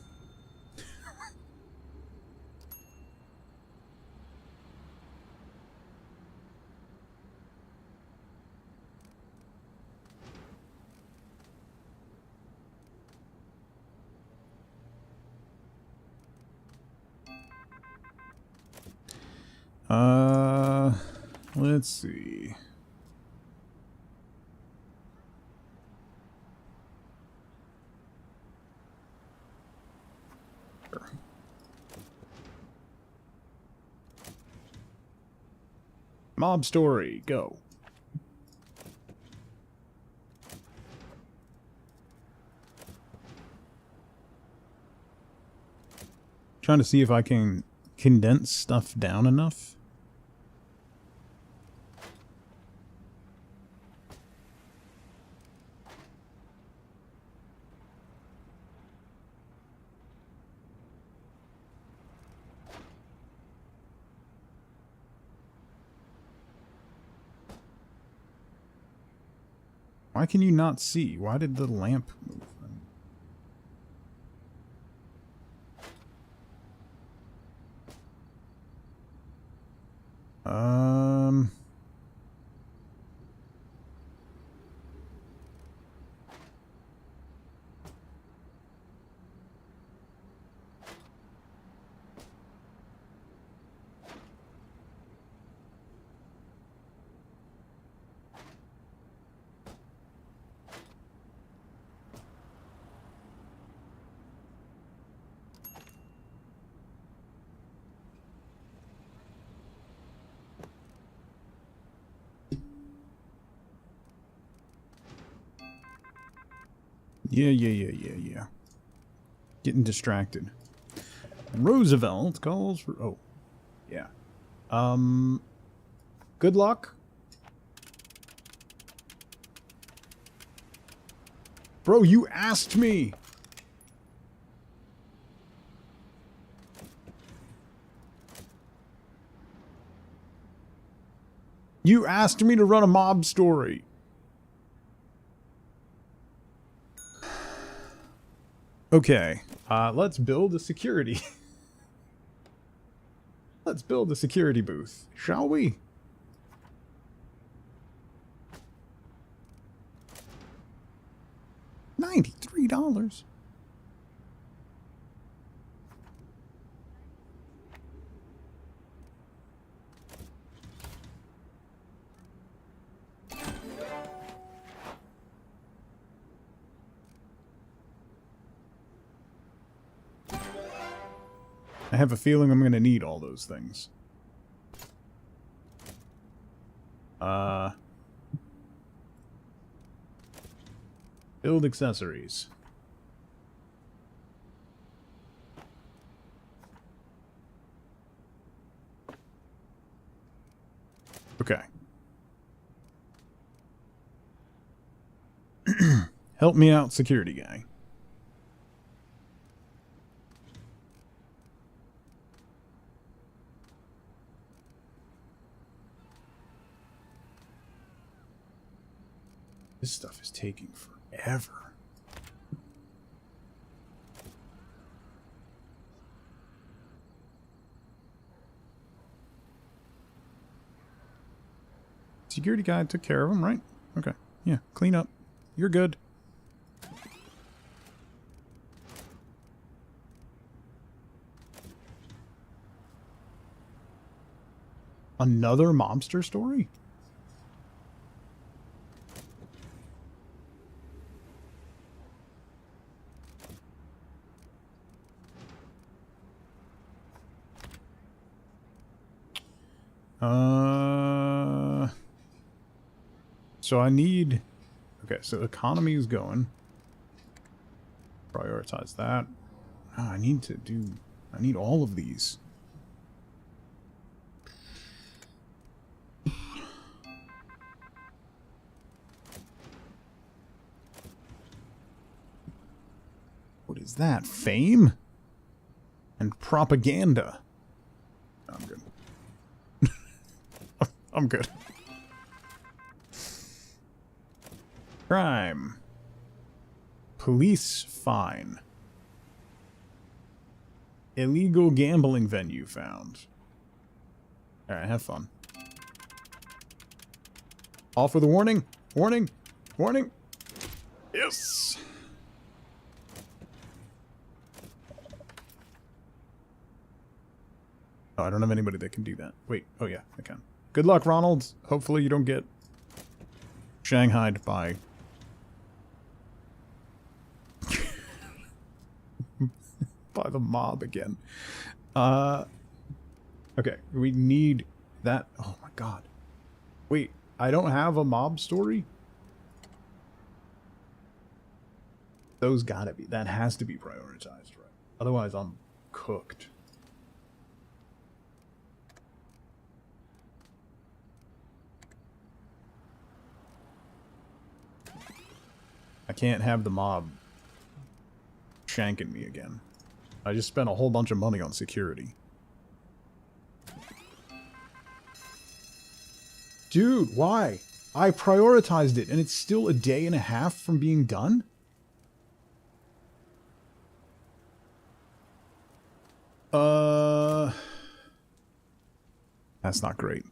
Let's see. Sure. Mob story, go. Trying to see if I can condense stuff down enough. Why can you not see? Why did the lamp move? Yeah. Getting distracted. Roosevelt calls for... Oh. Yeah. Good luck. Bro, you asked me! You asked me to run a mob story. Okay, let's build a security. Let's build a security booth, shall we? $93. I have a feeling I'm going to need all those things. Build accessories. Okay. Help me out, security guy. This stuff is taking forever. Security guy took care of him, right? Okay. Yeah, clean up. You're good. Another mobster story? So I need... Okay, so economy is going. Prioritize that. Oh, I need to do... I need all of these. What is that? Fame? And propaganda. I'm good. I'm good. Crime. Police fine. Illegal gambling venue found. Alright, have fun. All for the warning. Warning. Warning. Yes. Oh, I don't have anybody that can do that. Wait. Oh, yeah, I can. Good luck, Ronald. Hopefully you don't get shanghaied by... by the mob again. Okay, we need that. Oh, my God. Wait, I don't have a mob story? Those gotta be. That has to be prioritized, right? Otherwise, I'm cooked. I can't have the mob shanking me again. I just spent a whole bunch of money on security. Dude, why? I prioritized it and it's still a day and a half from being done? That's not great.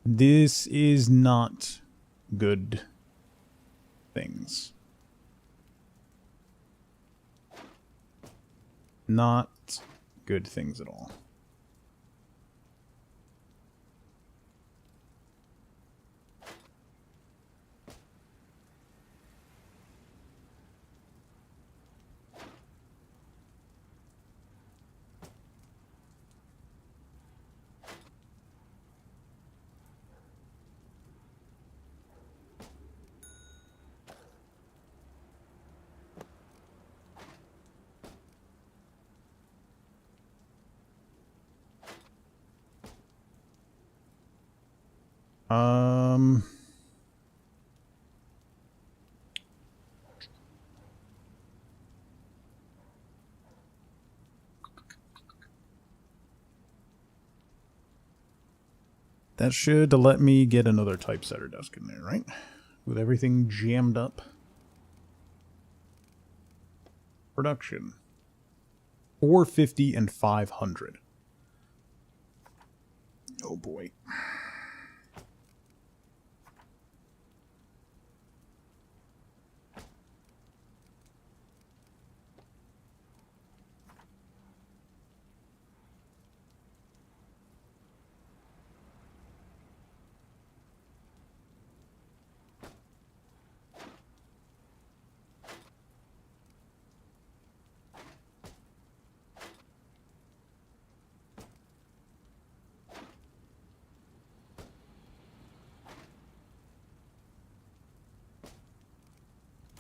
This is not good things. Not good things at all. That should let me get another typesetter desk in there, right? With everything jammed up. Production. 450 and 500. Oh boy.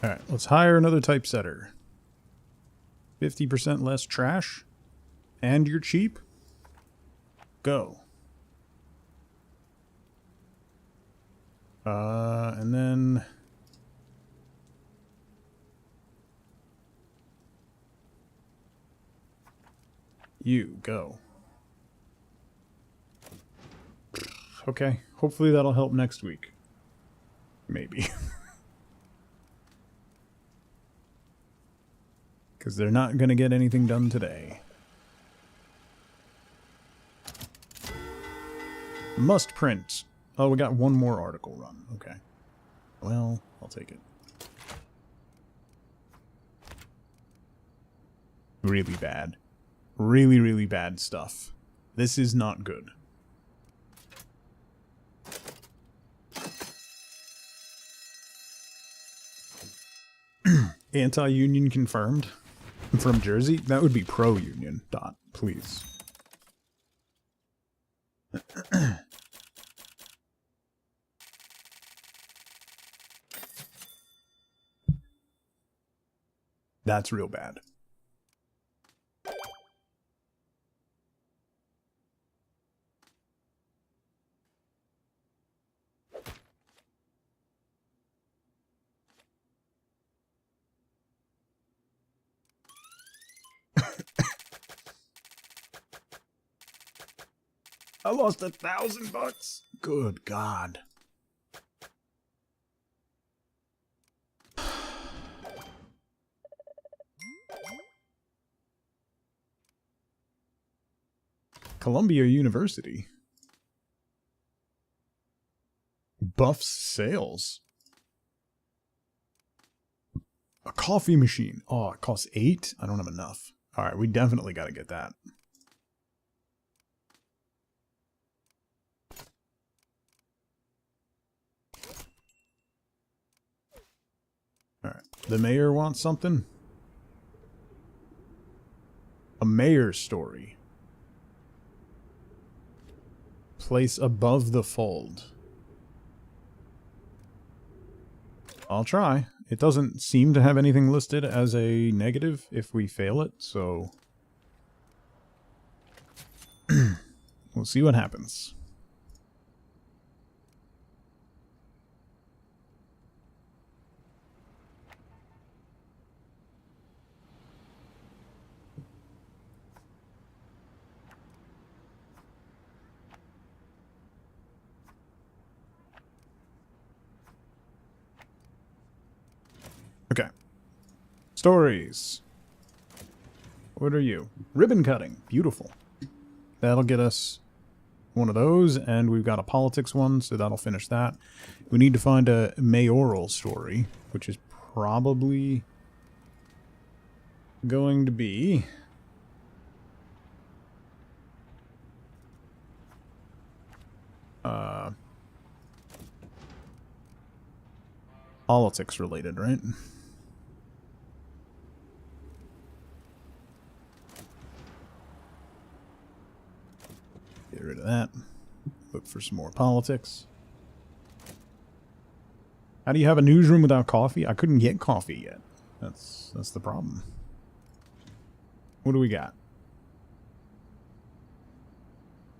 Alright, let's hire another typesetter. 50% less trash. And you're cheap. Go. And then... you, go. Okay, hopefully that'll help next week. Maybe. Because they're not going to get anything done today. Must print. Oh, we got one more article run. Okay. Well, I'll take it. Really bad. Really, really bad stuff. This is not good. Anti-union confirmed from Jersey? That would be pro-union. Dot, please. That's real bad. I lost $1,000. Good God. Columbia University buffs sales. A coffee machine. Oh, it costs 8? I don't have enough. Alright, we definitely got to get that. Alright, the mayor wants something? A mayor's story. Place above the fold. I'll try. It doesn't seem to have anything listed as a negative if we fail it, so we'll see what happens. Okay. Stories. What are you? Ribbon cutting. Beautiful. That'll get us one of those, and we've got a politics one, so that'll finish that. We need to find a mayoral story, which is probably going to be politics related, right? Get rid of that. Look for some more politics. How do you have a newsroom without coffee? I couldn't get coffee yet. That's the problem. What do we got?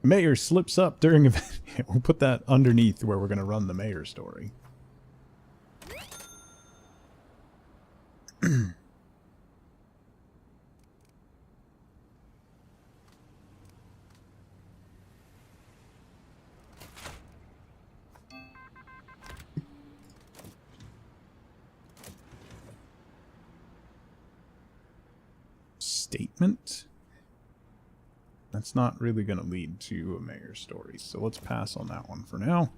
Mayor slips up during event. We'll put that underneath where we're going to run the mayor story. Statement? That's not really going to lead to a mayor's story, so let's pass on that one for now.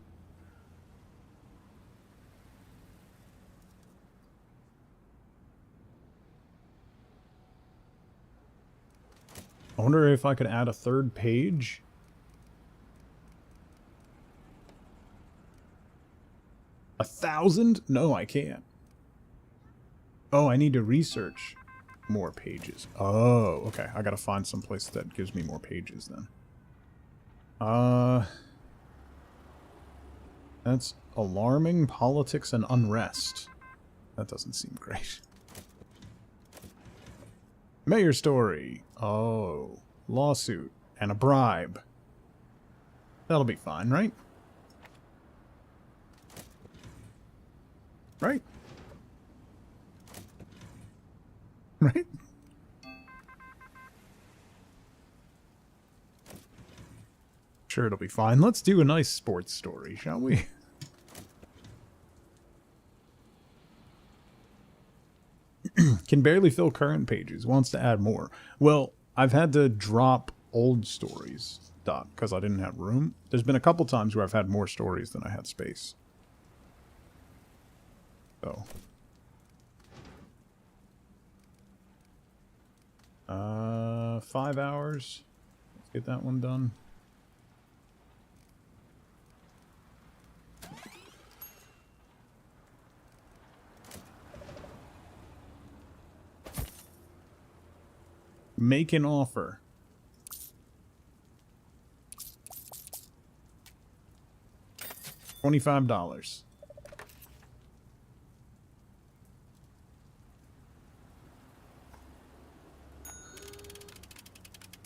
I wonder if I could add a third page. $1,000? No, I can't. Oh, I need to research more pages. Oh, okay. I gotta find some place that gives me more pages then. That's alarming, politics, and unrest. That doesn't seem great. Mayor story. Oh, lawsuit and a bribe. That'll be fine, right? Right? Right? Sure, it'll be fine. Let's do a nice sports story, shall we? Can barely fill current pages. Wants to add more. Well, I've had to drop old stories dot because I didn't have room. There's been a couple times where I've had more stories than I had space. So. 5 hours. Let's get that one done. Make an offer. $25.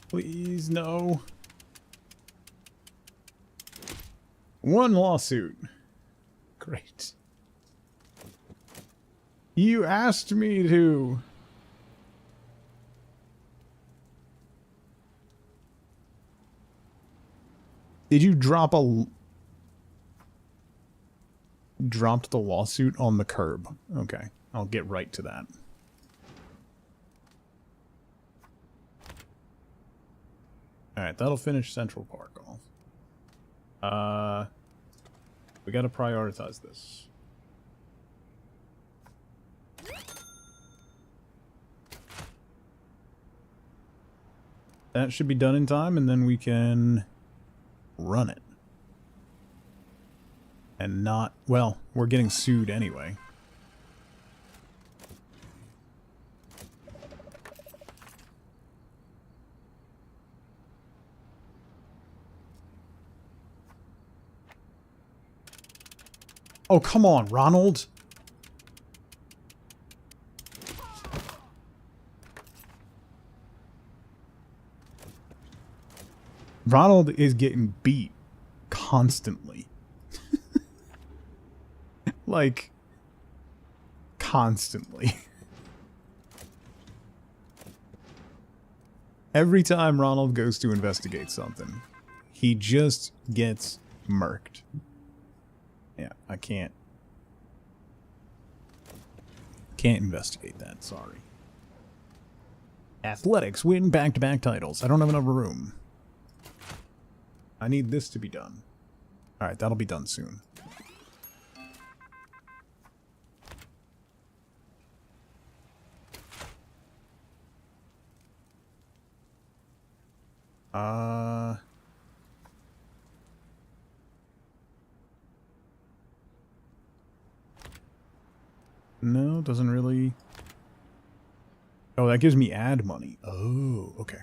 Please, no. One lawsuit. Great. You asked me to. Did you drop dropped the lawsuit on the curb? Okay, I'll get right to that. Alright, that'll finish Central Park off. We gotta prioritize this. That should be done in time, and then we can run it. And not... well, we're getting sued anyway. Oh, come on, Ronald! Ronald is getting beat constantly. Like, constantly. Every time Ronald goes to investigate something, he just gets murked. Yeah, I can't investigate that, sorry. Athletics win back-to-back titles. I don't have enough room. I need this to be done. Alright, that'll be done soon. No, doesn't really... oh, that gives me ad money. Oh, okay.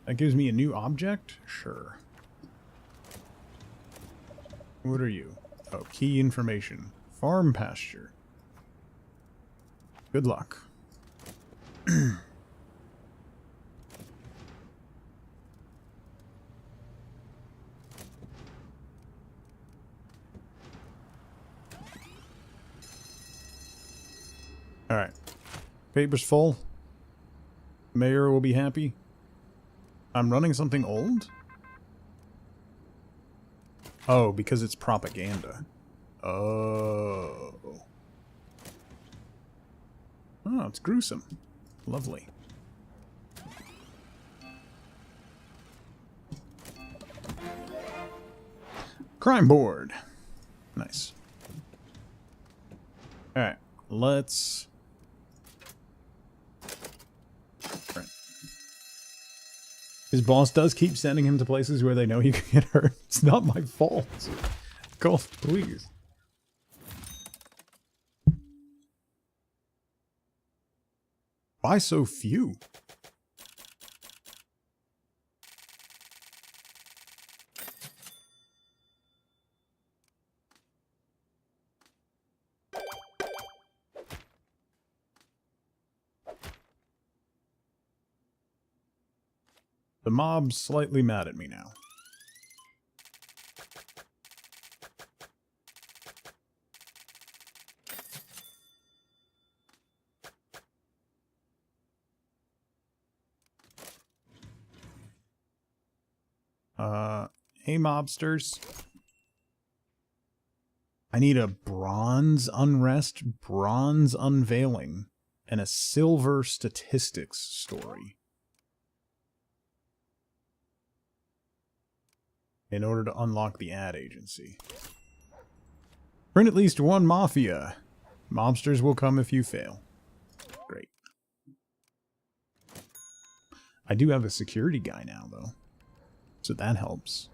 That gives me a new object? Sure. What are you? Oh, key information. Farm pasture. Good luck. Alright. Paper's full. Mayor will be happy. I'm running something old? Oh, because it's propaganda. Oh. Oh, it's gruesome. Lovely. Crime board. Nice. Alright, let's... right. His boss does keep sending him to places where they know he can get hurt. It's not my fault. Golf, please. Why so few? The mob's slightly mad at me now. Hey mobsters. I need a bronze unrest, bronze unveiling, and a silver statistics story. In order to unlock the ad agency. Print at least one mafia. Mobsters will come if you fail. Great. I do have a security guy now, though. So that helps.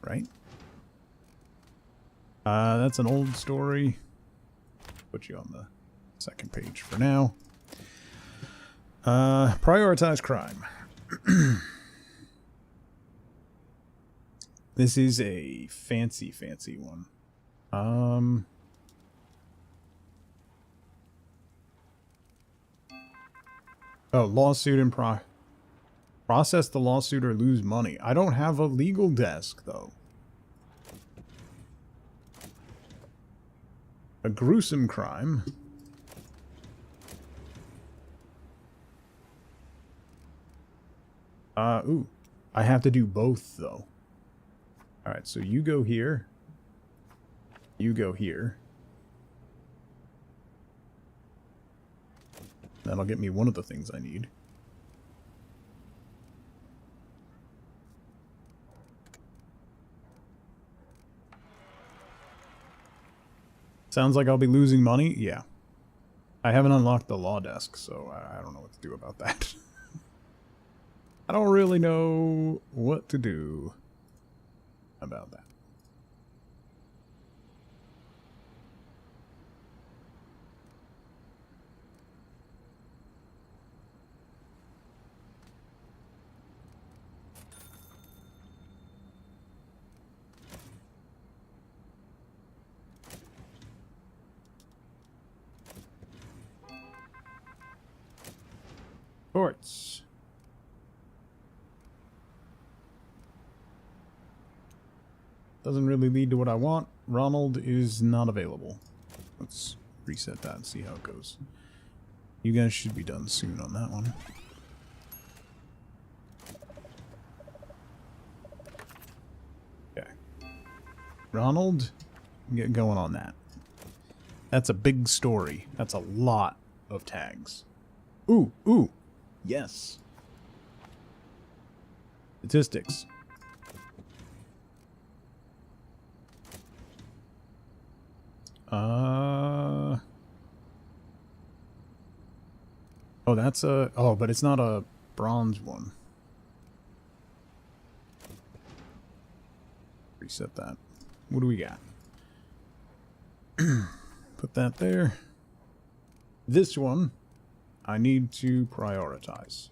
Right? That's an old story. Put you on the second page for now. Prioritize crime. This is a fancy one. Oh, lawsuit and process the lawsuit or lose money. I don't have a legal desk, though. A gruesome crime. Ooh. I have to do both, though. Alright, so you go here. You go here. That'll get me one of the things I need. Sounds like I'll be losing money? Yeah. I haven't unlocked the law desk, so I don't know what to do about that. I don't really know what to do about that. Courts. Doesn't really lead to what I want. Ronald is not available. Let's reset that and see how it goes. You guys should be done soon on that one. Okay. Ronald, get going on that. That's a big story. That's a lot of tags. Ooh, ooh. Yes. Statistics. Oh, that's a... Oh, but it's not a bronze one. Reset that. What do we got? Put that there. This one, I need to prioritize.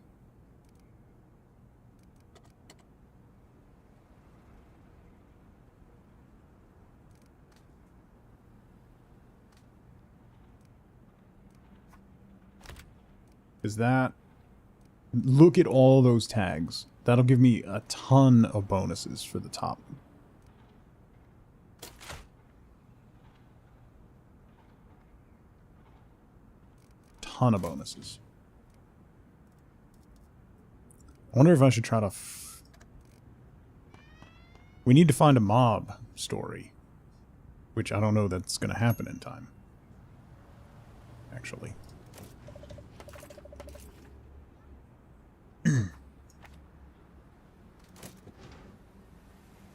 Is that... Look at all those tags. That'll give me a ton of bonuses for the top. Ton of bonuses. I wonder if I should try to... We need to find a mob story. Which I don't know that's going to happen in time. Actually.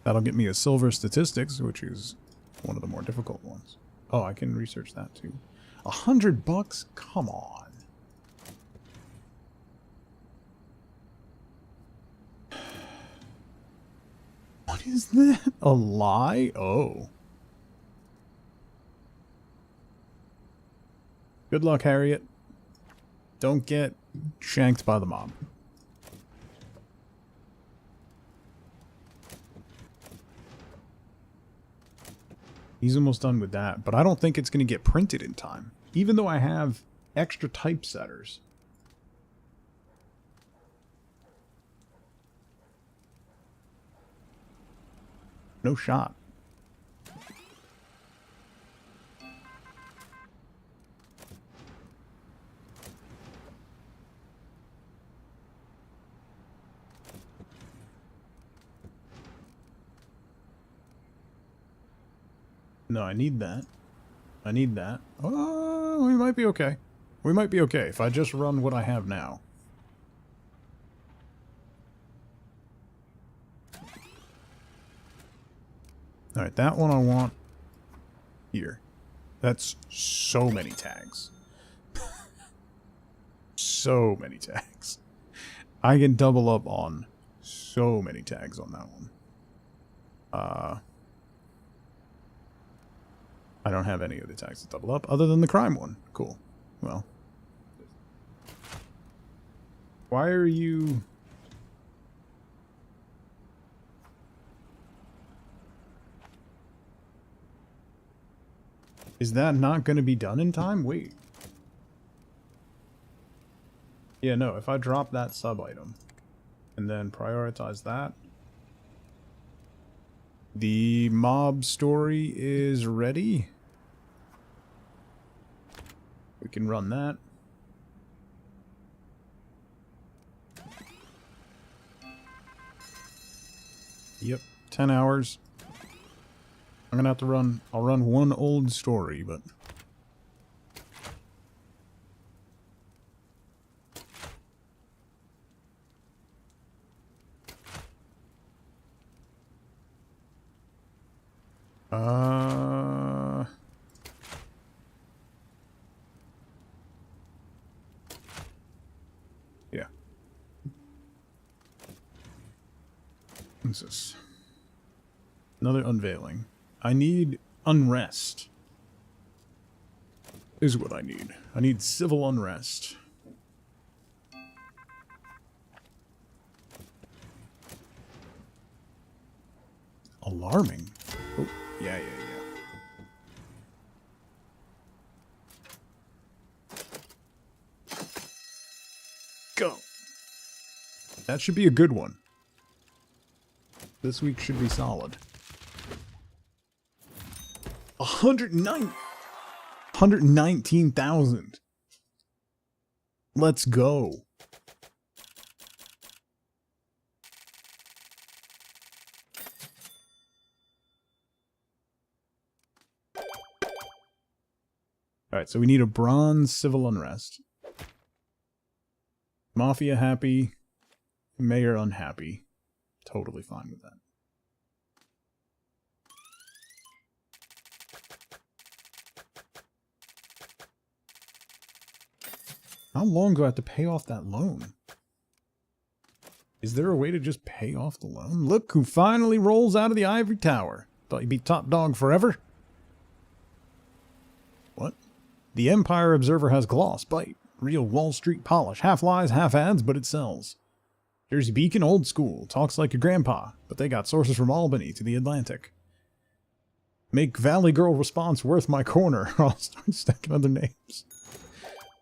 That'll get me a silver statistics, which is one of the more difficult ones. Oh, I can research that too. $100? Come on. What is that? A lie? Oh. Good luck, Harriet. Don't get shanked by the mob. He's almost done with that, but I don't think it's going to get printed in time, even though I have extra typesetters. No shot. No, I need that. I need that. Oh, we might be okay. We might be okay if I just run what I have now. Alright, that one I want here. That's so many tags. So many tags. I can double up on so many tags on that one. I don't have any of the tags to double up other than the crime one. Cool. Well. Why are you... Is that not going to be done in time? Wait. Yeah, no, if I drop that sub-item and then prioritize that, the mob story is ready. We can run that. Yep, 10 hours. I'm gonna have to run, I'll run one old story, but... Yeah. What's this? Another unveiling. I need unrest. Is what I need. I need civil unrest. Alarming. Oh, yeah. Go. That should be a good one. This week should be solid. 119,000. Let's go. Alright, so we need a bronze civil unrest. Mafia happy. Mayor unhappy. Totally fine with that. How long do I have to pay off that loan? Is there a way to just pay off the loan? Look who finally rolls out of the ivory tower. Thought you'd be top dog forever? What? The Empire Observer has gloss, bite. Real Wall Street polish. Half lies, half ads, but it sells. Jersey Beacon, old school. Talks like your grandpa, but they got sources from Albany to the Atlantic. Make Valley Girl response worth my corner, or I'll start stacking other names.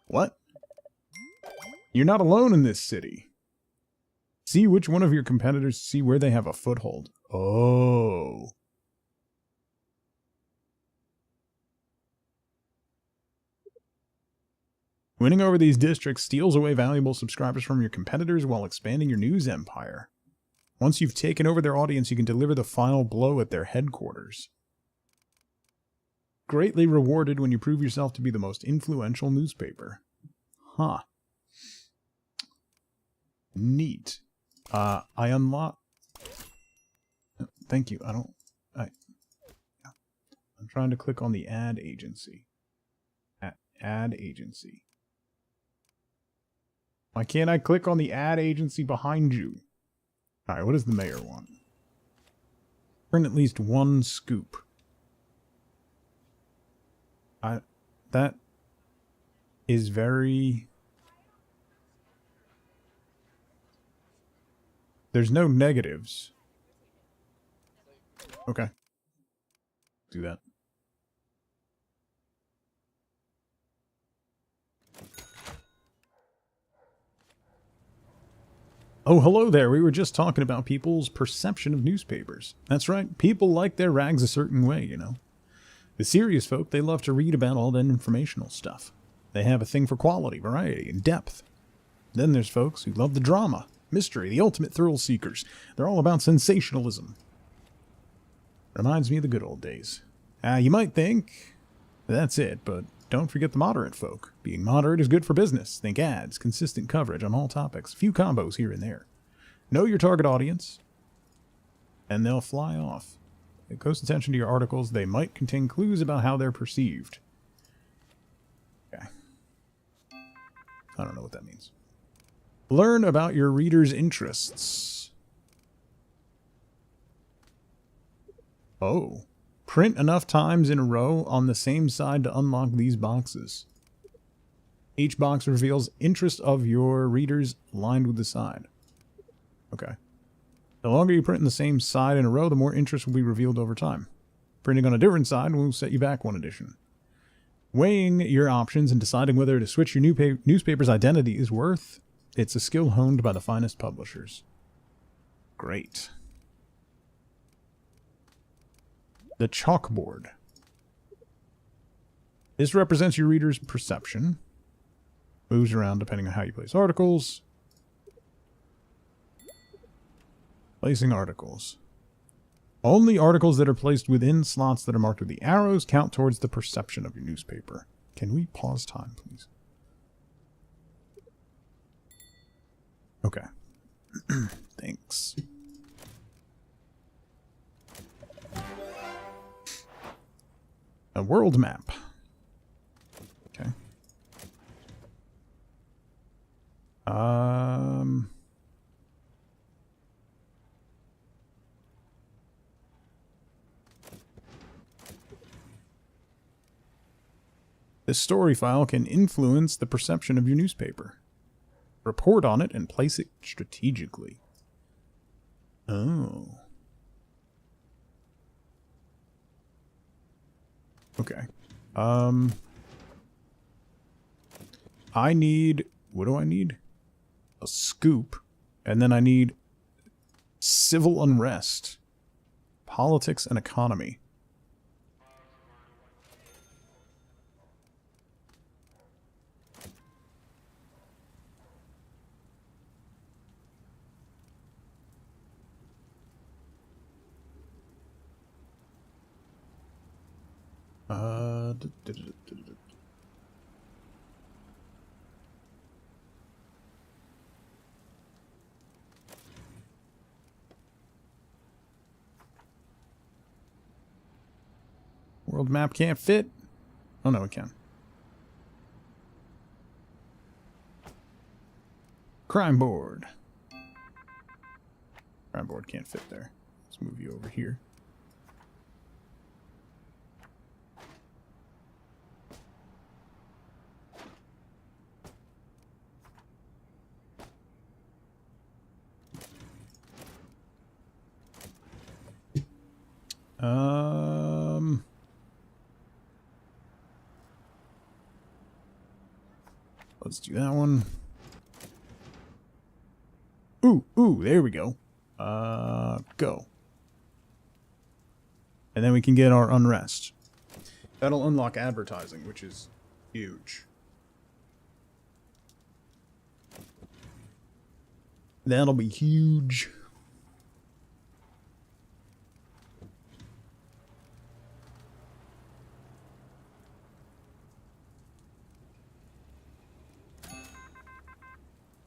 What? You're not alone in this city. See which one of your competitors, see where they have a foothold. Oh. Winning over these districts steals away valuable subscribers from your competitors while expanding your news empire. Once you've taken over their audience, you can deliver the final blow at their headquarters. Greatly rewarded when you prove yourself to be the most influential newspaper. Huh. Neat. I unlock... Thank you. I'm trying to click on the ad agency. Ad agency. Why can't I click on the ad agency behind you? Alright, what does the mayor want? Print at least one scoop. That is very... There's no negatives. Okay. Do that. Oh, hello there. We were just talking about people's perception of newspapers. That's right. People like their rags a certain way, you know. The serious folk, they love to read about all that informational stuff. They have a thing for quality, variety, and depth. Then there's folks who love the drama, mystery, the ultimate thrill seekers. They're all about sensationalism. Reminds me of the good old days. You might think that's it, but don't forget the moderate folk. Being moderate is good for business. Think ads, consistent coverage on all topics, few combos here and there. Know your target audience, and they'll fly off. Pay close attention to your articles. They might contain clues about how they're perceived. Okay. I don't know what that means. Learn about your readers' interests. Oh. Print enough times in a row on the same side to unlock these boxes. Each box reveals interest of your readers aligned with the side. Okay. The longer you print on the same side in a row, the more interest will be revealed over time. Printing on a different side will set you back one edition. Weighing your options and deciding whether to switch your newspaper's identity is worth. It's a skill honed by the finest publishers. Great. The chalkboard. This represents your reader's perception. Moves around depending on how you place articles. Placing articles. Only articles that are placed within slots that are marked with the arrows count towards the perception of your newspaper. Can we pause time, please? Okay. Thanks. A world map. Okay. This story file can influence the perception of your newspaper. Report on it and place it strategically. Oh. Okay. I need... What do I need? A scoop. And then I need civil unrest. Politics and economy. World map can't fit. Oh no, it can. Crime board. Crime board can't fit there. Let's move you over here. Let's do that one. Ooh, there we go. Go. And then we can get our unrest. That'll unlock advertising, which is huge. That'll be huge.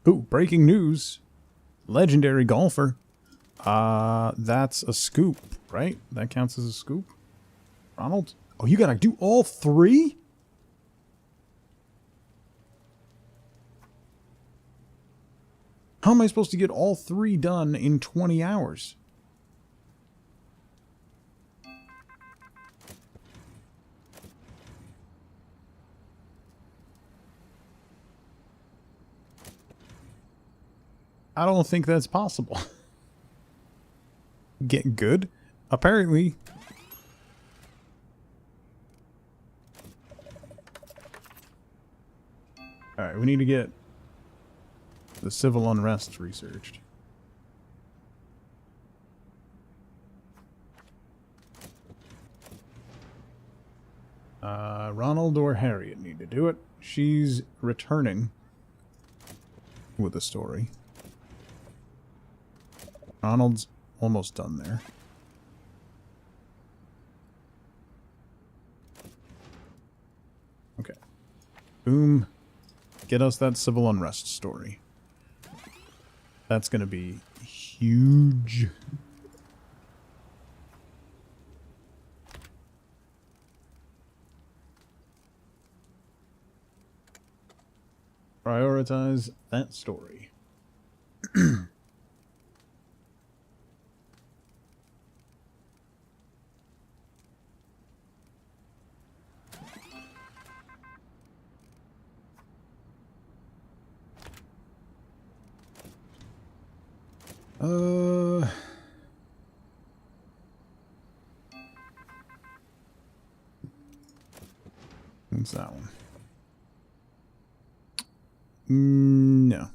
Ooh, breaking news. Legendary golfer. That's a scoop, right? That counts as a scoop? Ronald? Oh, you gotta do all three? How am I supposed to get all three done in 20 hours? I don't think that's possible. Get good? Apparently. Alright, we need to get the civil unrest researched. Ronald or Harriet need to do it. She's returning with a story. Ronald's almost done there. Okay. Boom. Get us that civil unrest story. That's going to be huge. Prioritize that story. What's that one? No.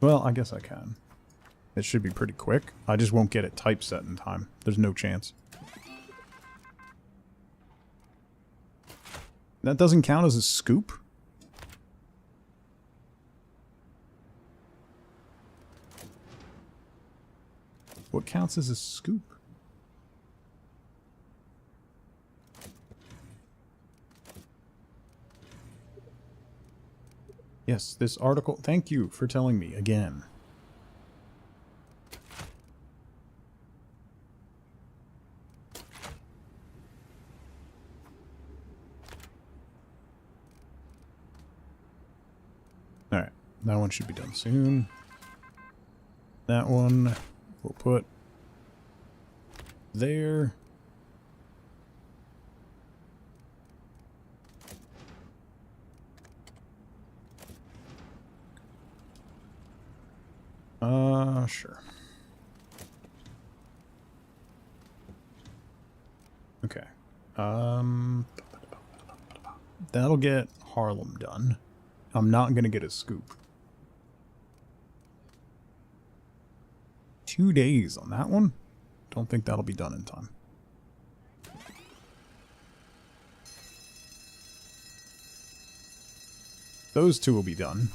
Well, I guess I can. It should be pretty quick. I just won't get it typeset in time. There's no chance. That doesn't count as a scoop? What counts as a scoop? Yes, this article... Thank you for telling me again. Alright, that one should be done soon. That one we'll put there. Sure. Okay. That'll get Harlem done. I'm not gonna get a scoop. 2 days on that one? Don't think that'll be done in time. Those two will be done.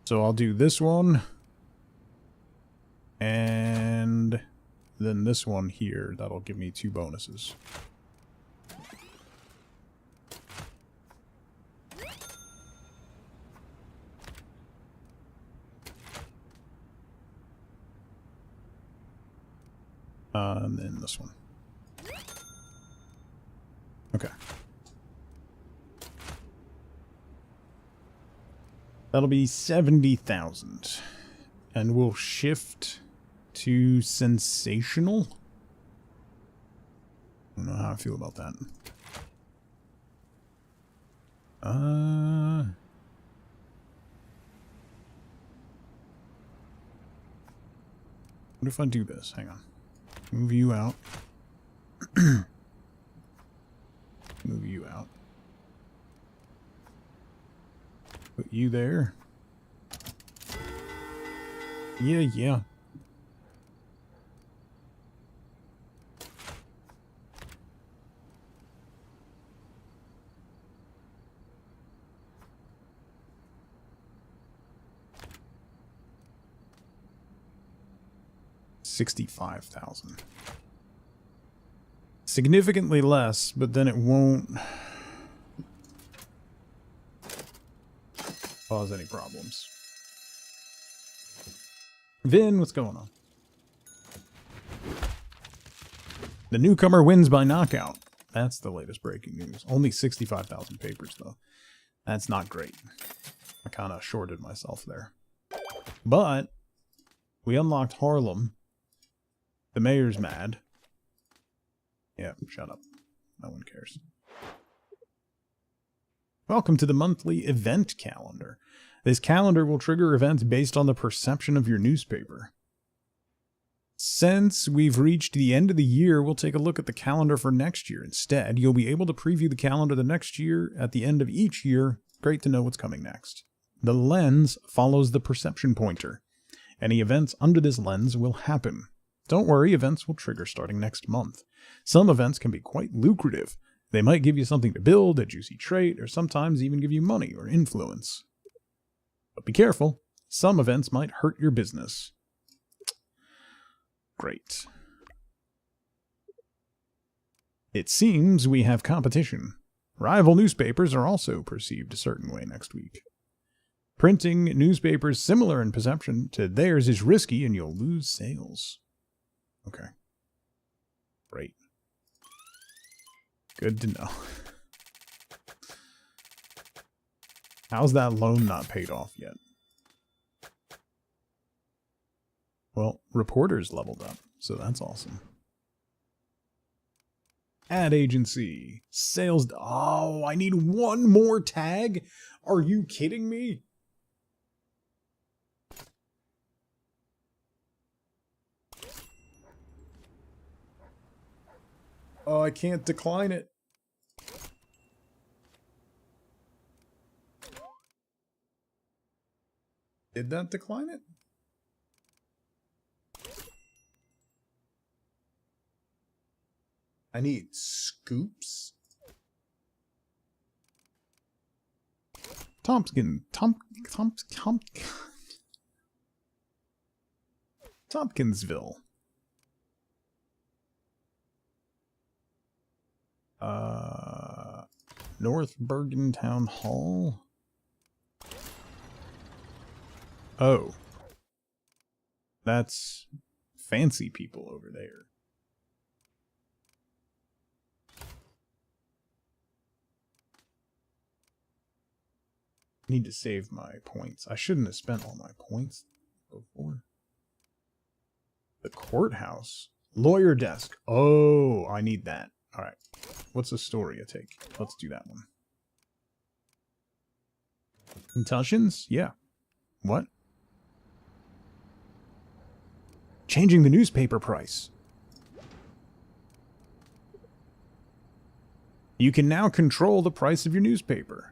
So I'll do this one. And then this one here. That'll give me 2 bonuses. And then this one. Okay. That'll be 70,000. And we'll shift to sensational. I don't know how I feel about that. What if I do this? Hang on. Move you out. Move you out. Put you there. Yeah. $65,000. Significantly less, but then it won't cause any problems. Vin, what's going on? The newcomer wins by knockout. That's the latest breaking news. Only 65,000 papers, though. That's not great. I kind of shorted myself there. But we unlocked Harlem. The mayor's mad. Yeah, shut up. No one cares. Welcome to the monthly event calendar. This calendar will trigger events based on the perception of your newspaper. Since we've reached the end of the year, we'll take a look at the calendar for next year. Instead, you'll be able to preview the calendar the next year at the end of each year. Great to know what's coming next. The lens follows the perception pointer. Any events under this lens will happen. Don't worry, events will trigger starting next month. Some events can be quite lucrative. They might give you something to build, a juicy trait, or sometimes even give you money or influence. But be careful. Some events might hurt your business. Great. It seems we have competition. Rival newspapers are also perceived a certain way next week. Printing newspapers similar in perception to theirs is risky and you'll lose sales. Okay. Great. Good to know. How's that loan not paid off yet? Well, reporters leveled up, so that's awesome. Ad agency. Sales. Oh, I need one more tag? Are you kidding me? Oh, I can't decline it. Did that decline it? I need scoops. Tompkinsville. North Bergen Town Hall. Oh. That's fancy people over there. I need to save my points. I shouldn't have spent all my points before. The courthouse. Lawyer desk. Oh, I need that. All right. What's the story I take? Let's do that one. Concussions? Yeah. What? Changing the newspaper price. You can now control the price of your newspaper.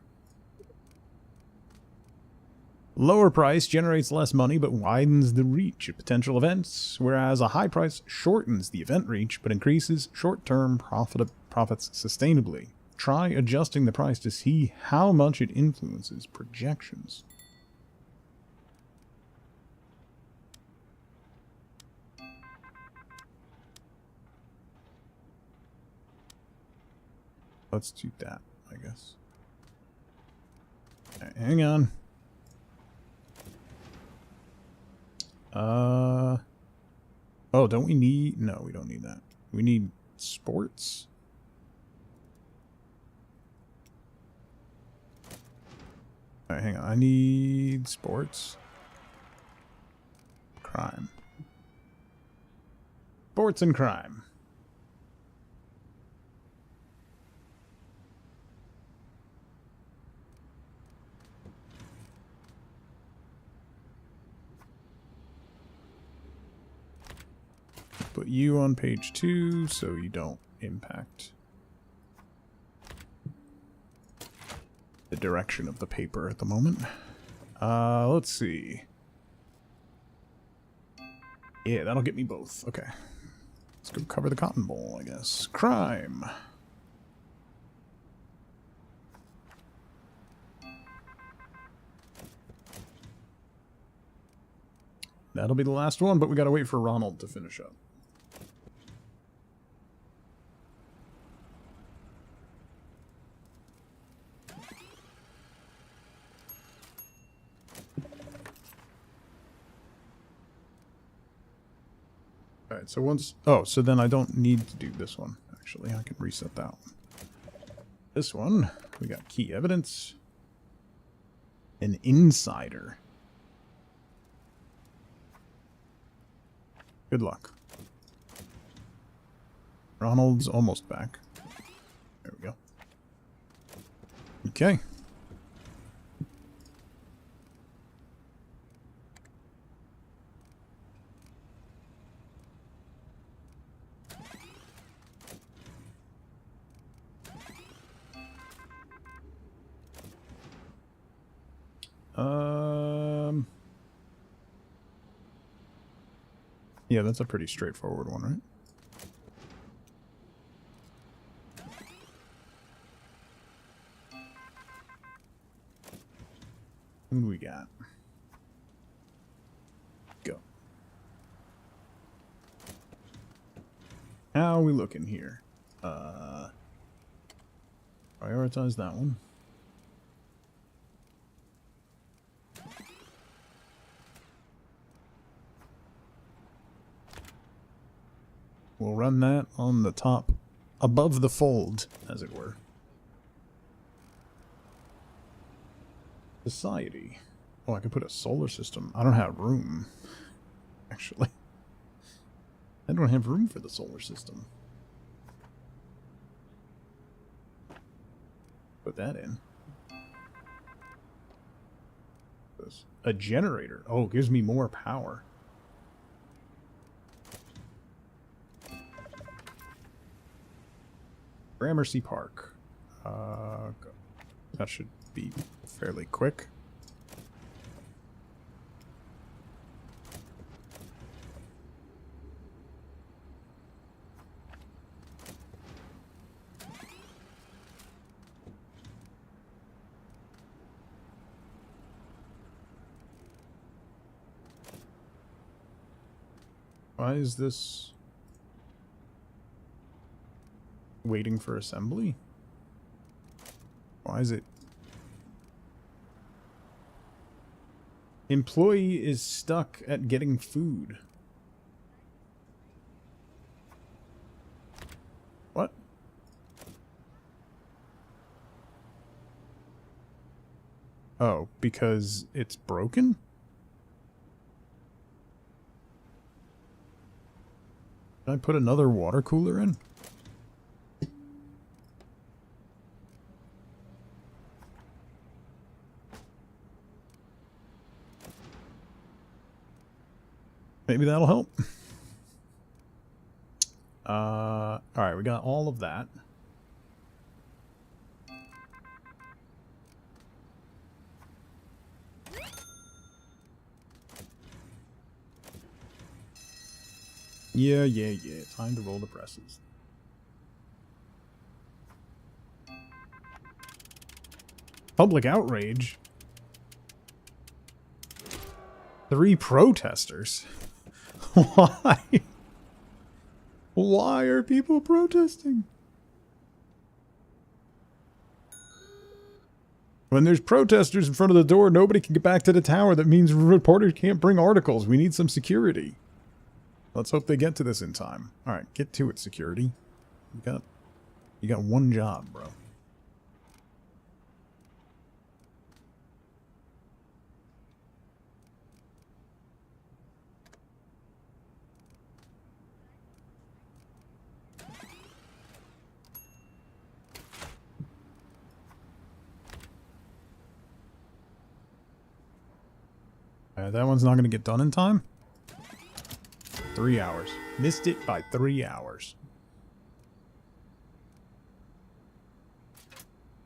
Lower price generates less money but widens the reach of potential events, whereas a high price shortens the event reach but increases short-term profits sustainably. Try adjusting the price to see how much it influences projections. Let's do that, I guess. Right, hang on. Oh, don't we need... No, we don't need that. We need sports. Alright, hang on. I need sports. Crime. Sports and crime. Put you on page 2 so you don't impact the direction of the paper at the moment. Let's see. Yeah, that'll get me both. Okay. Let's go cover the cotton bowl, I guess. Crime. That'll be the last one, but we gotta wait for Ronald to finish up. Alright, so once... Oh, so then I don't need to do this one, actually. I can reset that one. This one, we got key evidence. An insider. Good luck. Ronald's almost back. There we go. Okay. Yeah, that's a pretty straightforward one, right? Who do we got? Go. How are we looking here? Prioritize that one. We'll run that on the top, above the fold, as it were. Society. Oh, I could put a solar system. I don't have room, actually. I don't have room for the solar system. Put that in. A generator. Oh, it gives me more power. Gramercy Park. That should be fairly quick. Why is this waiting for assembly? Why is it? Employee is stuck at getting food. What? Oh, because it's broken? Did I put another water cooler in? Maybe that'll help. Alright, we got all of that. Yeah. Time to roll the presses. Public outrage? 3 protesters? Why? Why are people protesting? When there's protesters in front of the door, nobody can get back to the tower. That means reporters can't bring articles. We need some security. Let's hope they get to this in time. Alright, get to it, security. You got one job, bro. That one's not going to get done in time? 3 hours. Missed it by 3 hours.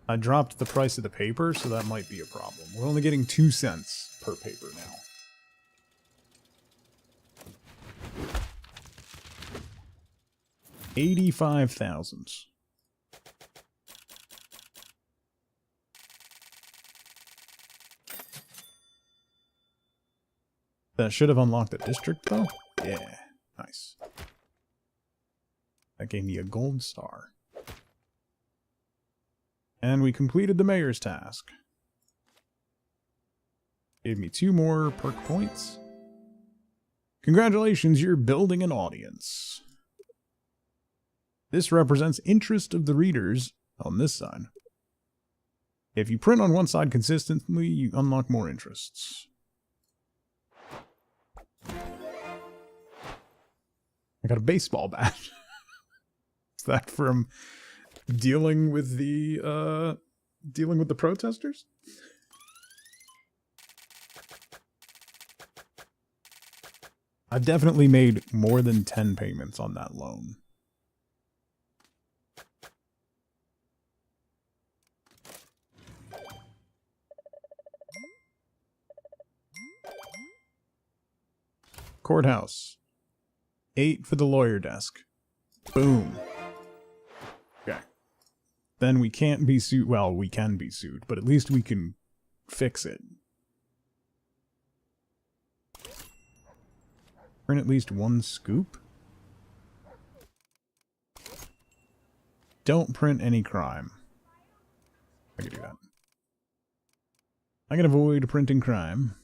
I dropped the price of the paper, so that might be a problem. We're only getting 2 cents per paper now. $85,000. That should have unlocked the district, though? Yeah, nice. That gave me a gold star. And we completed the mayor's task. Gave me 2 more perk points. Congratulations, you're building an audience. This represents interest of the readers on this side. If you print on one side consistently, you unlock more interests. I got a baseball bat. Is that from dealing with the protesters? I've definitely made more than 10 payments on that loan. Courthouse. 8 for the lawyer desk. Boom. Okay. Then we can't be sued. Well, we can be sued, but at least we can fix it. Print at least one scoop. Don't print any crime. I can do that. I can avoid printing crime.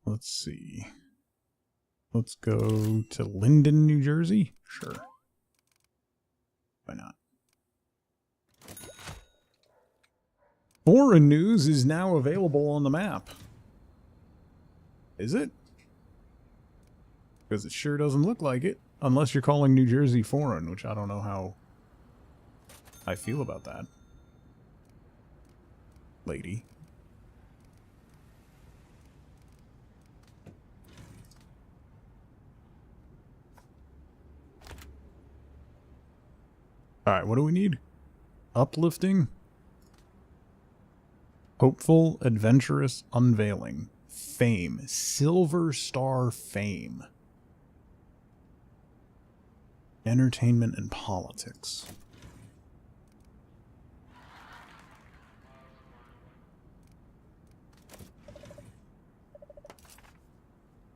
Let's see. Let's go to Linden, New Jersey? Sure. Why not? Foreign news is now available on the map. Is it? Because it sure doesn't look like it. Unless you're calling New Jersey foreign, which I don't know how I feel about that. Lady. Alright, what do we need? Uplifting? Hopeful, adventurous, unveiling. Fame. Silver Star Fame. Entertainment and politics.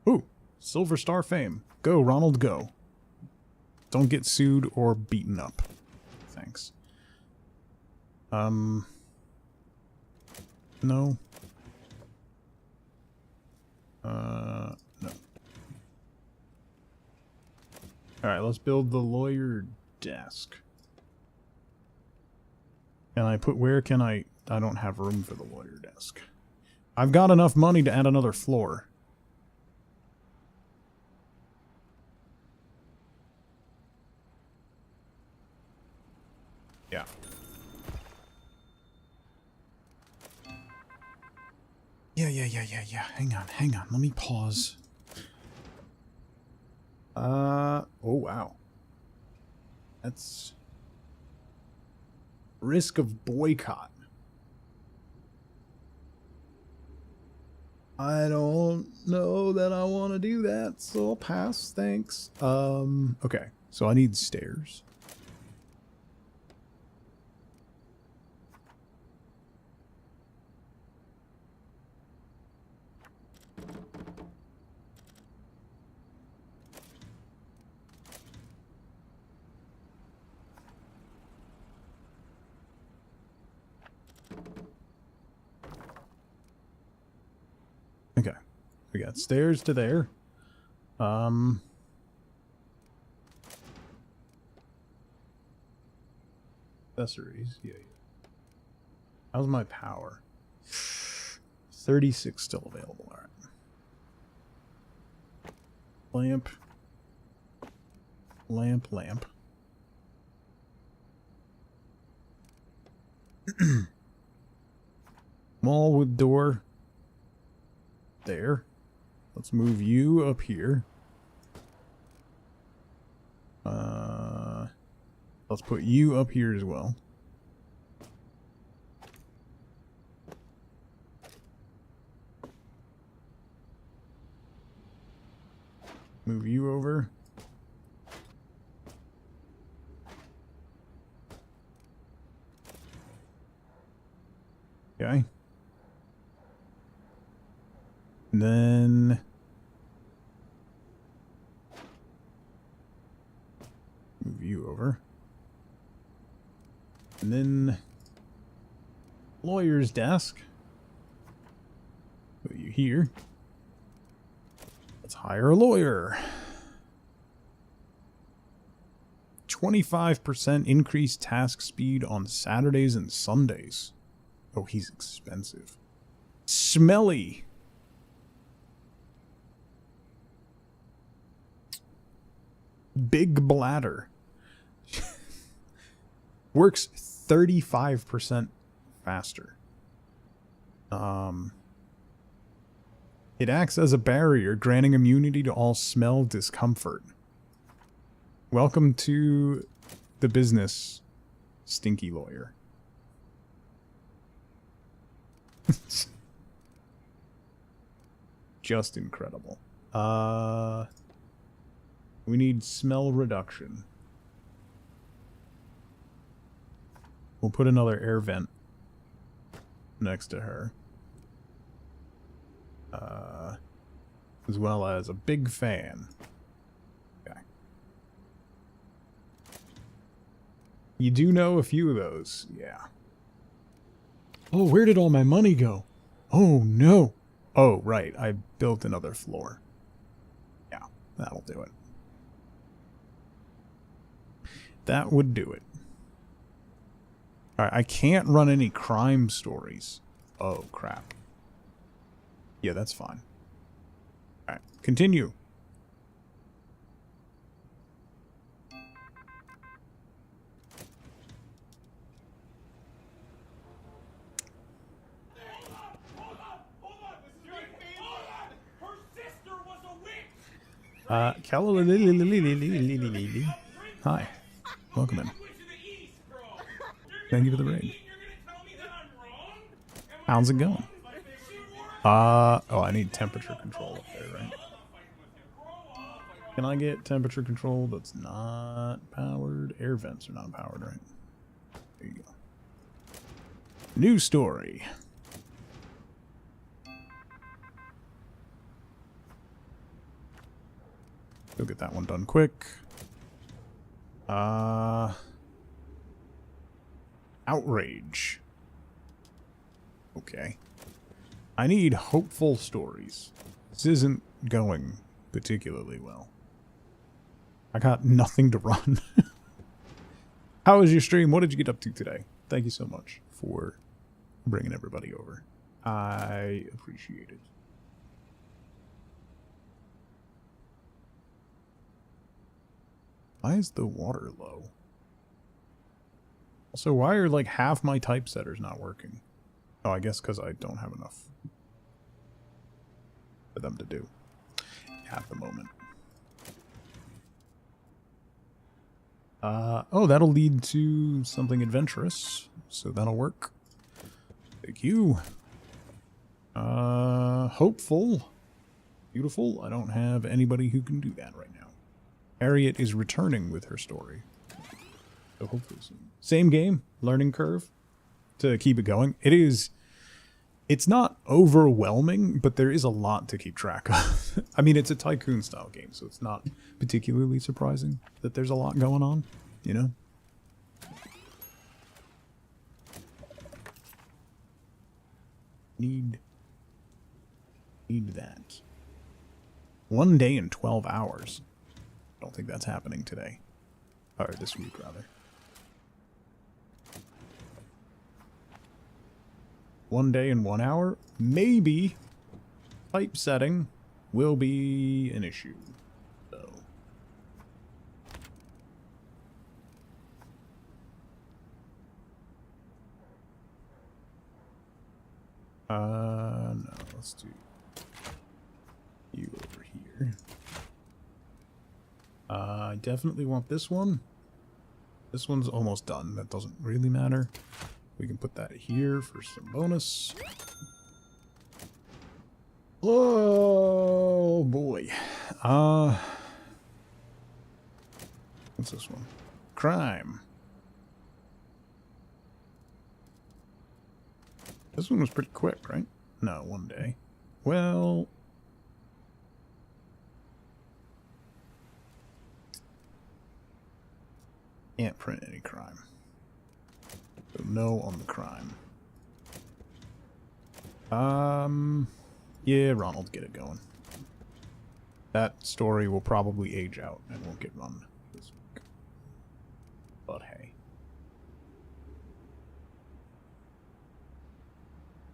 Ooh, Silver Star Fame. Go, Ronald, go. Don't get sued or beaten up. Thanks. No. No. Alright, let's build the lawyer desk. Can I put, where can I don't have room for the lawyer desk. I've got enough money to add another floor. Yeah. Yeah. Hang on. Let me pause. Oh wow. That's risk of boycott. I don't know that I want to do that, so I'll pass, thanks. Okay. So I need stairs. Okay, we got stairs to there. Accessories, yeah. How's my power? 36 still available, alright. Lamp. Wall with door. There. Let's move you up here. Let's put you up here as well. Move you over. Okay. And then move you over. And then lawyer's desk. Put you here. Let's hire a lawyer. 25% increased task speed on Saturdays and Sundays. Oh, he's expensive. Smelly. Big bladder. Works 35% faster. It acts as a barrier, granting immunity to all smell discomfort. Welcome to the business, stinky lawyer. Just incredible. We need smell reduction. We'll put another air vent next to her. As well as a big fan. Okay. You do know a few of those, yeah. Oh, where did all my money go? Oh, no. Oh, right, I built another floor. Yeah, that'll do it. That would do it. Alright, I can't run any crime stories. Oh, crap. Yeah, that's fine. Alright, continue. Hi. Welcome in. Thank you for the raid. How's it going? Oh, I need temperature control up there, right? Can I get temperature control that's not powered? Air vents are not powered, right? There you go. New story. Go get that one done quick. Outrage. Okay. I need hopeful stories. This isn't going particularly well. I got nothing to run. How was your stream? What did you get up to today? Thank you so much for bringing everybody over. I appreciate it. Why is the water low? Also, why are like half my typesetters not working? Oh, I guess because I don't have enough for them to do at the moment. Oh, that'll lead to something adventurous, so that'll work. Thank you. Hopeful. Beautiful. I don't have anybody who can do that right now. Harriet is returning with her story. So hopefully soon. Same game, learning curve to keep it going. It's not overwhelming, but there is a lot to keep track of. I mean, it's a tycoon style game, so it's not particularly surprising that there's a lot going on, you know? Need that. 1 day and 12 hours. I don't think that's happening today. Or this week, rather. 1 day and 1 hour? Maybe typesetting will be an issue. So. No, let's do you over here. I definitely want this one. This one's almost done. That doesn't really matter. We can put that here for some bonus. Oh boy. What's this one? Crime. This one was pretty quick, right? No, 1 day. Well, can't print any crime. So no on the crime. Yeah, Ronald, get it going. That story will probably age out and won't get run this week. But hey.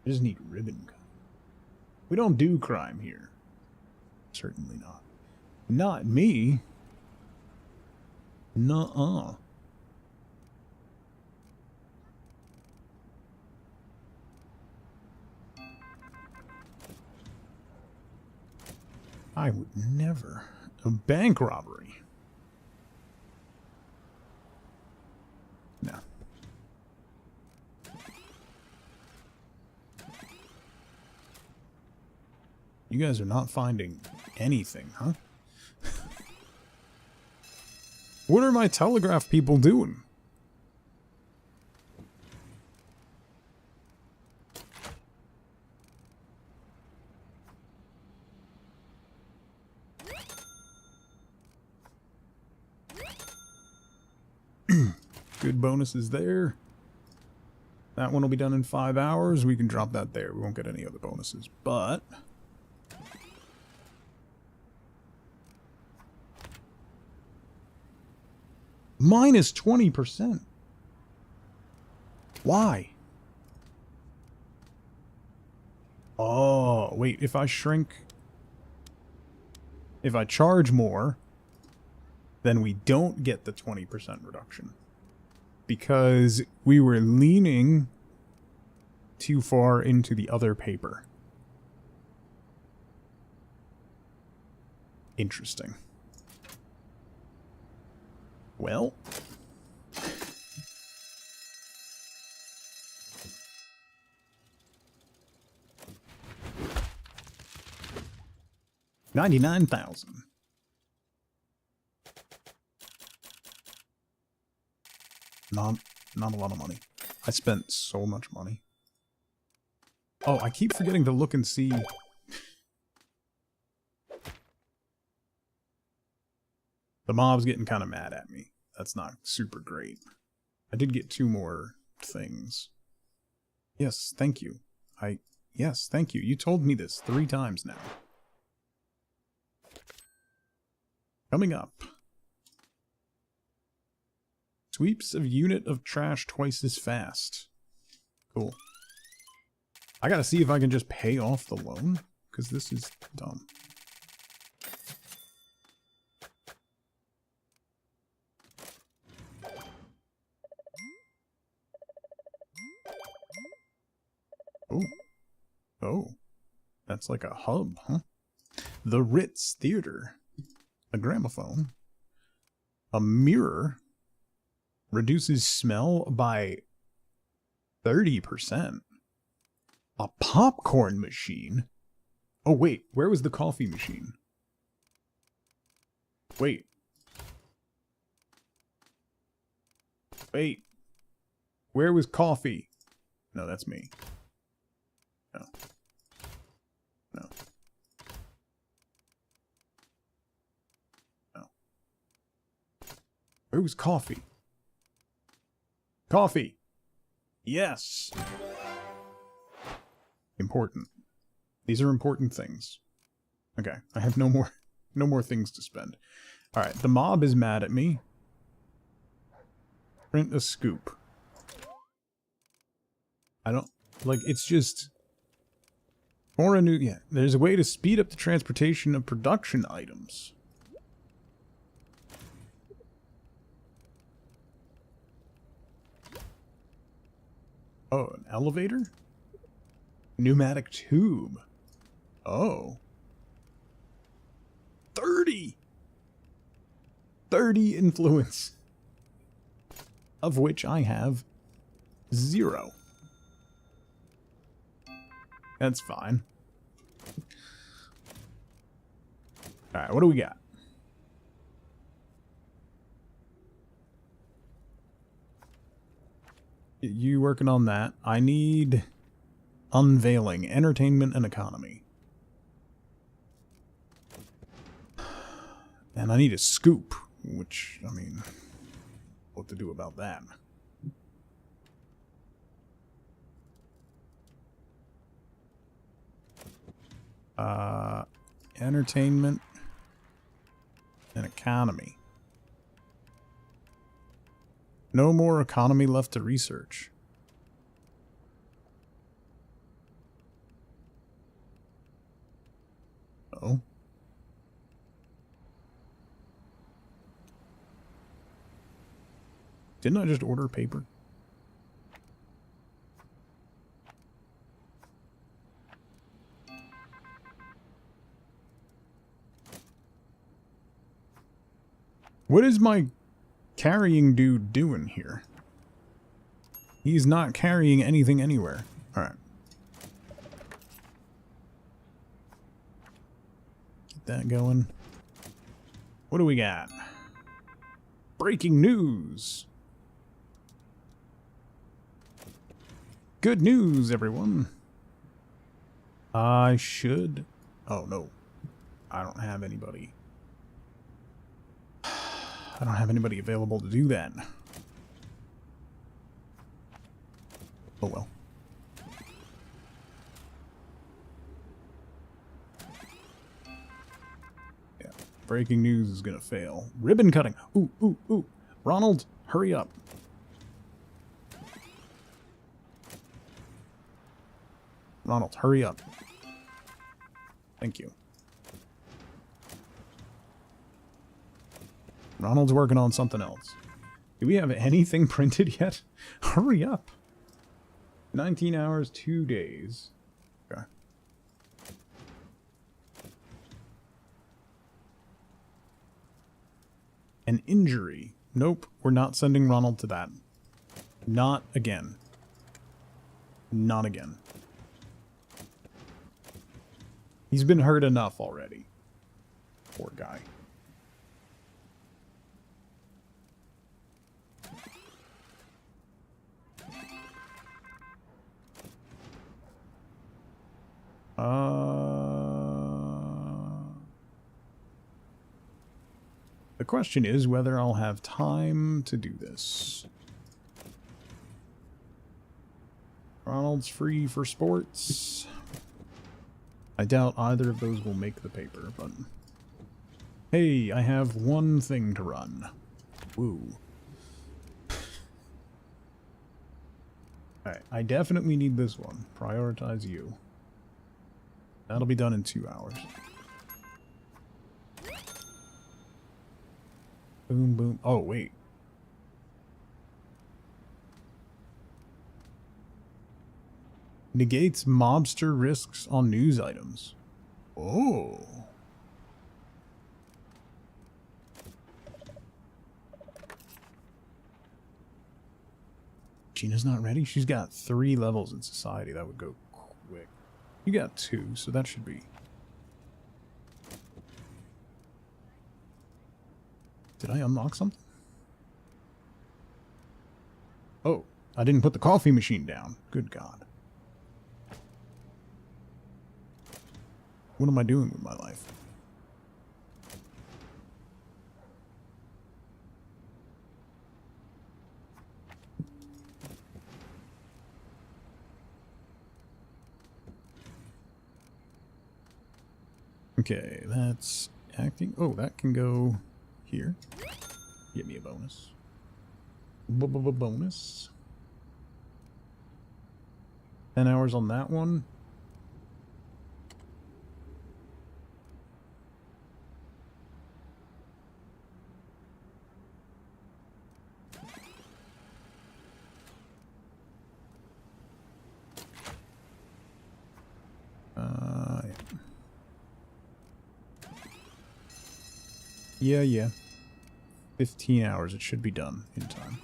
I just need ribbon cut. We don't do crime here. Certainly not. Not me. Nuh-uh. I would never. A bank robbery. No. You guys are not finding anything, huh? What are my telegraph people doing? Good bonuses there. That one will be done in 5 hours. We can drop that there. We won't get any other bonuses, but... minus 20%. Why? Oh, wait, if I shrink... if I charge more, then we don't get the 20% reduction. Because we were leaning too far into the other paper. Interesting. Well... $99,000. Not a lot of money. I spent so much money. Oh, I keep forgetting to look and see. The mob's getting kind of mad at me. That's not super great. I did get 2 more things. Yes, thank you. Yes, thank you. You told me this 3 times now. Coming up. Sweeps a unit of trash twice as fast. Cool. I gotta see if I can just pay off the loan, because this is dumb. Oh. Oh. That's like a hub, huh? The Ritz Theater. A gramophone. A mirror. Reduces smell by 30%. A popcorn machine? Oh, wait. Where was the coffee machine? Wait. Wait. Where was coffee? No, that's me. No. No. No. Where was coffee? Coffee! Yes! Important. These are important things. Okay, I have no more things to spend. Alright, the mob is mad at me. Print a scoop. I don't... like, it's just... or a new... yeah, there's a way to speed up the transportation of production items. Oh, an elevator? Pneumatic tube. Oh. 30! 30 influence. Of which I have 0. That's fine. Alright, what do we got? You working on that? I need unveiling, entertainment, and economy. And I need a scoop, which, I mean, what to do about that? Entertainment and economy. No more economy left to research. Oh. Didn't I just order paper? What is my carrying dude doing here? He's not carrying anything anywhere. Alright. Get that going. What do we got? Breaking news! Good news, everyone! I should... oh, no. I don't have anybody. I don't have anybody available to do that. Oh well. Yeah. Breaking news is gonna fail. Ribbon cutting. Ooh, ooh, ooh. Ronald, hurry up. Ronald, hurry up. Thank you. Ronald's working on something else. Do we have anything printed yet? Hurry up. 19 hours, 2 days. Okay. An injury. Nope, we're not sending Ronald to that. Not again. Not again. He's been hurt enough already. Poor guy. The question is whether I'll have time to do this. Ronald's free for sports. I doubt either of those will make the paper, but... Hey, I have one thing to run. Woo. Alright, I definitely need this one. Prioritize you. That'll be done in 2 hours. Boom, boom. Oh, wait. Negates mobster risks on news items. Oh. Gina's not ready? She's got 3 levels in society. That would go quick. You got 2, so that should be... Did I unlock something? Oh, I didn't put the coffee machine down. Good God. What am I doing with my life? Okay, that's acting. Oh, that can go here. Give me a bonus. Bonus. 10 hours on that one. Yeah. 15 hours. It should be done in time.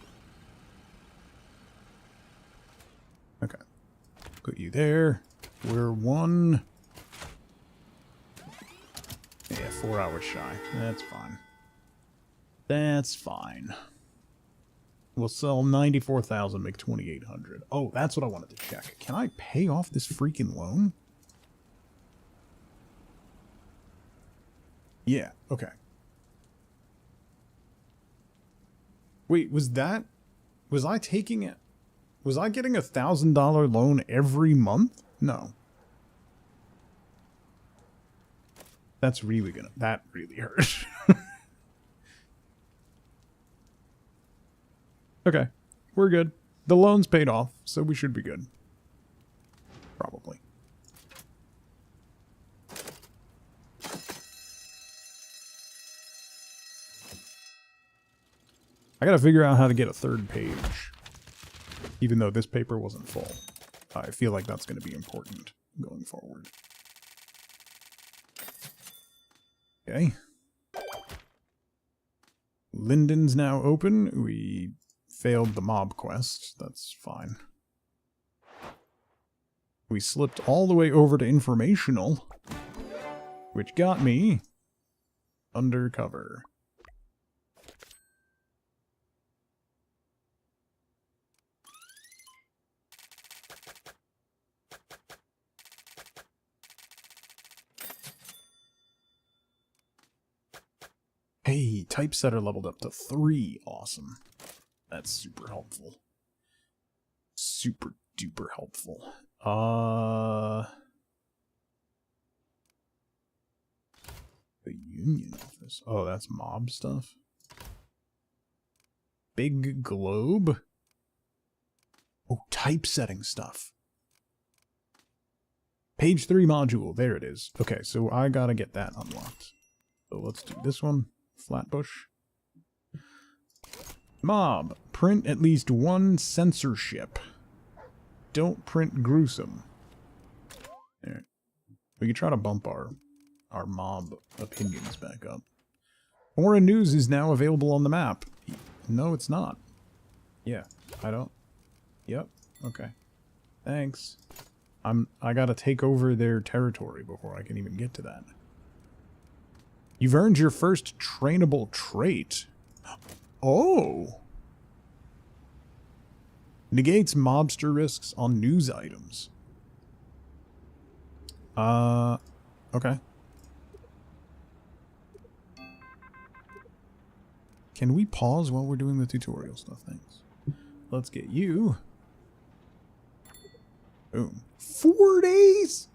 Okay. Put you there. We're 1... Yeah, 4 hours shy. That's fine. That's fine. We'll sell 94,000, make 2,800. Oh, that's what I wanted to check. Can I pay off this freaking loan? Yeah, okay. Wait, was I taking it? Was I getting a $1,000 loan every month? No. That's really that really hurt. Okay, we're good. The loan's paid off, so we should be good. Probably. I gotta figure out how to get a 3rd page. Even though this paper wasn't full. I feel like that's going to be important going forward. Okay. Linden's now open. We failed the mob quest. That's fine. We slipped all the way over to informational. Which got me undercover. Hey, typesetter leveled up to 3. Awesome. That's super helpful. Super duper helpful. The Union office. Oh, that's mob stuff. Big globe. Oh, typesetting stuff. Page 3 module. There it is. Okay, so I gotta get that unlocked. So let's do this one. Flatbush. Mob. Print at least one censorship. Don't print gruesome. There. We can try to bump our mob opinions back up. Foreign news is now available on the map. No, it's not. Yeah, I don't. Yep. Okay. Thanks. I gotta take over their territory before I can even get to that. You've earned your first trainable trait. Oh! Negates mobster risks on news items. Okay. Can we pause while we're doing the tutorial stuff? Thanks. Let's get you. Boom. 4 days?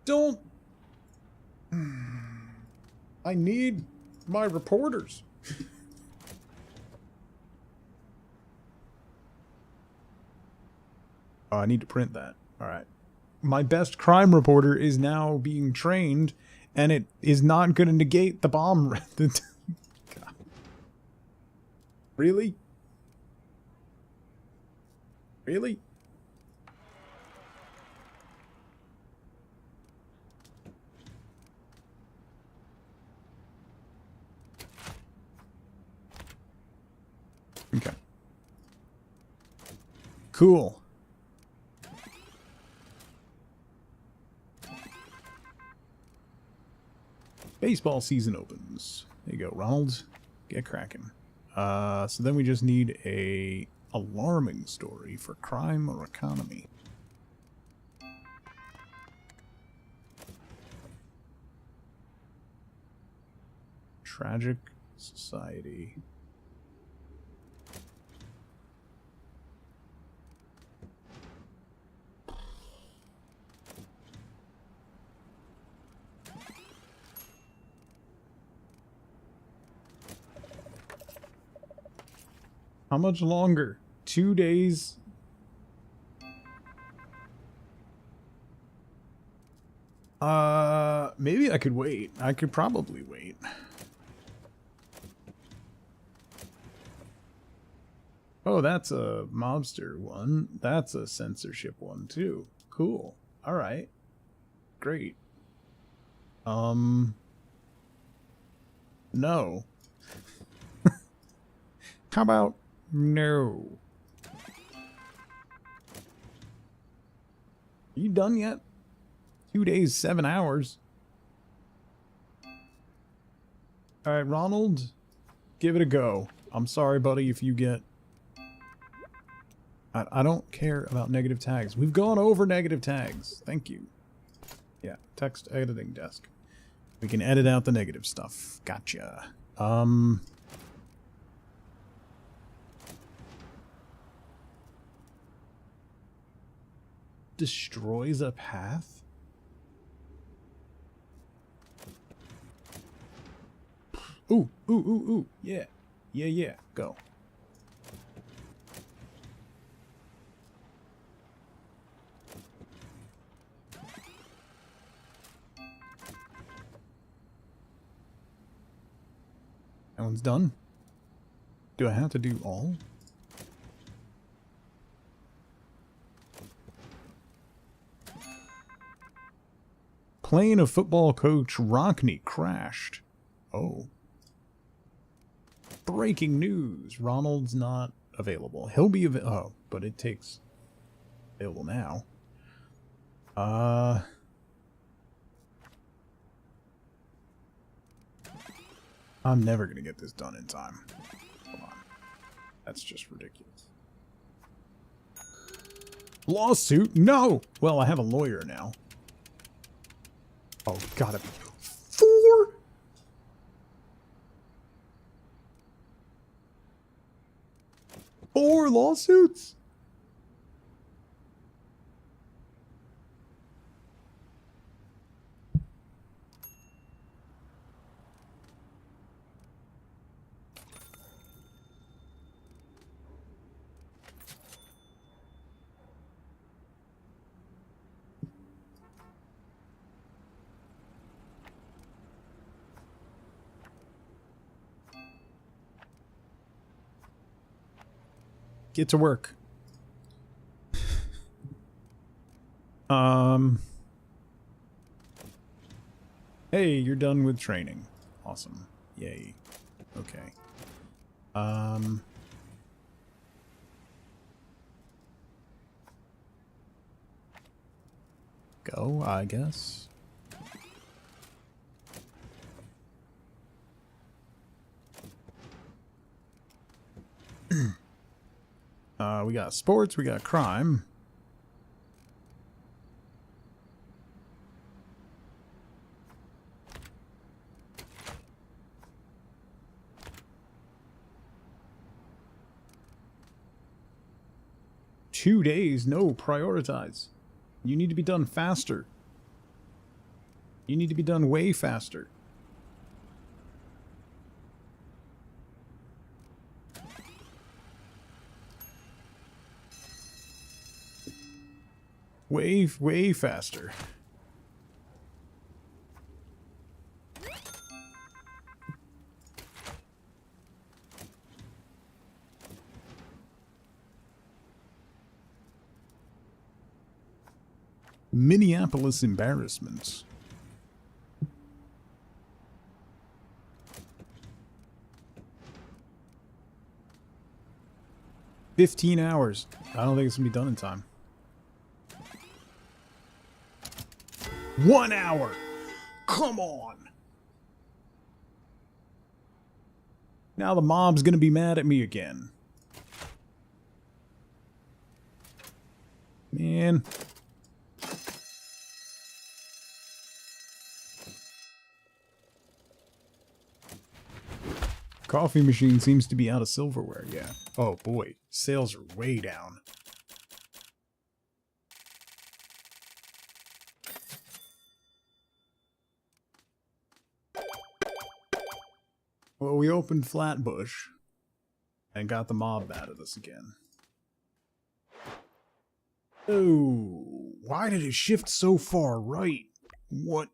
Don't. I need my reporters. Oh, I need to print that. Alright. My best crime reporter is now being trained, and it is not going to negate the bomb. Really? Really? Okay. Cool. Baseball season opens. There you go, Ronald. Get cracking. So then we just need a alarming story for crime or economy. Tragic society. How much longer? 2 days? Maybe I could wait. I could probably wait. Oh, that's a mobster one. That's a censorship one too. Cool. Alright. Great. No. How about no? Are you done yet? 2 days, 7 hours. Alright, Ronald, give it a go. I'm sorry, buddy, if you get... I don't care about negative tags. We've gone over negative tags. Thank you. Yeah, text editing desk. We can edit out the negative stuff. Gotcha. Destroys a path? Ooh, ooh, ooh, ooh. Yeah. Yeah, yeah. Go. That one's done. Do I have to do all? Plane of football coach Rockney crashed. Oh. Breaking news. Ronald's not available. He'll be oh, but it takes available now. I'm never gonna get this done in time. Come on. That's just ridiculous. Lawsuit? No! Well, I have a lawyer now. Oh, gotta be 4? Four lawsuits? Get to work. Hey, you're done with training. Awesome. Yay. Okay. Go, I guess. We got sports, we got crime. Two days, no, prioritize. You need to be done faster. You need to be done way faster. Way faster. Minneapolis embarrassments. $15 hours. I don't think it's gonna be done in time. 1 hour. Come on. Now the mob's gonna be mad at me again. Man. Coffee machine seems to be out of silverware, yeah. Oh boy, sales are way down. Well, we opened Flatbush and got the mob mad at us again. Oh, why did it shift so far right? What?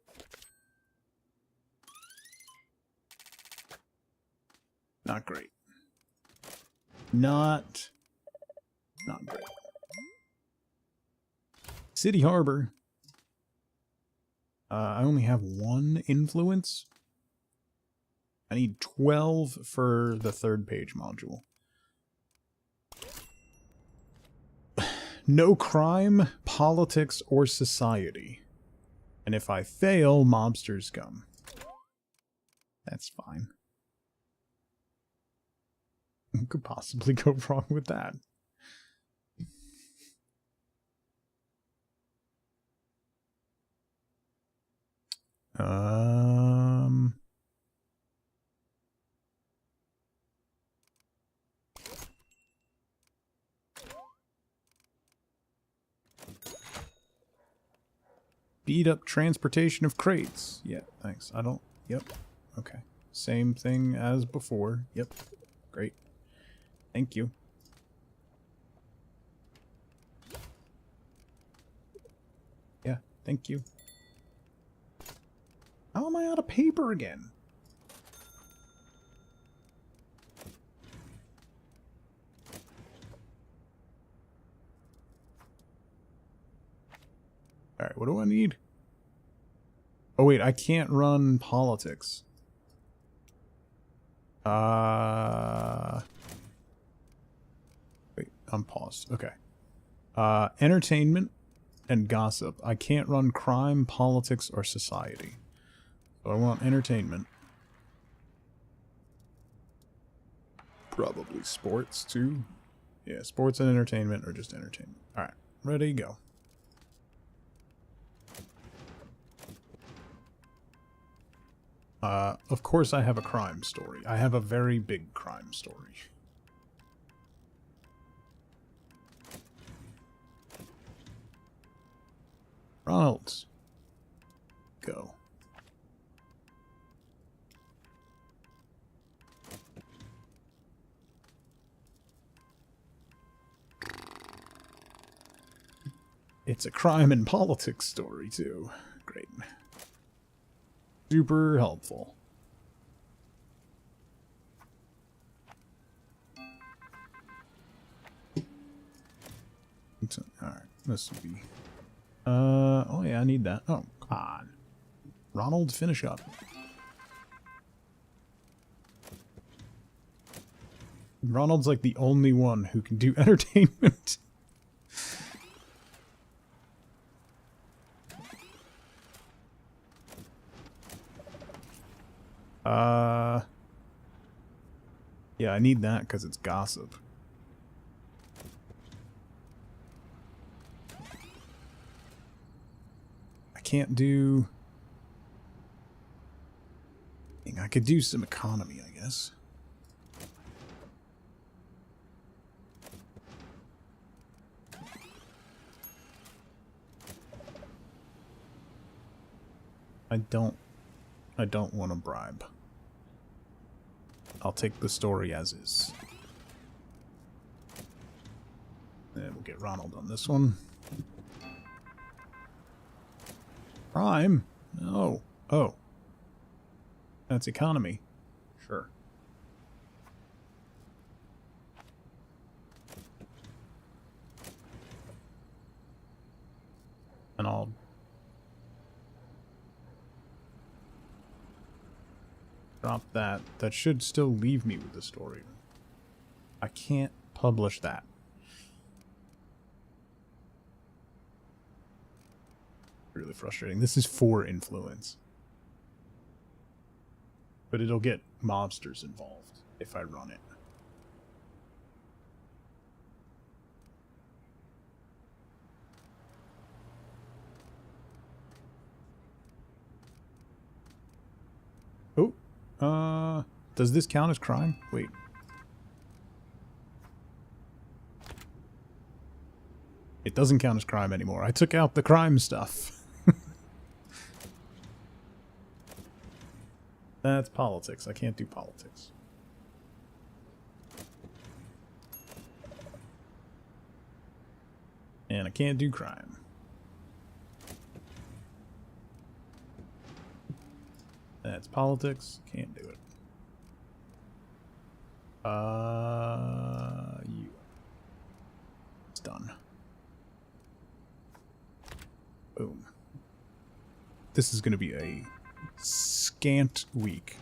Not great. Not great. City Harbor. I only have 1 influence. I need 12 for the 3rd page module. No crime, politics, or society. And if I fail, mobsters come. That's fine. What could possibly go wrong with that? Speed up transportation of crates. Yeah, thanks. I don't... Yep. Okay. Same thing as before. Yep. Great. Thank you. Yeah, thank you. How am I out of paper again? Alright, what do I need? Oh wait, I can't run politics. Wait, I'm paused. Okay. Entertainment and gossip. I can't run crime, politics, or society. So I want entertainment. Probably sports too. Yeah, sports and entertainment, or just entertainment. Alright, ready, go. Of course I have a crime story. I have a very big crime story. Ronalds. Go. It's a crime and politics story, too. Great. Super helpful. Alright, this would be... oh yeah, I need that. Oh, come on. Ronald, finish up. Ronald's like the only one who can do entertainment. Yeah, I need that because it's gossip. I can't do... I could do some economy, I guess. I don't want to bribe. I'll take the story as is. And we'll get Ronald on this one. Prime? No. Oh. That's economy. Sure. And I'll... drop that. That should still leave me with the story. I can't publish that. Really frustrating. This is for influence. But it'll get mobsters involved if I run it. Oh. Does this count as crime? Wait. It doesn't count as crime anymore. I took out the crime stuff. That's politics. I can't do politics. And I can't do crime. That's politics. Can't do it. You. It's done. Boom. This is going to be a scant week.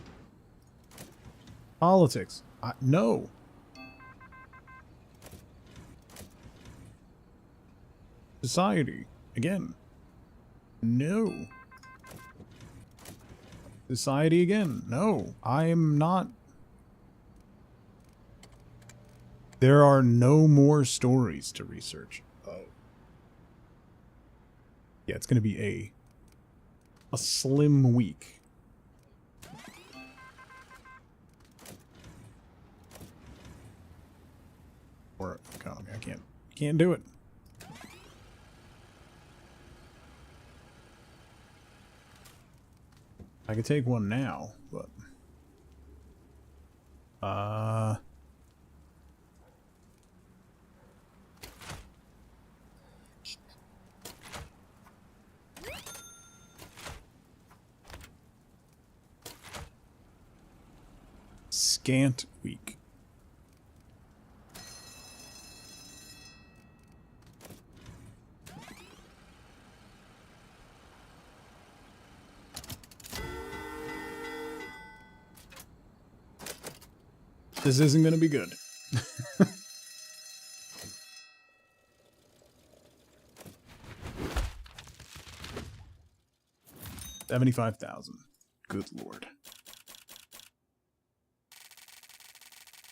Politics. No. Society. Again. No. Society again. No. I am not. There are no more stories to research. Oh. Yeah, it's going to be a slim week. Or economy. I can't do it. I could take one now, but scant week. This isn't going to be good. 75,000. Good lord.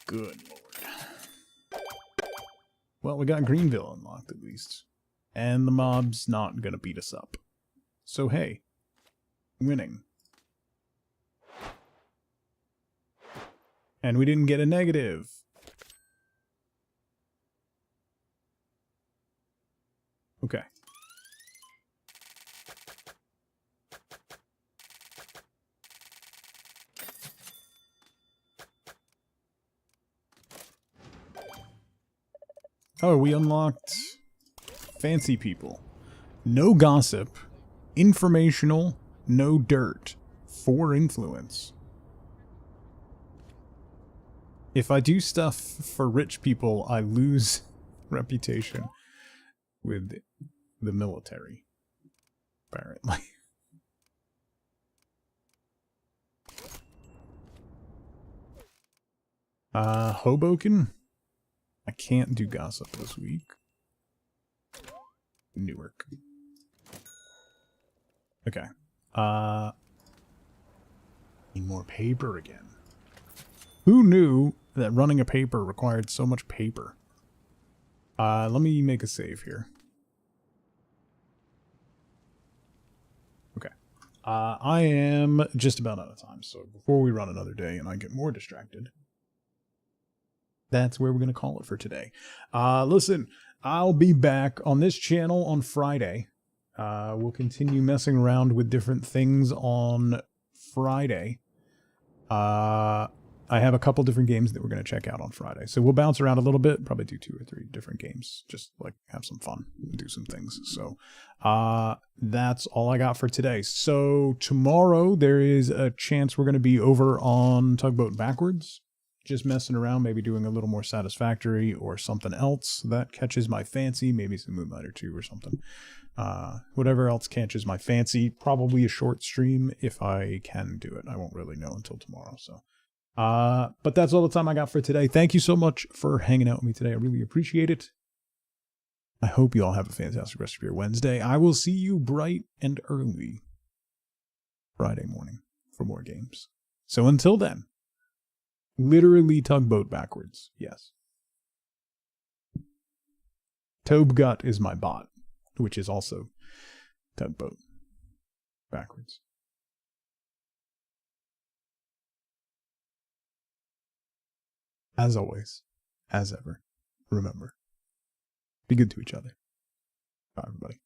Good lord. Well, we got Greenville unlocked at least. And the mob's not gonna beat us up. So hey, winning. And we didn't get a negative. Okay. Oh, we unlocked fancy people. No gossip, informational, no dirt, 4 influence. If I do stuff for rich people, I lose reputation. with the military, apparently. Hoboken? I can't do gossip this week. Newark. Okay. Need more paper again. Who knew that running a paper required so much paper? Let me make a save here. Okay. I am just about out of time, so before we run another day and I get more distracted, that's where we're going to call it for today. Listen, I'll be back on this channel on Friday. We'll continue messing around with different things on Friday. I have a couple different games that we're going to check out on Friday. So we'll bounce around a little bit, probably do 2 or 3 different games, just like have some fun and do some things. So that's all I got for today. So tomorrow there is a chance we're going to be over on Tugboat Backwards, just messing around, maybe doing a little more Satisfactory or something else that catches my fancy, maybe some Moonlight or 2 or something. Whatever else catches my fancy, probably a short stream if I can do it. I won't really know until tomorrow. So, but that's all the time I got for today. Thank you so much for hanging out with me today. I really appreciate it. I hope you all have a fantastic rest of your Wednesday. I will see you bright and early Friday morning for more games. So until then, literally Tugboat Backwards. Yes. Tobegut is my bot, which is also Tugboat Backwards. As always, as ever, remember, be good to each other. Bye, everybody.